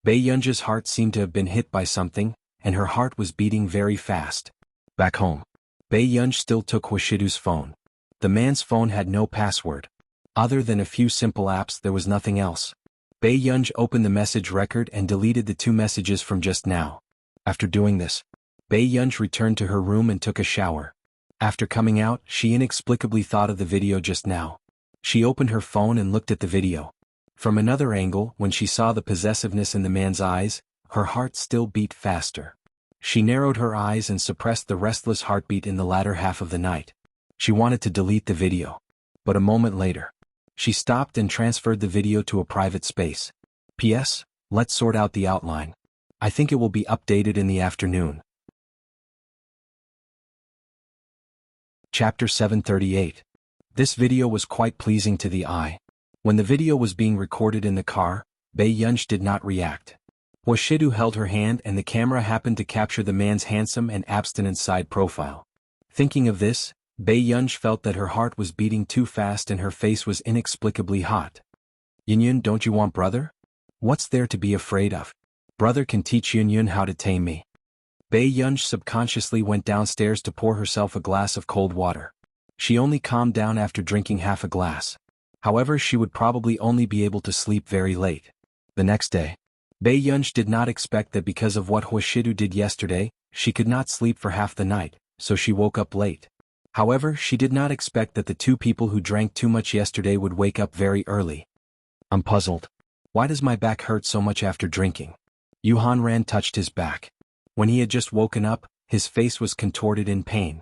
Bei Yunj's heart seemed to have been hit by something, and her heart was beating very fast. Back home, Bei Yunj still took Hoshidu's phone. The man's phone had no password. Other than a few simple apps, there was nothing else. Bei Yunj opened the message record and deleted the 2 messages from just now. After doing this, Bei Yunj returned to her room and took a shower. After coming out, she inexplicably thought of the video just now. She opened her phone and looked at the video. From another angle, when she saw the possessiveness in the man's eyes, her heart still beat faster. She narrowed her eyes and suppressed the restless heartbeat in the latter half of the night. She wanted to delete the video. But a moment later, she stopped and transferred the video to a private space. P.S. Let's sort out the outline. I think it will be updated in the afternoon. Chapter 738. This video was quite pleasing to the eye. When the video was being recorded in the car, Bei Yunj did not react. Washidu held her hand and the camera happened to capture the man's handsome and abstinent side profile. Thinking of this, Bei Yunj felt that her heart was beating too fast and her face was inexplicably hot. Yunyun, don't you want brother? What's there to be afraid of? Brother can teach Yunyun how to tame me. Bei Yunj subconsciously went downstairs to pour herself a glass of cold water. She only calmed down after drinking half a glass. However, she would probably only be able to sleep very late. The next day, Bei Yunj did not expect that because of what Hoshidu did yesterday, she could not sleep for half the night, so she woke up late. However, she did not expect that the 2 people who drank too much yesterday would wake up very early. I'm puzzled. Why does my back hurt so much after drinking? Yuhan Ran touched his back. When he had just woken up, his face was contorted in pain.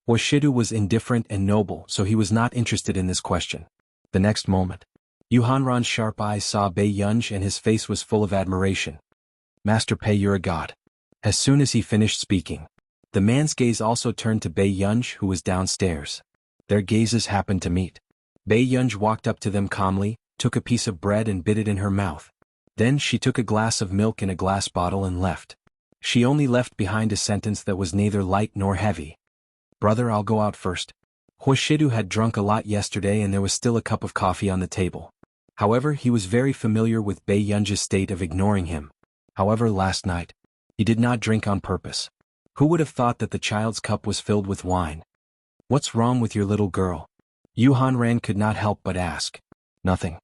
Hoshidu was indifferent and noble, so he was not interested in this question. The next moment, Yuhanran's sharp eyes saw Bei Yunj and his face was full of admiration. Master Pei, you're a god. As soon as he finished speaking, the man's gaze also turned to Bei Yunj, who was downstairs. Their gazes happened to meet. Bei Yunj walked up to them calmly, took a piece of bread and bit it in her mouth. Then she took a glass of milk in a glass bottle and left. She only left behind a sentence that was neither light nor heavy. Brother, I'll go out first. Hoshidu had drunk a lot yesterday and there was still a cup of coffee on the table. However, he was very familiar with Bei Yunj's state of ignoring him. However, last night, he did not drink on purpose. Who would have thought that the child's cup was filled with wine? What's wrong with your little girl? Yuhan Ran could not help but ask. Nothing.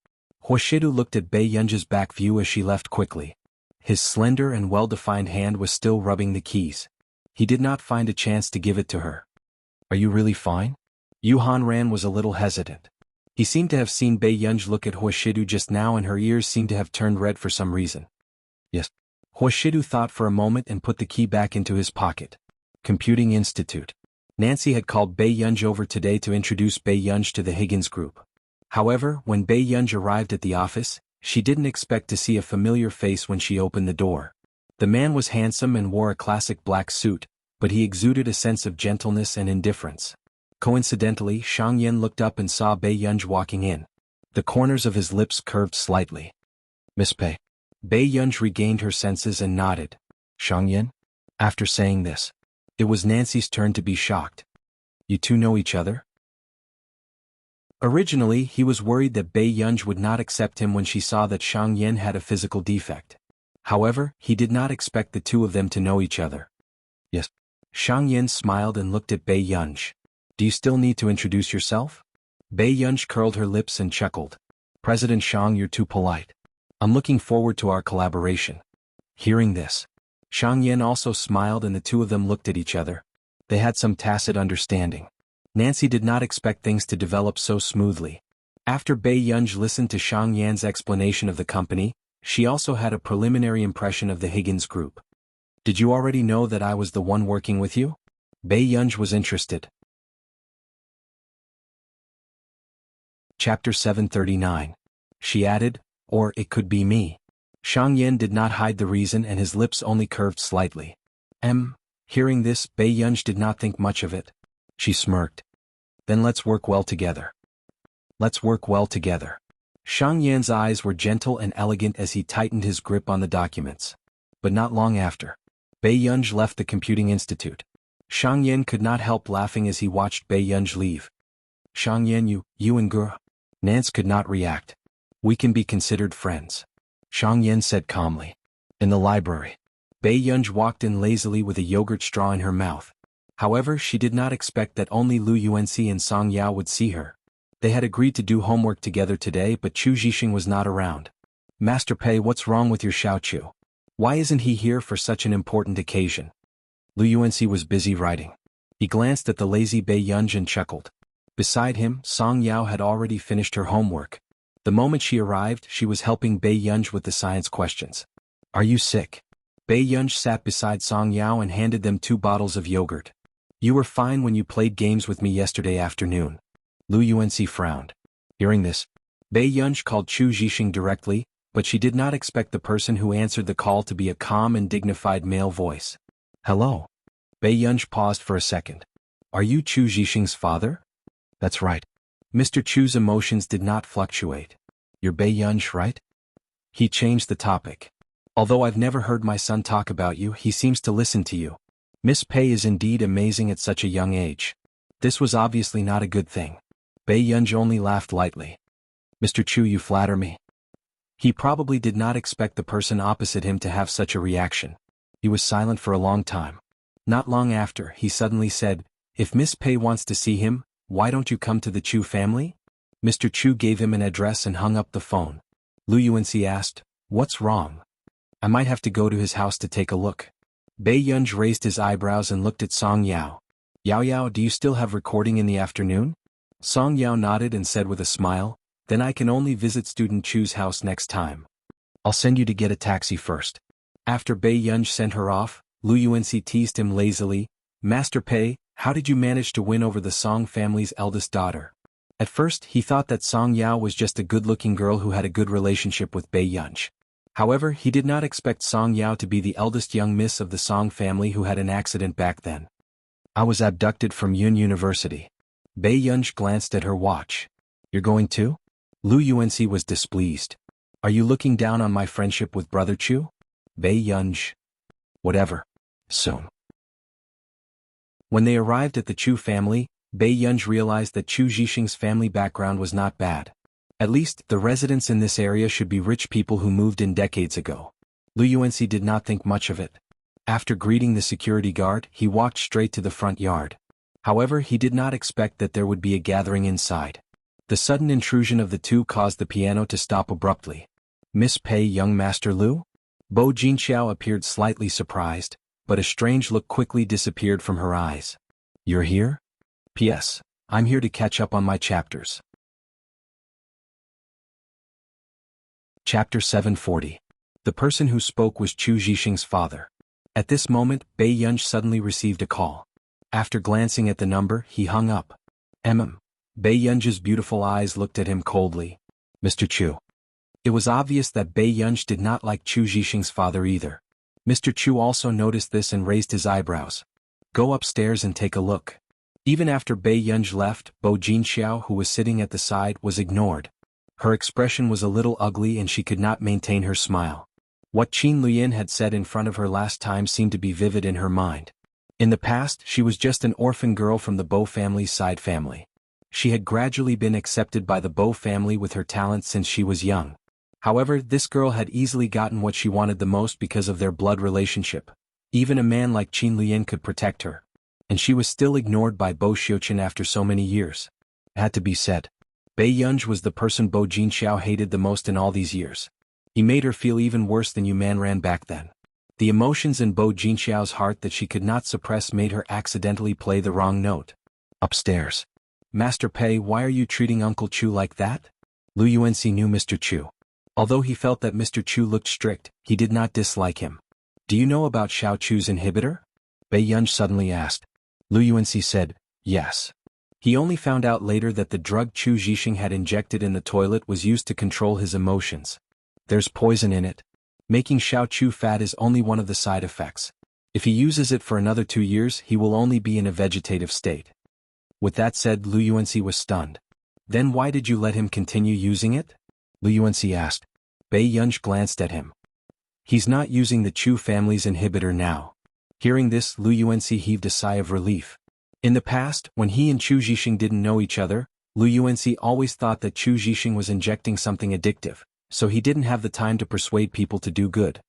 Hoshidu looked at Bei Yunj's back view as she left quickly. His slender and well-defined hand was still rubbing the keys. He did not find a chance to give it to her. Are you really fine? Yuhan Ran was a little hesitant. He seemed to have seen Bei Yunj look at Hoshidu just now and her ears seemed to have turned red for some reason. Yes. Hoshidu thought for a moment and put the key back into his pocket. Computing Institute. Nancy had called Bei Yunj over today to introduce Bei Yunj to the Higgins group. However, when Bei Yunj arrived at the office, she didn't expect to see a familiar face when she opened the door. The man was handsome and wore a classic black suit, but he exuded a sense of gentleness and indifference. Coincidentally, Shang Yen looked up and saw Bei Yunj walking in. The corners of his lips curved slightly. Miss Pei. Bei Yunj regained her senses and nodded. Shang Yen? After saying this, it was Nancy's turn to be shocked. You two know each other? Originally, he was worried that Bei Yunj would not accept him when she saw that Shang Yen had a physical defect. However, he did not expect the 2 of them to know each other. Yes. Shang Yen smiled and looked at Bei Yunj. Do you still need to introduce yourself? Bei Yunj curled her lips and chuckled. President Shang, you're too polite. I'm looking forward to our collaboration. Hearing this, Shang Yen also smiled and the 2 of them looked at each other. They had some tacit understanding. Nancy did not expect things to develop so smoothly. After Bei Yunj listened to Shang Yan's explanation of the company, she also had a preliminary impression of the Higgins group. Did you already know that I was the one working with you? Bei Yunj was interested. Chapter 739. She added, or it could be me. Shang Yen did not hide the reason and his lips only curved slightly. Hearing this, Bei Yunj did not think much of it. She smirked. Then let's work well together. Let's work well together. Shang Yan's eyes were gentle and elegant as he tightened his grip on the documents. But not long after, Bei Yunj left the Computing Institute. Shang Yan could not help laughing as he watched Bei Yunj leave. Shang Yan, you and Gur. Nance could not react. We can be considered friends. Shang Yan said calmly. In the library, Bei Yunj walked in lazily with a yogurt straw in her mouth. However, she did not expect that only Lu Yuanxi and Song Yao would see her. They had agreed to do homework together today, but Chu Zhixing was not around. Master Pei, what's wrong with your Xiaochu? Why isn't he here for such an important occasion? Lu Yuanxi was busy writing. He glanced at the lazy Bei Yunj and chuckled. Beside him, Song Yao had already finished her homework. The moment she arrived, she was helping Bei Yunj with the science questions. Are you sick? Bei Yunj sat beside Song Yao and handed them 2 bottles of yogurt. You were fine when you played games with me yesterday afternoon. Lu Yuanxi frowned. Hearing this, Bei Yunj called Chu Zhixing directly, but she did not expect the person who answered the call to be a calm and dignified male voice. Hello? Bei Yunj paused for a second. Are you Chu Zhixing's father? That's right. Mr. Chu's emotions did not fluctuate. You're Bei Yunj, right? He changed the topic. Although I've never heard my son talk about you, he seems to listen to you. Miss Pei is indeed amazing at such a young age. This was obviously not a good thing. Bei Yunj only laughed lightly. Mr. Chu, you flatter me. He probably did not expect the person opposite him to have such a reaction. He was silent for a long time. Not long after, he suddenly said, if Miss Pei wants to see him, why don't you come to the Chu family? Mr. Chu gave him an address and hung up the phone. Lu Yuanxi asked, what's wrong? I might have to go to his house to take a look. Bei Yunj raised his eyebrows and looked at Song Yao. Yao Yao, do you still have recording in the afternoon? Song Yao nodded and said with a smile, then I can only visit student Chu's house next time. I'll send you to get a taxi first. After Bei Yunj sent her off, Lu Yuanxi teased him lazily, Master Pei, how did you manage to win over the Song family's eldest daughter? At first, he thought that Song Yao was just a good-looking girl who had a good relationship with Bei Yunj. However, he did not expect Song Yao to be the eldest young miss of the Song family who had an accident back then. I was abducted from Yun University. Bei Yunj glanced at her watch. You're going too? Lu Yuanxi was displeased. Are you looking down on my friendship with Brother Chu? Bei Yunj. Whatever. Soon. When they arrived at the Chu family, Bei Yunj realized that Chu Zhixing's family background was not bad. At least, the residents in this area should be rich people who moved in decades ago. Lu Yuanxi did not think much of it. After greeting the security guard, he walked straight to the front yard. However, he did not expect that there would be a gathering inside. The sudden intrusion of the two caused the piano to stop abruptly. Miss Pei, young Master Lu? Bo Jinxiao appeared slightly surprised, but a strange look quickly disappeared from her eyes. You're here? P.S. I'm here to catch up on my chapters. Chapter 740. The person who spoke was Chu Zhixing's father. At this moment, Bei Yunj suddenly received a call. After glancing at the number, he hung up. Bei Yunj's beautiful eyes looked at him coldly. Mr. Chu. It was obvious that Bei Yunj did not like Chu Zhixing's father either. Mr. Chu also noticed this and raised his eyebrows. Go upstairs and take a look. Even after Bei Yunj left, Bo Jinxiao, who was sitting at the side, was ignored. Her expression was a little ugly and she could not maintain her smile. What Qin Luyin had said in front of her last time seemed to be vivid in her mind. In the past, she was just an orphan girl from the Bo family's side family. She had gradually been accepted by the Bo family with her talents since she was young. However, this girl had easily gotten what she wanted the most because of their blood relationship. Even a man like Qin Luyin could protect her. And she was still ignored by Bo Xiuqin after so many years. It had to be said. Bei Yunj was the person Bo Jinxiao hated the most in all these years. He made her feel even worse than Yu Manran back then. The emotions in Bo Jinxiao's heart that she could not suppress made her accidentally play the wrong note. Upstairs. Master Pei, why are you treating Uncle Chu like that? Lu Yuanxi knew Mr. Chu. Although he felt that Mr. Chu looked strict, he did not dislike him. Do you know about Xiao Chu's inhibitor? Bei Yunj suddenly asked. Lu Yuanxi said, yes. He only found out later that the drug Chu Zhixing had injected in the toilet was used to control his emotions. There's poison in it. Making Xiao Chu fat is only one of the side effects. If he uses it for another 2 years, he will only be in a vegetative state. With that said, Lu Yuanxi was stunned. Then why did you let him continue using it? Lu Yuanxi asked. Bei Yunj glanced at him. He's not using the Chu family's inhibitor now. Hearing this, Lu Yuanxi heaved a sigh of relief. In the past, when he and Chu Zhixing didn't know each other, Lu Yuanxi always thought that Chu Zhixing was injecting something addictive, so he didn't have the time to persuade people to do good.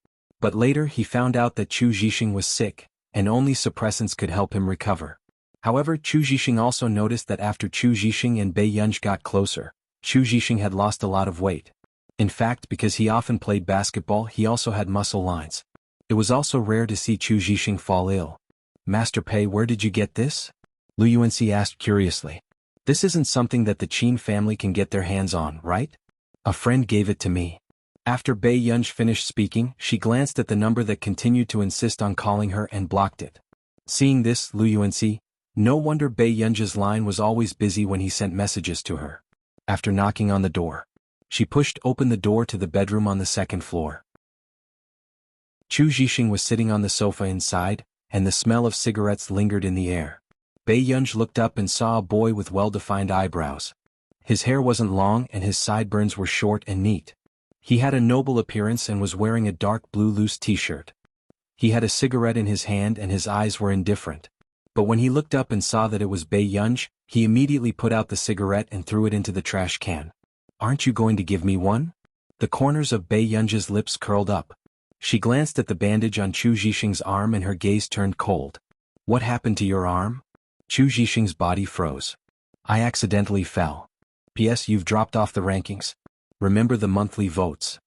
But later he found out that Chu Zhixing was sick, and only suppressants could help him recover. However, Chu Zhixing also noticed that after Chu Zhixing and Bei Yunj got closer, Chu Zhixing had lost a lot of weight. In fact, because he often played basketball, he also had muscle lines. It was also rare to see Chu Zhixing fall ill. Master Pei, where did you get this? Lu Yuanxi asked curiously. This isn't something that the Qin family can get their hands on, right? A friend gave it to me. After Bei Yunj finished speaking, she glanced at the number that continued to insist on calling her and blocked it. Seeing this, Lu Yuanxi, no wonder Bei Yunj's line was always busy when he sent messages to her. After knocking on the door, she pushed open the door to the bedroom on the second floor. Chu Zhixing was sitting on the sofa inside, and the smell of cigarettes lingered in the air. Bei Yunj looked up and saw a boy with well-defined eyebrows. His hair wasn't long and his sideburns were short and neat. He had a noble appearance and was wearing a dark blue loose t-shirt. He had a cigarette in his hand and his eyes were indifferent. But when he looked up and saw that it was Bei Yunj, he immediately put out the cigarette and threw it into the trash can. Aren't you going to give me one? The corners of Bei Yunj's lips curled up. She glanced at the bandage on Chu Zhixing's arm and her gaze turned cold. What happened to your arm? Chu Zhixing's body froze. I accidentally fell. P.S. You've dropped off the rankings. Remember the monthly votes.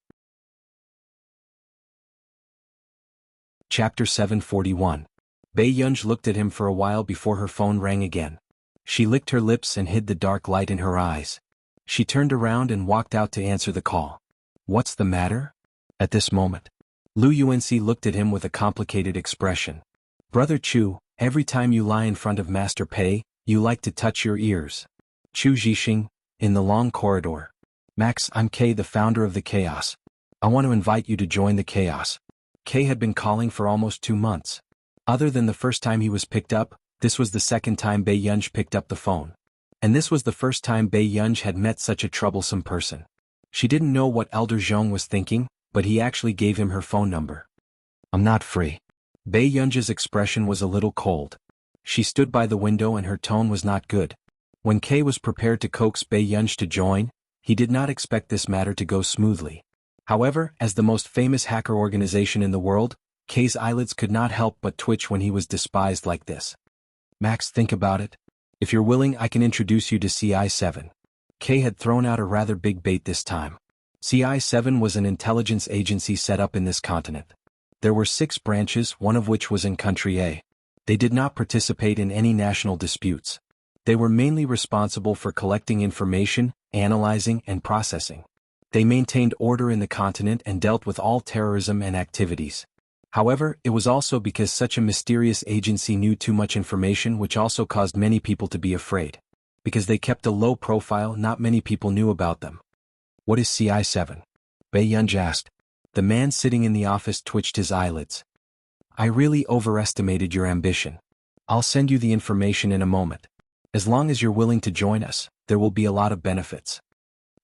Chapter 741. Bei Yunj looked at him for a while before her phone rang again. She licked her lips and hid the dark light in her eyes. She turned around and walked out to answer the call. What's the matter? At this moment, Lu Yuanxi looked at him with a complicated expression. Brother Chu, every time you lie in front of Master Pei, you like to touch your ears. Chu Zhixing, in the long corridor. Max, I'm Kei, the founder of the Chaos. I want to invite you to join the Chaos. Kei had been calling for almost 2 months. Other than the first time he was picked up, this was the second time Bei Yunj picked up the phone. And this was the first time Bei Yunj had met such a troublesome person. She didn't know what Elder Zhong was thinking, but he actually gave him her phone number. I'm not free. Bei Yunj's expression was a little cold. She stood by the window and her tone was not good. When Kei was prepared to coax Bei Yunj to join, he did not expect this matter to go smoothly. However, as the most famous hacker organization in the world, Kei's eyelids could not help but twitch when he was despised like this. Max, think about it. If you're willing, I can introduce you to CI7. Kei had thrown out a rather big bait this time. CI7 was an intelligence agency set up in this continent. There were 6 branches, one of which was in Country A. They did not participate in any national disputes. They were mainly responsible for collecting information, analyzing, and processing. They maintained order in the continent and dealt with all terrorism and activities. However, it was also because such a mysterious agency knew too much information, which also caused many people to be afraid. Because they kept a low profile, not many people knew about them. What is CI7? Bei Yunj asked. The man sitting in the office twitched his eyelids. I really overestimated your ambition. I'll send you the information in a moment. As long as you're willing to join us, there will be a lot of benefits.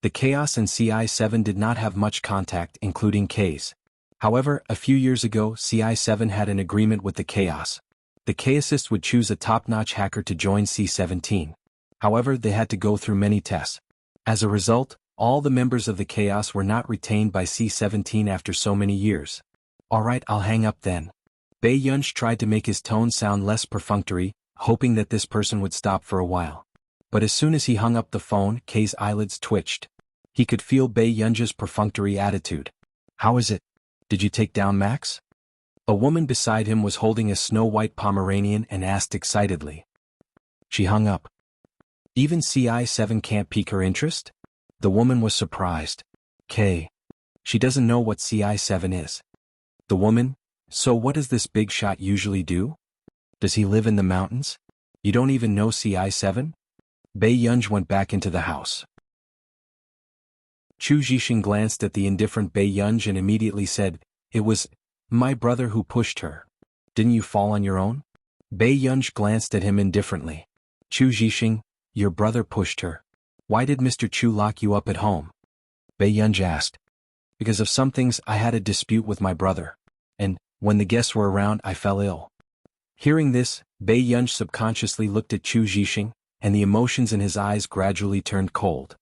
The Chaos and CI7 did not have much contact, including Kei's. However, a few years ago, CI7 had an agreement with the Chaos. The Chaosists would choose a top-notch hacker to join C17. However, they had to go through many tests. As a result, all the members of the Chaos were not retained by C17 after so many years. Alright, I'll hang up then. Bei Yunj tried to make his tone sound less perfunctory, hoping that this person would stop for a while. But as soon as he hung up the phone, Kei's eyelids twitched. He could feel Bei Yunj's perfunctory attitude. How is it? Did you take down Max? A woman beside him was holding a snow-white Pomeranian and asked excitedly. She hung up. Even CI7 can't pique her interest? The woman was surprised. Kei. She doesn't know what CI7 is. The woman, so what does this big shot usually do? Does he live in the mountains? You don't even know CI7? Bei Yunj went back into the house. Chu Zhixing glanced at the indifferent Bei Yunj and immediately said, It was my brother who pushed her. Didn't you fall on your own? Bei Yunj glanced at him indifferently. Chu Zhixing, your brother pushed her. Why did Mr. Chu lock you up at home? Bei Yunj asked. Because of some things I had a dispute with my brother. And, when the guests were around, I fell ill. Hearing this, Bei Yunj subconsciously looked at Chu Zhixing, and the emotions in his eyes gradually turned cold.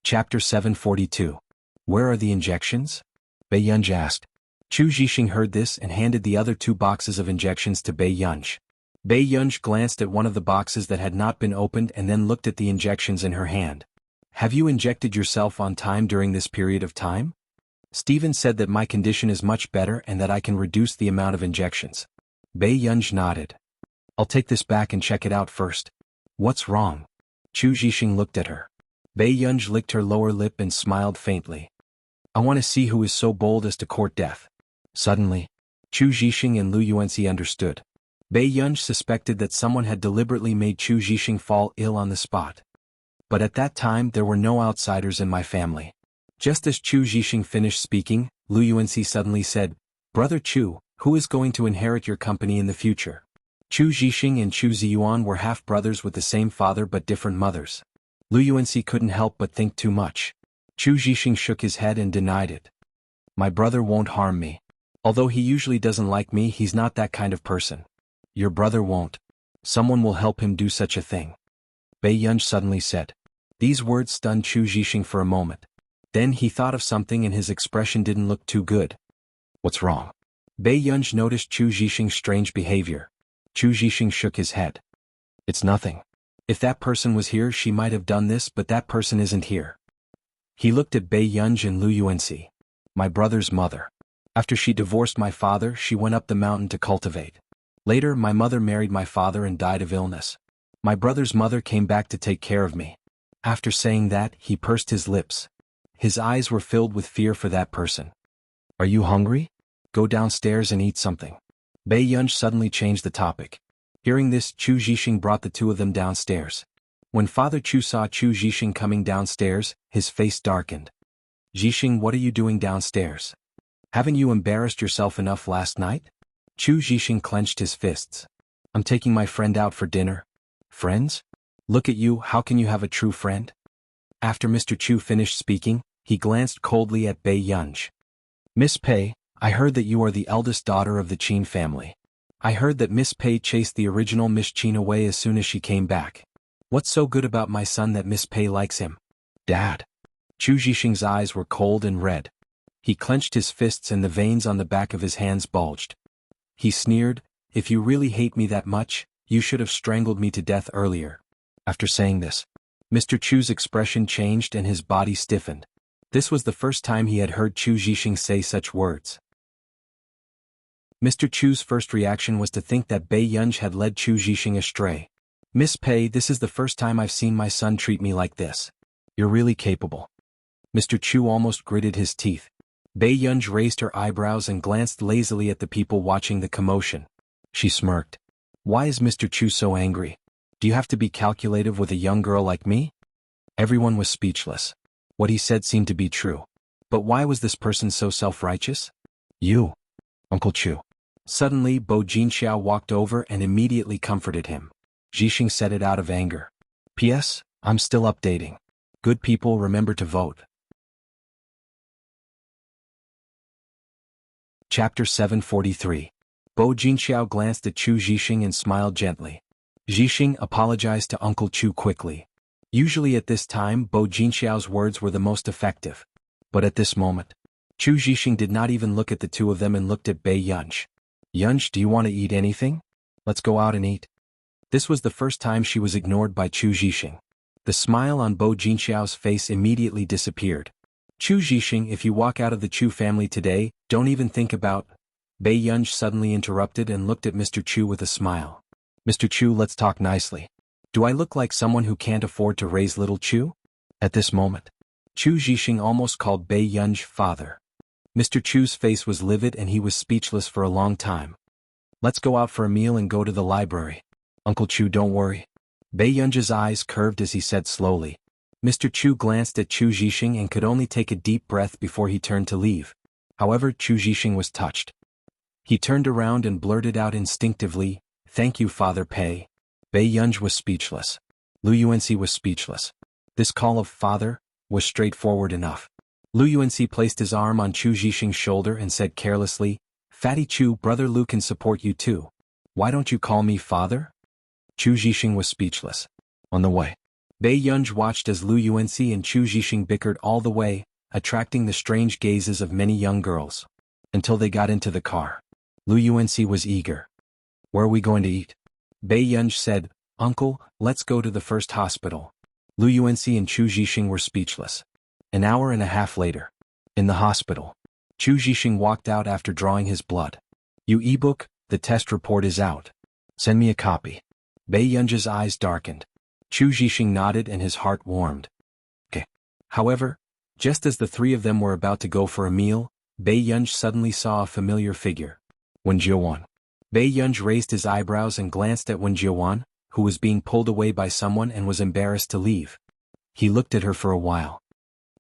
Chapter 742. Where are the injections? Bei Yunj asked. Chu Zhixing heard this and handed the other 2 boxes of injections to Bei Yunj. Bei Yunj glanced at one of the boxes that had not been opened and then looked at the injections in her hand. Have you injected yourself on time during this period of time? Stephen said that my condition is much better and that I can reduce the amount of injections. Bei Yunj nodded. I'll take this back and check it out first. What's wrong? Chu Zhixing looked at her. Bei Yunj licked her lower lip and smiled faintly. I want to see who is so bold as to court death. Suddenly, Chu Zhixing and Lu Yuanxi understood. Bei Yunj suspected that someone had deliberately made Chu Zhixing fall ill on the spot. But at that time there were no outsiders in my family. Just as Chu Zhixing finished speaking, Lu Yuanxi suddenly said, Brother Chu, who is going to inherit your company in the future? Chu Zhixing and Chu Ziyuan were half-brothers with the same father but different mothers. Lu Yuanxi couldn't help but think too much. Chu Zhixing shook his head and denied it. My brother won't harm me. Although he usually doesn't like me, he's not that kind of person. Your brother won't. Someone will help him do such a thing. Bei Yunj suddenly said. These words stunned Chu Zhixing for a moment. Then he thought of something and his expression didn't look too good. What's wrong? Bei Yunj noticed Chu Zhixing's strange behavior. Chu Zhixing shook his head. It's nothing. If that person was here she might have done this, but that person isn't here. He looked at Bei Yunj and Lu Yuanxi. My brother's mother. After she divorced my father, she went up the mountain to cultivate. Later, my mother married my father and died of illness. My brother's mother came back to take care of me. After saying that, he pursed his lips. His eyes were filled with fear for that person. Are you hungry? Go downstairs and eat something. Bei Yunj suddenly changed the topic. Hearing this, Chu Zhixing brought the 2 of them downstairs. When Father Chu saw Chu Zhixing coming downstairs, his face darkened. Zhixing, what are you doing downstairs? Haven't you embarrassed yourself enough last night? Chu Zhixing clenched his fists. I'm taking my friend out for dinner. Friends? Look at you, how can you have a true friend? After Mr. Chu finished speaking, he glanced coldly at Bei Yunj. Miss Pei, I heard that you are the eldest daughter of the Qin family. I heard that Miss Pei chased the original Miss Qin away as soon as she came back. What's so good about my son that Miss Pei likes him? Dad. Chu Zhixing's eyes were cold and red. He clenched his fists and the veins on the back of his hands bulged. He sneered, if you really hate me that much, you should have strangled me to death earlier. After saying this, Mr. Chu's expression changed and his body stiffened. This was the first time he had heard Chu Zhixing say such words. Mr. Chu's first reaction was to think that Bei Yunj had led Chu Zhixing astray. Miss Pei, this is the first time I've seen my son treat me like this. You're really capable. Mr. Chu almost gritted his teeth. Bei Yunj raised her eyebrows and glanced lazily at the people watching the commotion. She smirked. Why is Mr. Chu so angry? Do you have to be calculative with a young girl like me? Everyone was speechless. What he said seemed to be true. But why was this person so self-righteous? You, Uncle Chu. Suddenly, Bo Jinxiao walked over and immediately comforted him. Zhixing said it out of anger. P.S. I'm still updating. Good people, remember to vote. Chapter 743. Bo Jinxiao glanced at Chu Zhixing and smiled gently. Zhixing apologized to Uncle Chu quickly. Usually at this time, Bo Jinxiao's words were the most effective. But at this moment, Chu Zhixing did not even look at the 2 of them and looked at Bei Yunj. Yunj, do you want to eat anything? Let's go out and eat. This was the first time she was ignored by Chu Zhixing. The smile on Bo Jinxiao's face immediately disappeared. Chu Zhixing, if you walk out of the Chu family today, don't even think about... Bei Yunj suddenly interrupted and looked at Mr. Chu with a smile. Mr. Chu, let's talk nicely. Do I look like someone who can't afford to raise little Chu? At this moment, Chu Zhixing almost called Bei Yunj father. Mr. Chu's face was livid and he was speechless for a long time. Let's go out for a meal and go to the library. Uncle Chu, don't worry. Bei Yunj's eyes curved as he said slowly. Mr. Chu glanced at Chu Zhixing and could only take a deep breath before he turned to leave. However, Chu Zhixing was touched. He turned around and blurted out instinctively, Thank you, Father Pei. Bei Yunj was speechless. Lu Yuanxi was speechless. This call of father was straightforward enough. Lu Yuanxi placed his arm on Chu Zhixing's shoulder and said carelessly, Fatty Chu, brother Lu can support you too. Why don't you call me father? Chu Zhixing was speechless. On the way, Bei Yunj watched as Lu Yuanxi and Chu Zhixing bickered all the way, attracting the strange gazes of many young girls. until they got into the car. Lu Yuanxi was eager. Where are we going to eat? Bei Yunj said, Uncle, let's go to the first hospital. Lu Yuanxi and Chu Zhixing were speechless. An hour and a half later. In the hospital. Chu Zhixing walked out after drawing his blood. You ebook, the test report is out. Send me a copy. Bei Yunj's eyes darkened. Chu Zhixing nodded and his heart warmed. Okay. However, just as the three of them were about to go for a meal, Bei Yunj suddenly saw a familiar figure. Wen Jiuwan. Bei Yunj raised his eyebrows and glanced at Wen Jiuwan, who was being pulled away by someone and was embarrassed to leave. He looked at her for a while.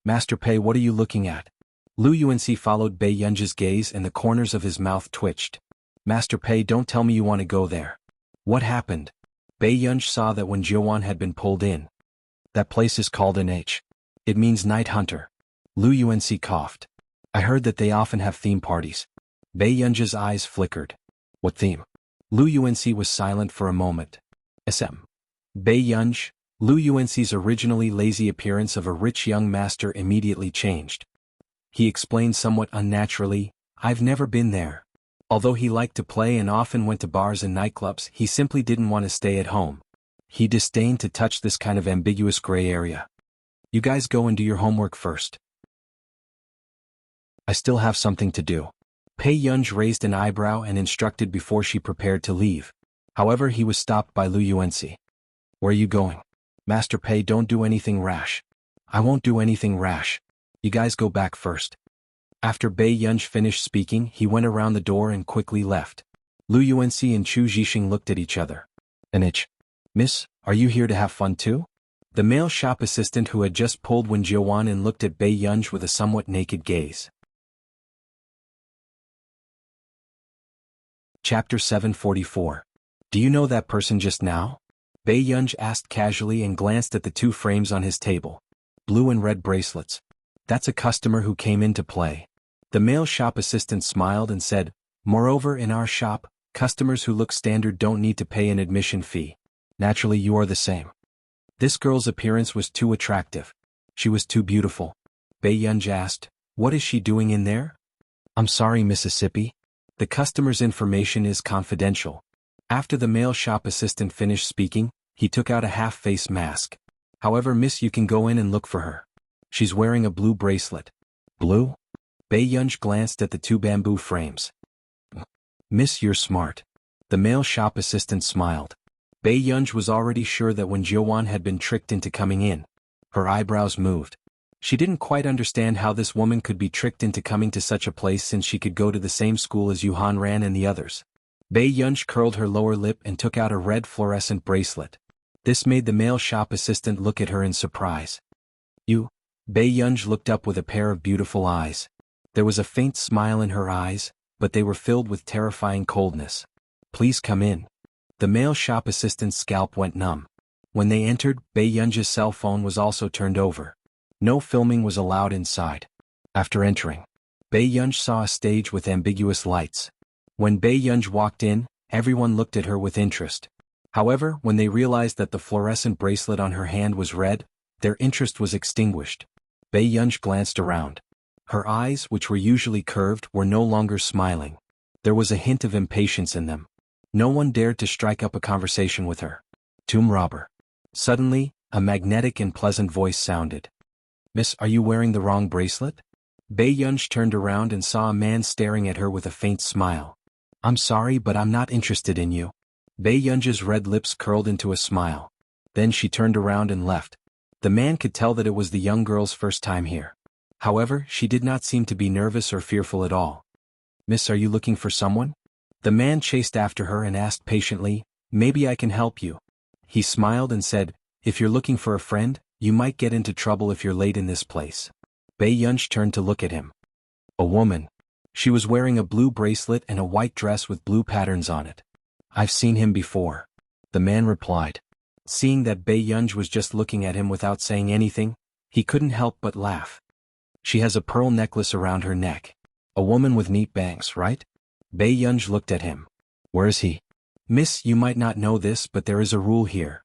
Master Pei, what are you looking at? Lu Yuanxi followed Bei Yunj's gaze and the corners of his mouth twitched. Master Pei, don't tell me you want to go there. What happened? Bei Yunj saw that Wen Jiuwan had been pulled in. That place is called an H. It means night hunter. Lu Yuanxi coughed. I heard that they often have theme parties. Bei Yunj's eyes flickered. What theme? Lu Yuanxi was silent for a moment. SM. Bei Yunj, Lu Yuanxi's originally lazy appearance of a rich young master immediately changed. He explained somewhat unnaturally, I've never been there. Although he liked to play and often went to bars and nightclubs, he simply didn't want to stay at home. He disdained to touch this kind of ambiguous gray area. You guys go and do your homework first. I still have something to do. Bei Yunj raised an eyebrow and instructed before she prepared to leave. However, he was stopped by Lu Yuanxi. Where are you going? Master Pei, don't do anything rash. I won't do anything rash. You guys go back first. After Bei Yunj finished speaking, he went around the door and quickly left. Lu Yuanxi and Chu Zhixing looked at each other. Anich. Miss, are you here to have fun too? The male shop assistant who had just pulled Wen Jiuwan and looked at Bei Yunj with a somewhat naked gaze. Chapter 744. Do you know that person just now? Bei Yunj asked casually and glanced at the two frames on his table. Blue and red bracelets. That's a customer who came in to play. The male shop assistant smiled and said, Moreover, in our shop, customers who look standard don't need to pay an admission fee. Naturally, you are the same. This girl's appearance was too attractive. She was too beautiful. Bei Yunj asked, What is she doing in there? I'm sorry, Mississippi. The customer's information is confidential. After the male shop assistant finished speaking, he took out a half-face mask. However, miss, you can go in and look for her. She's wearing a blue bracelet. Blue? Bei Yunj glanced at the two bamboo frames. Miss, you're smart. The male shop assistant smiled. Bei Yunj was already sure that Wen Jiuwan had been tricked into coming in. Her eyebrows moved. She didn't quite understand how this woman could be tricked into coming to such a place since she could go to the same school as Yuhan Ran and the others. Bei Yunj curled her lower lip and took out a red fluorescent bracelet. This made the male shop assistant look at her in surprise. You? Bei Yunj looked up with a pair of beautiful eyes. There was a faint smile in her eyes, but they were filled with terrifying coldness. Please come in. The male shop assistant's scalp went numb. When they entered, Bei Yunj's cell phone was also turned over. No filming was allowed inside. After entering, Bei Yunj saw a stage with ambiguous lights. When Bei Yunj walked in, everyone looked at her with interest. However, when they realized that the fluorescent bracelet on her hand was red, their interest was extinguished. Bei Yunj glanced around. Her eyes, which were usually curved, were no longer smiling. There was a hint of impatience in them. No one dared to strike up a conversation with her. Tomb robber. Suddenly, a magnetic and pleasant voice sounded. Miss, are you wearing the wrong bracelet? Bei Yunj turned around and saw a man staring at her with a faint smile. I'm sorry, but I'm not interested in you. Bei Yunj's red lips curled into a smile. Then she turned around and left. The man could tell that it was the young girl's first time here. However, she did not seem to be nervous or fearful at all. Miss, are you looking for someone? The man chased after her and asked patiently, Maybe I can help you. He smiled and said, If you're looking for a friend, you might get into trouble if you're late in this place. Bei Yunj turned to look at him. A woman. She was wearing a blue bracelet and a white dress with blue patterns on it. I've seen him before. The man replied. Seeing that Bei Yunj was just looking at him without saying anything, he couldn't help but laugh. She has a pearl necklace around her neck. A woman with neat bangs, right? Bei Yunj looked at him. Where is he? Miss, you might not know this, but there is a rule here.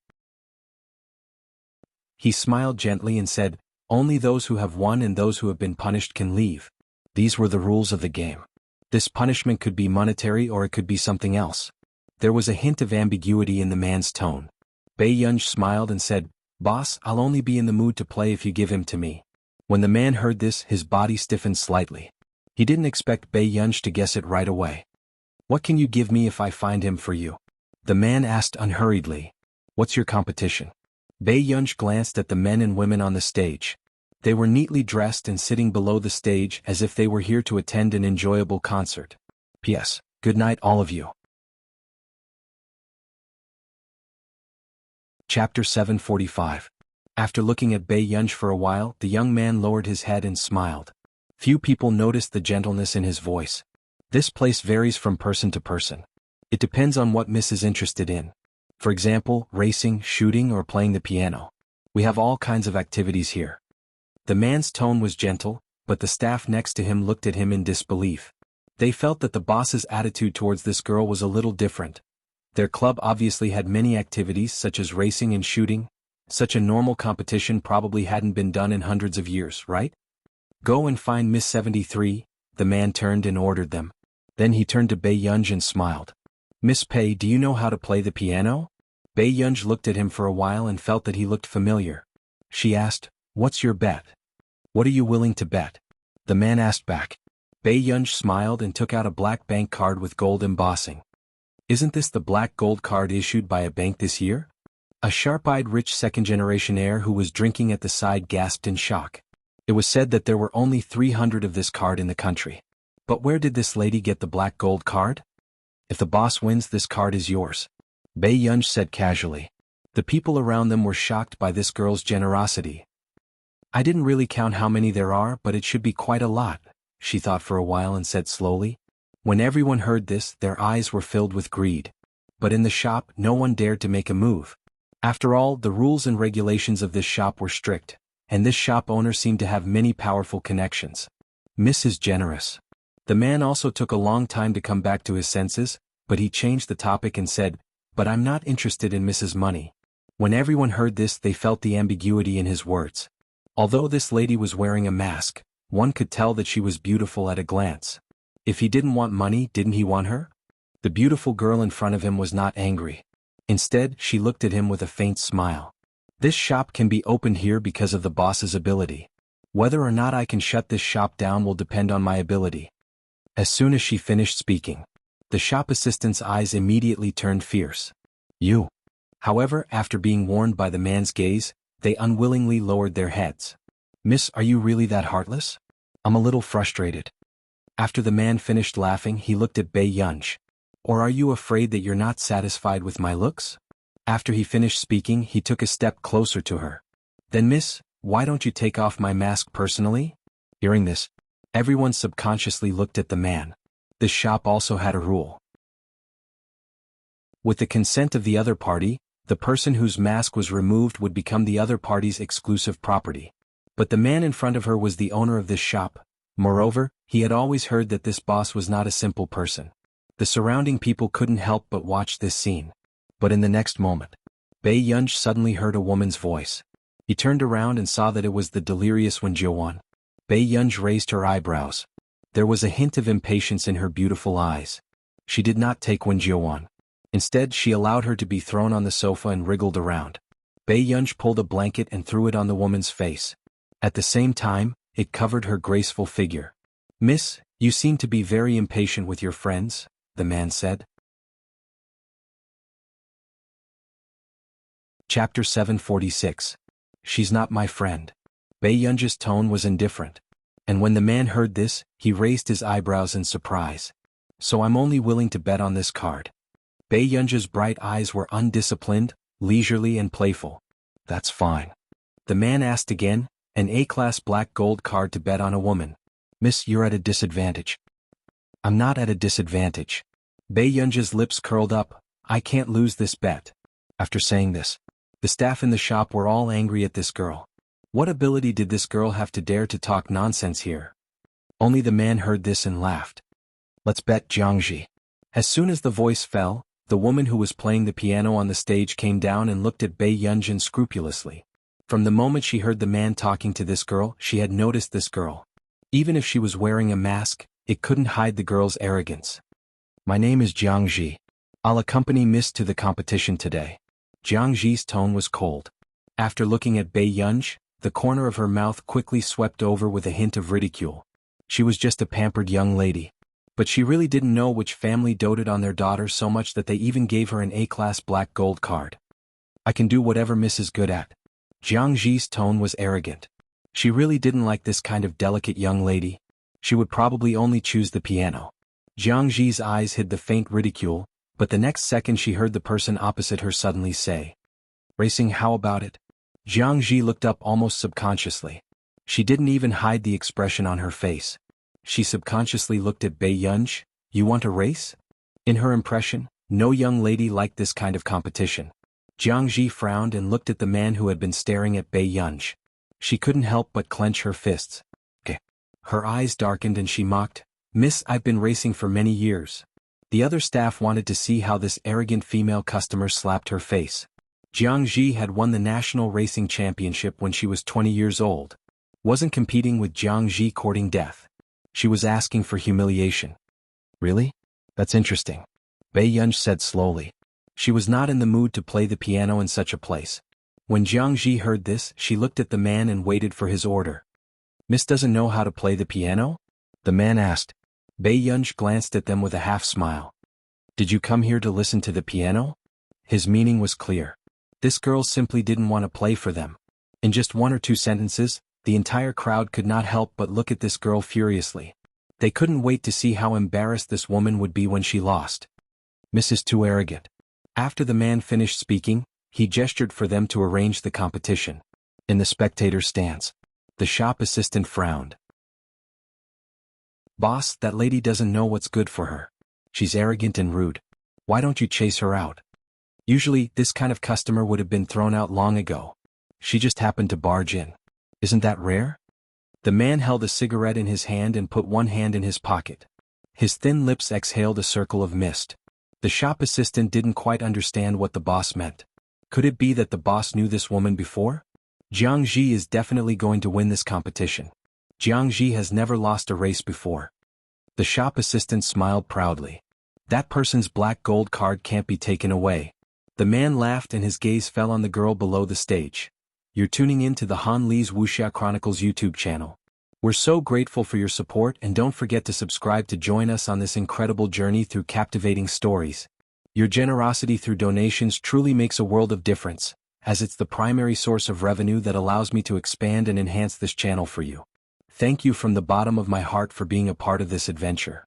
He smiled gently and said, Only those who have won and those who have been punished can leave. These were the rules of the game. This punishment could be monetary or it could be something else. There was a hint of ambiguity in the man's tone. Bae-yunj smiled and said, "Boss, I'll only be in the mood to play if you give him to me." When the man heard this, his body stiffened slightly. He didn't expect Bae-yunj to guess it right away. "What can you give me if I find him for you?" The man asked unhurriedly. "What's your competition?" Bae-yunj glanced at the men and women on the stage. They were neatly dressed and sitting below the stage as if they were here to attend an enjoyable concert. P.S. Good night all of you. Chapter 745. After looking at Bae-yunj for a while, the young man lowered his head and smiled. Few people noticed the gentleness in his voice. This place varies from person to person. It depends on what Miss is interested in. For example, racing, shooting, or playing the piano. We have all kinds of activities here. The man's tone was gentle, but the staff next to him looked at him in disbelief. They felt that the boss's attitude towards this girl was a little different. Their club obviously had many activities such as racing and shooting. Such a normal competition probably hadn't been done in hundreds of years, right? "Go and find Miss 73, the man turned and ordered them. Then he turned to Bae-yunj and smiled. "Miss Pei, do you know how to play the piano?" Bae-yunj looked at him for a while and felt that he looked familiar. She asked, "What's your bet?" "What are you willing to bet?" the man asked back. Bae-yunj smiled and took out a black bank card with gold embossing. "Isn't this the black gold card issued by a bank this year?" A sharp-eyed rich second-generation heir who was drinking at the side gasped in shock. It was said that there were only 300 of this card in the country. But where did this lady get the black gold card? "If the boss wins, this card is yours," Bae-yunj said casually. The people around them were shocked by this girl's generosity. "I didn't really count how many there are, but it should be quite a lot," she thought for a while and said slowly. When everyone heard this, their eyes were filled with greed. But in the shop, no one dared to make a move. After all, the rules and regulations of this shop were strict, and this shop owner seemed to have many powerful connections. Miss is generous. The man also took a long time to come back to his senses, but he changed the topic and said, "But I'm not interested in Mrs. Money." When everyone heard this, they felt the ambiguity in his words. Although this lady was wearing a mask, one could tell that she was beautiful at a glance. If he didn't want money, didn't he want her? The beautiful girl in front of him was not angry. Instead, she looked at him with a faint smile. "This shop can be opened here because of the boss's ability. Whether or not I can shut this shop down will depend on my ability." As soon as she finished speaking, the shop assistant's eyes immediately turned fierce. "You." However, after being warned by the man's gaze, they unwillingly lowered their heads. "Miss, are you really that heartless? I'm a little frustrated." After the man finished laughing, he looked at Bae-yunj. "Or are you afraid that you're not satisfied with my looks?" After he finished speaking, he took a step closer to her. "Then miss, why don't you take off my mask personally?" Hearing this, everyone subconsciously looked at the man. This shop also had a rule. With the consent of the other party, the person whose mask was removed would become the other party's exclusive property. But the man in front of her was the owner of this shop. Moreover, he had always heard that this boss was not a simple person. The surrounding people couldn't help but watch this scene. But in the next moment, Bae-yunj suddenly heard a woman's voice. He turned around and saw that it was the delirious Wenjiawan. Bae-yunj raised her eyebrows. There was a hint of impatience in her beautiful eyes. She did not take Wenjiawan. Instead, she allowed her to be thrown on the sofa and wriggled around. Bae-yunj pulled a blanket and threw it on the woman's face. At the same time, it covered her graceful figure. "Miss, you seem to be very impatient with your friends," the man said. Chapter 746. She's not my friend. Bae-yunj's tone was indifferent. And when the man heard this, he raised his eyebrows in surprise. "So I'm only willing to bet on this card." Bae-yunj's bright eyes were undisciplined, leisurely and playful. "That's fine." The man asked again, "An A-class black gold card to bet on a woman. Miss, you're at a disadvantage." "I'm not at a disadvantage." Bae-yunj's lips curled up. "I can't lose this bet." After saying this, the staff in the shop were all angry at this girl. What ability did this girl have to dare to talk nonsense here? Only the man heard this and laughed. "Let's bet Jiangji." As soon as the voice fell, the woman who was playing the piano on the stage came down and looked at Bae-yunj scrupulously. From the moment she heard the man talking to this girl, she had noticed this girl. Even if she was wearing a mask, it couldn't hide the girl's arrogance. My name is Jiang Ji. I'll accompany Miss to the competition today. Jiang Ji's tone was cold. After looking at Bei Yunj, the corner of her mouth quickly swept over with a hint of ridicule. She was just a pampered young lady. But she really didn't know which family doted on their daughter so much that they even gave her an A-class black gold card. I can do whatever Miss is good at. Jiang Ji's tone was arrogant. She really didn't like this kind of delicate young lady. She would probably only choose the piano. Jiang Ji's eyes hid the faint ridicule, but the next second she heard the person opposite her suddenly say, "Racing, how about it?" Jiang Ji looked up almost subconsciously. She didn't even hide the expression on her face. She subconsciously looked at Bei Yunj. You want a race? In her impression, no young lady liked this kind of competition. Jiang Ji frowned and looked at the man who had been staring at Bei Yunj. She couldn't help but clench her fists. Her eyes darkened and she mocked, "Miss, I've been racing for many years." The other staff wanted to see how this arrogant female customer slapped her face. Jiang Ji had won the national racing championship when she was 20 years old. Wasn't competing with Jiang Ji courting death. She was asking for humiliation. Really? That's interesting. Bei Yunj said slowly. She was not in the mood to play the piano in such a place. When Jiang Ji heard this, she looked at the man and waited for his order. Miss doesn't know how to play the piano? The man asked. Bei Yunj glanced at them with a half-smile. Did you come here to listen to the piano? His meaning was clear. This girl simply didn't want to play for them. In just one or two sentences, the entire crowd could not help but look at this girl furiously. They couldn't wait to see how embarrassed this woman would be when she lost. Miss is too arrogant. After the man finished speaking, he gestured for them to arrange the competition. In the spectator's stance, the shop assistant frowned. Boss, that lady doesn't know what's good for her. She's arrogant and rude. Why don't you chase her out? Usually, this kind of customer would have been thrown out long ago. She just happened to barge in. Isn't that rare? The man held a cigarette in his hand and put one hand in his pocket. His thin lips exhaled a circle of mist. The shop assistant didn't quite understand what the boss meant. Could it be that the boss knew this woman before? Jiang Ji is definitely going to win this competition. Jiang Ji has never lost a race before. The shop assistant smiled proudly. That person's black gold card can't be taken away. The man laughed and his gaze fell on the girl below the stage. You're tuning in to the Han Li's Wuxia Chronicles YouTube channel. We're so grateful for your support and don't forget to subscribe to join us on this incredible journey through captivating stories. Your generosity through donations truly makes a world of difference, as it's the primary source of revenue that allows me to expand and enhance this channel for you. Thank you from the bottom of my heart for being a part of this adventure.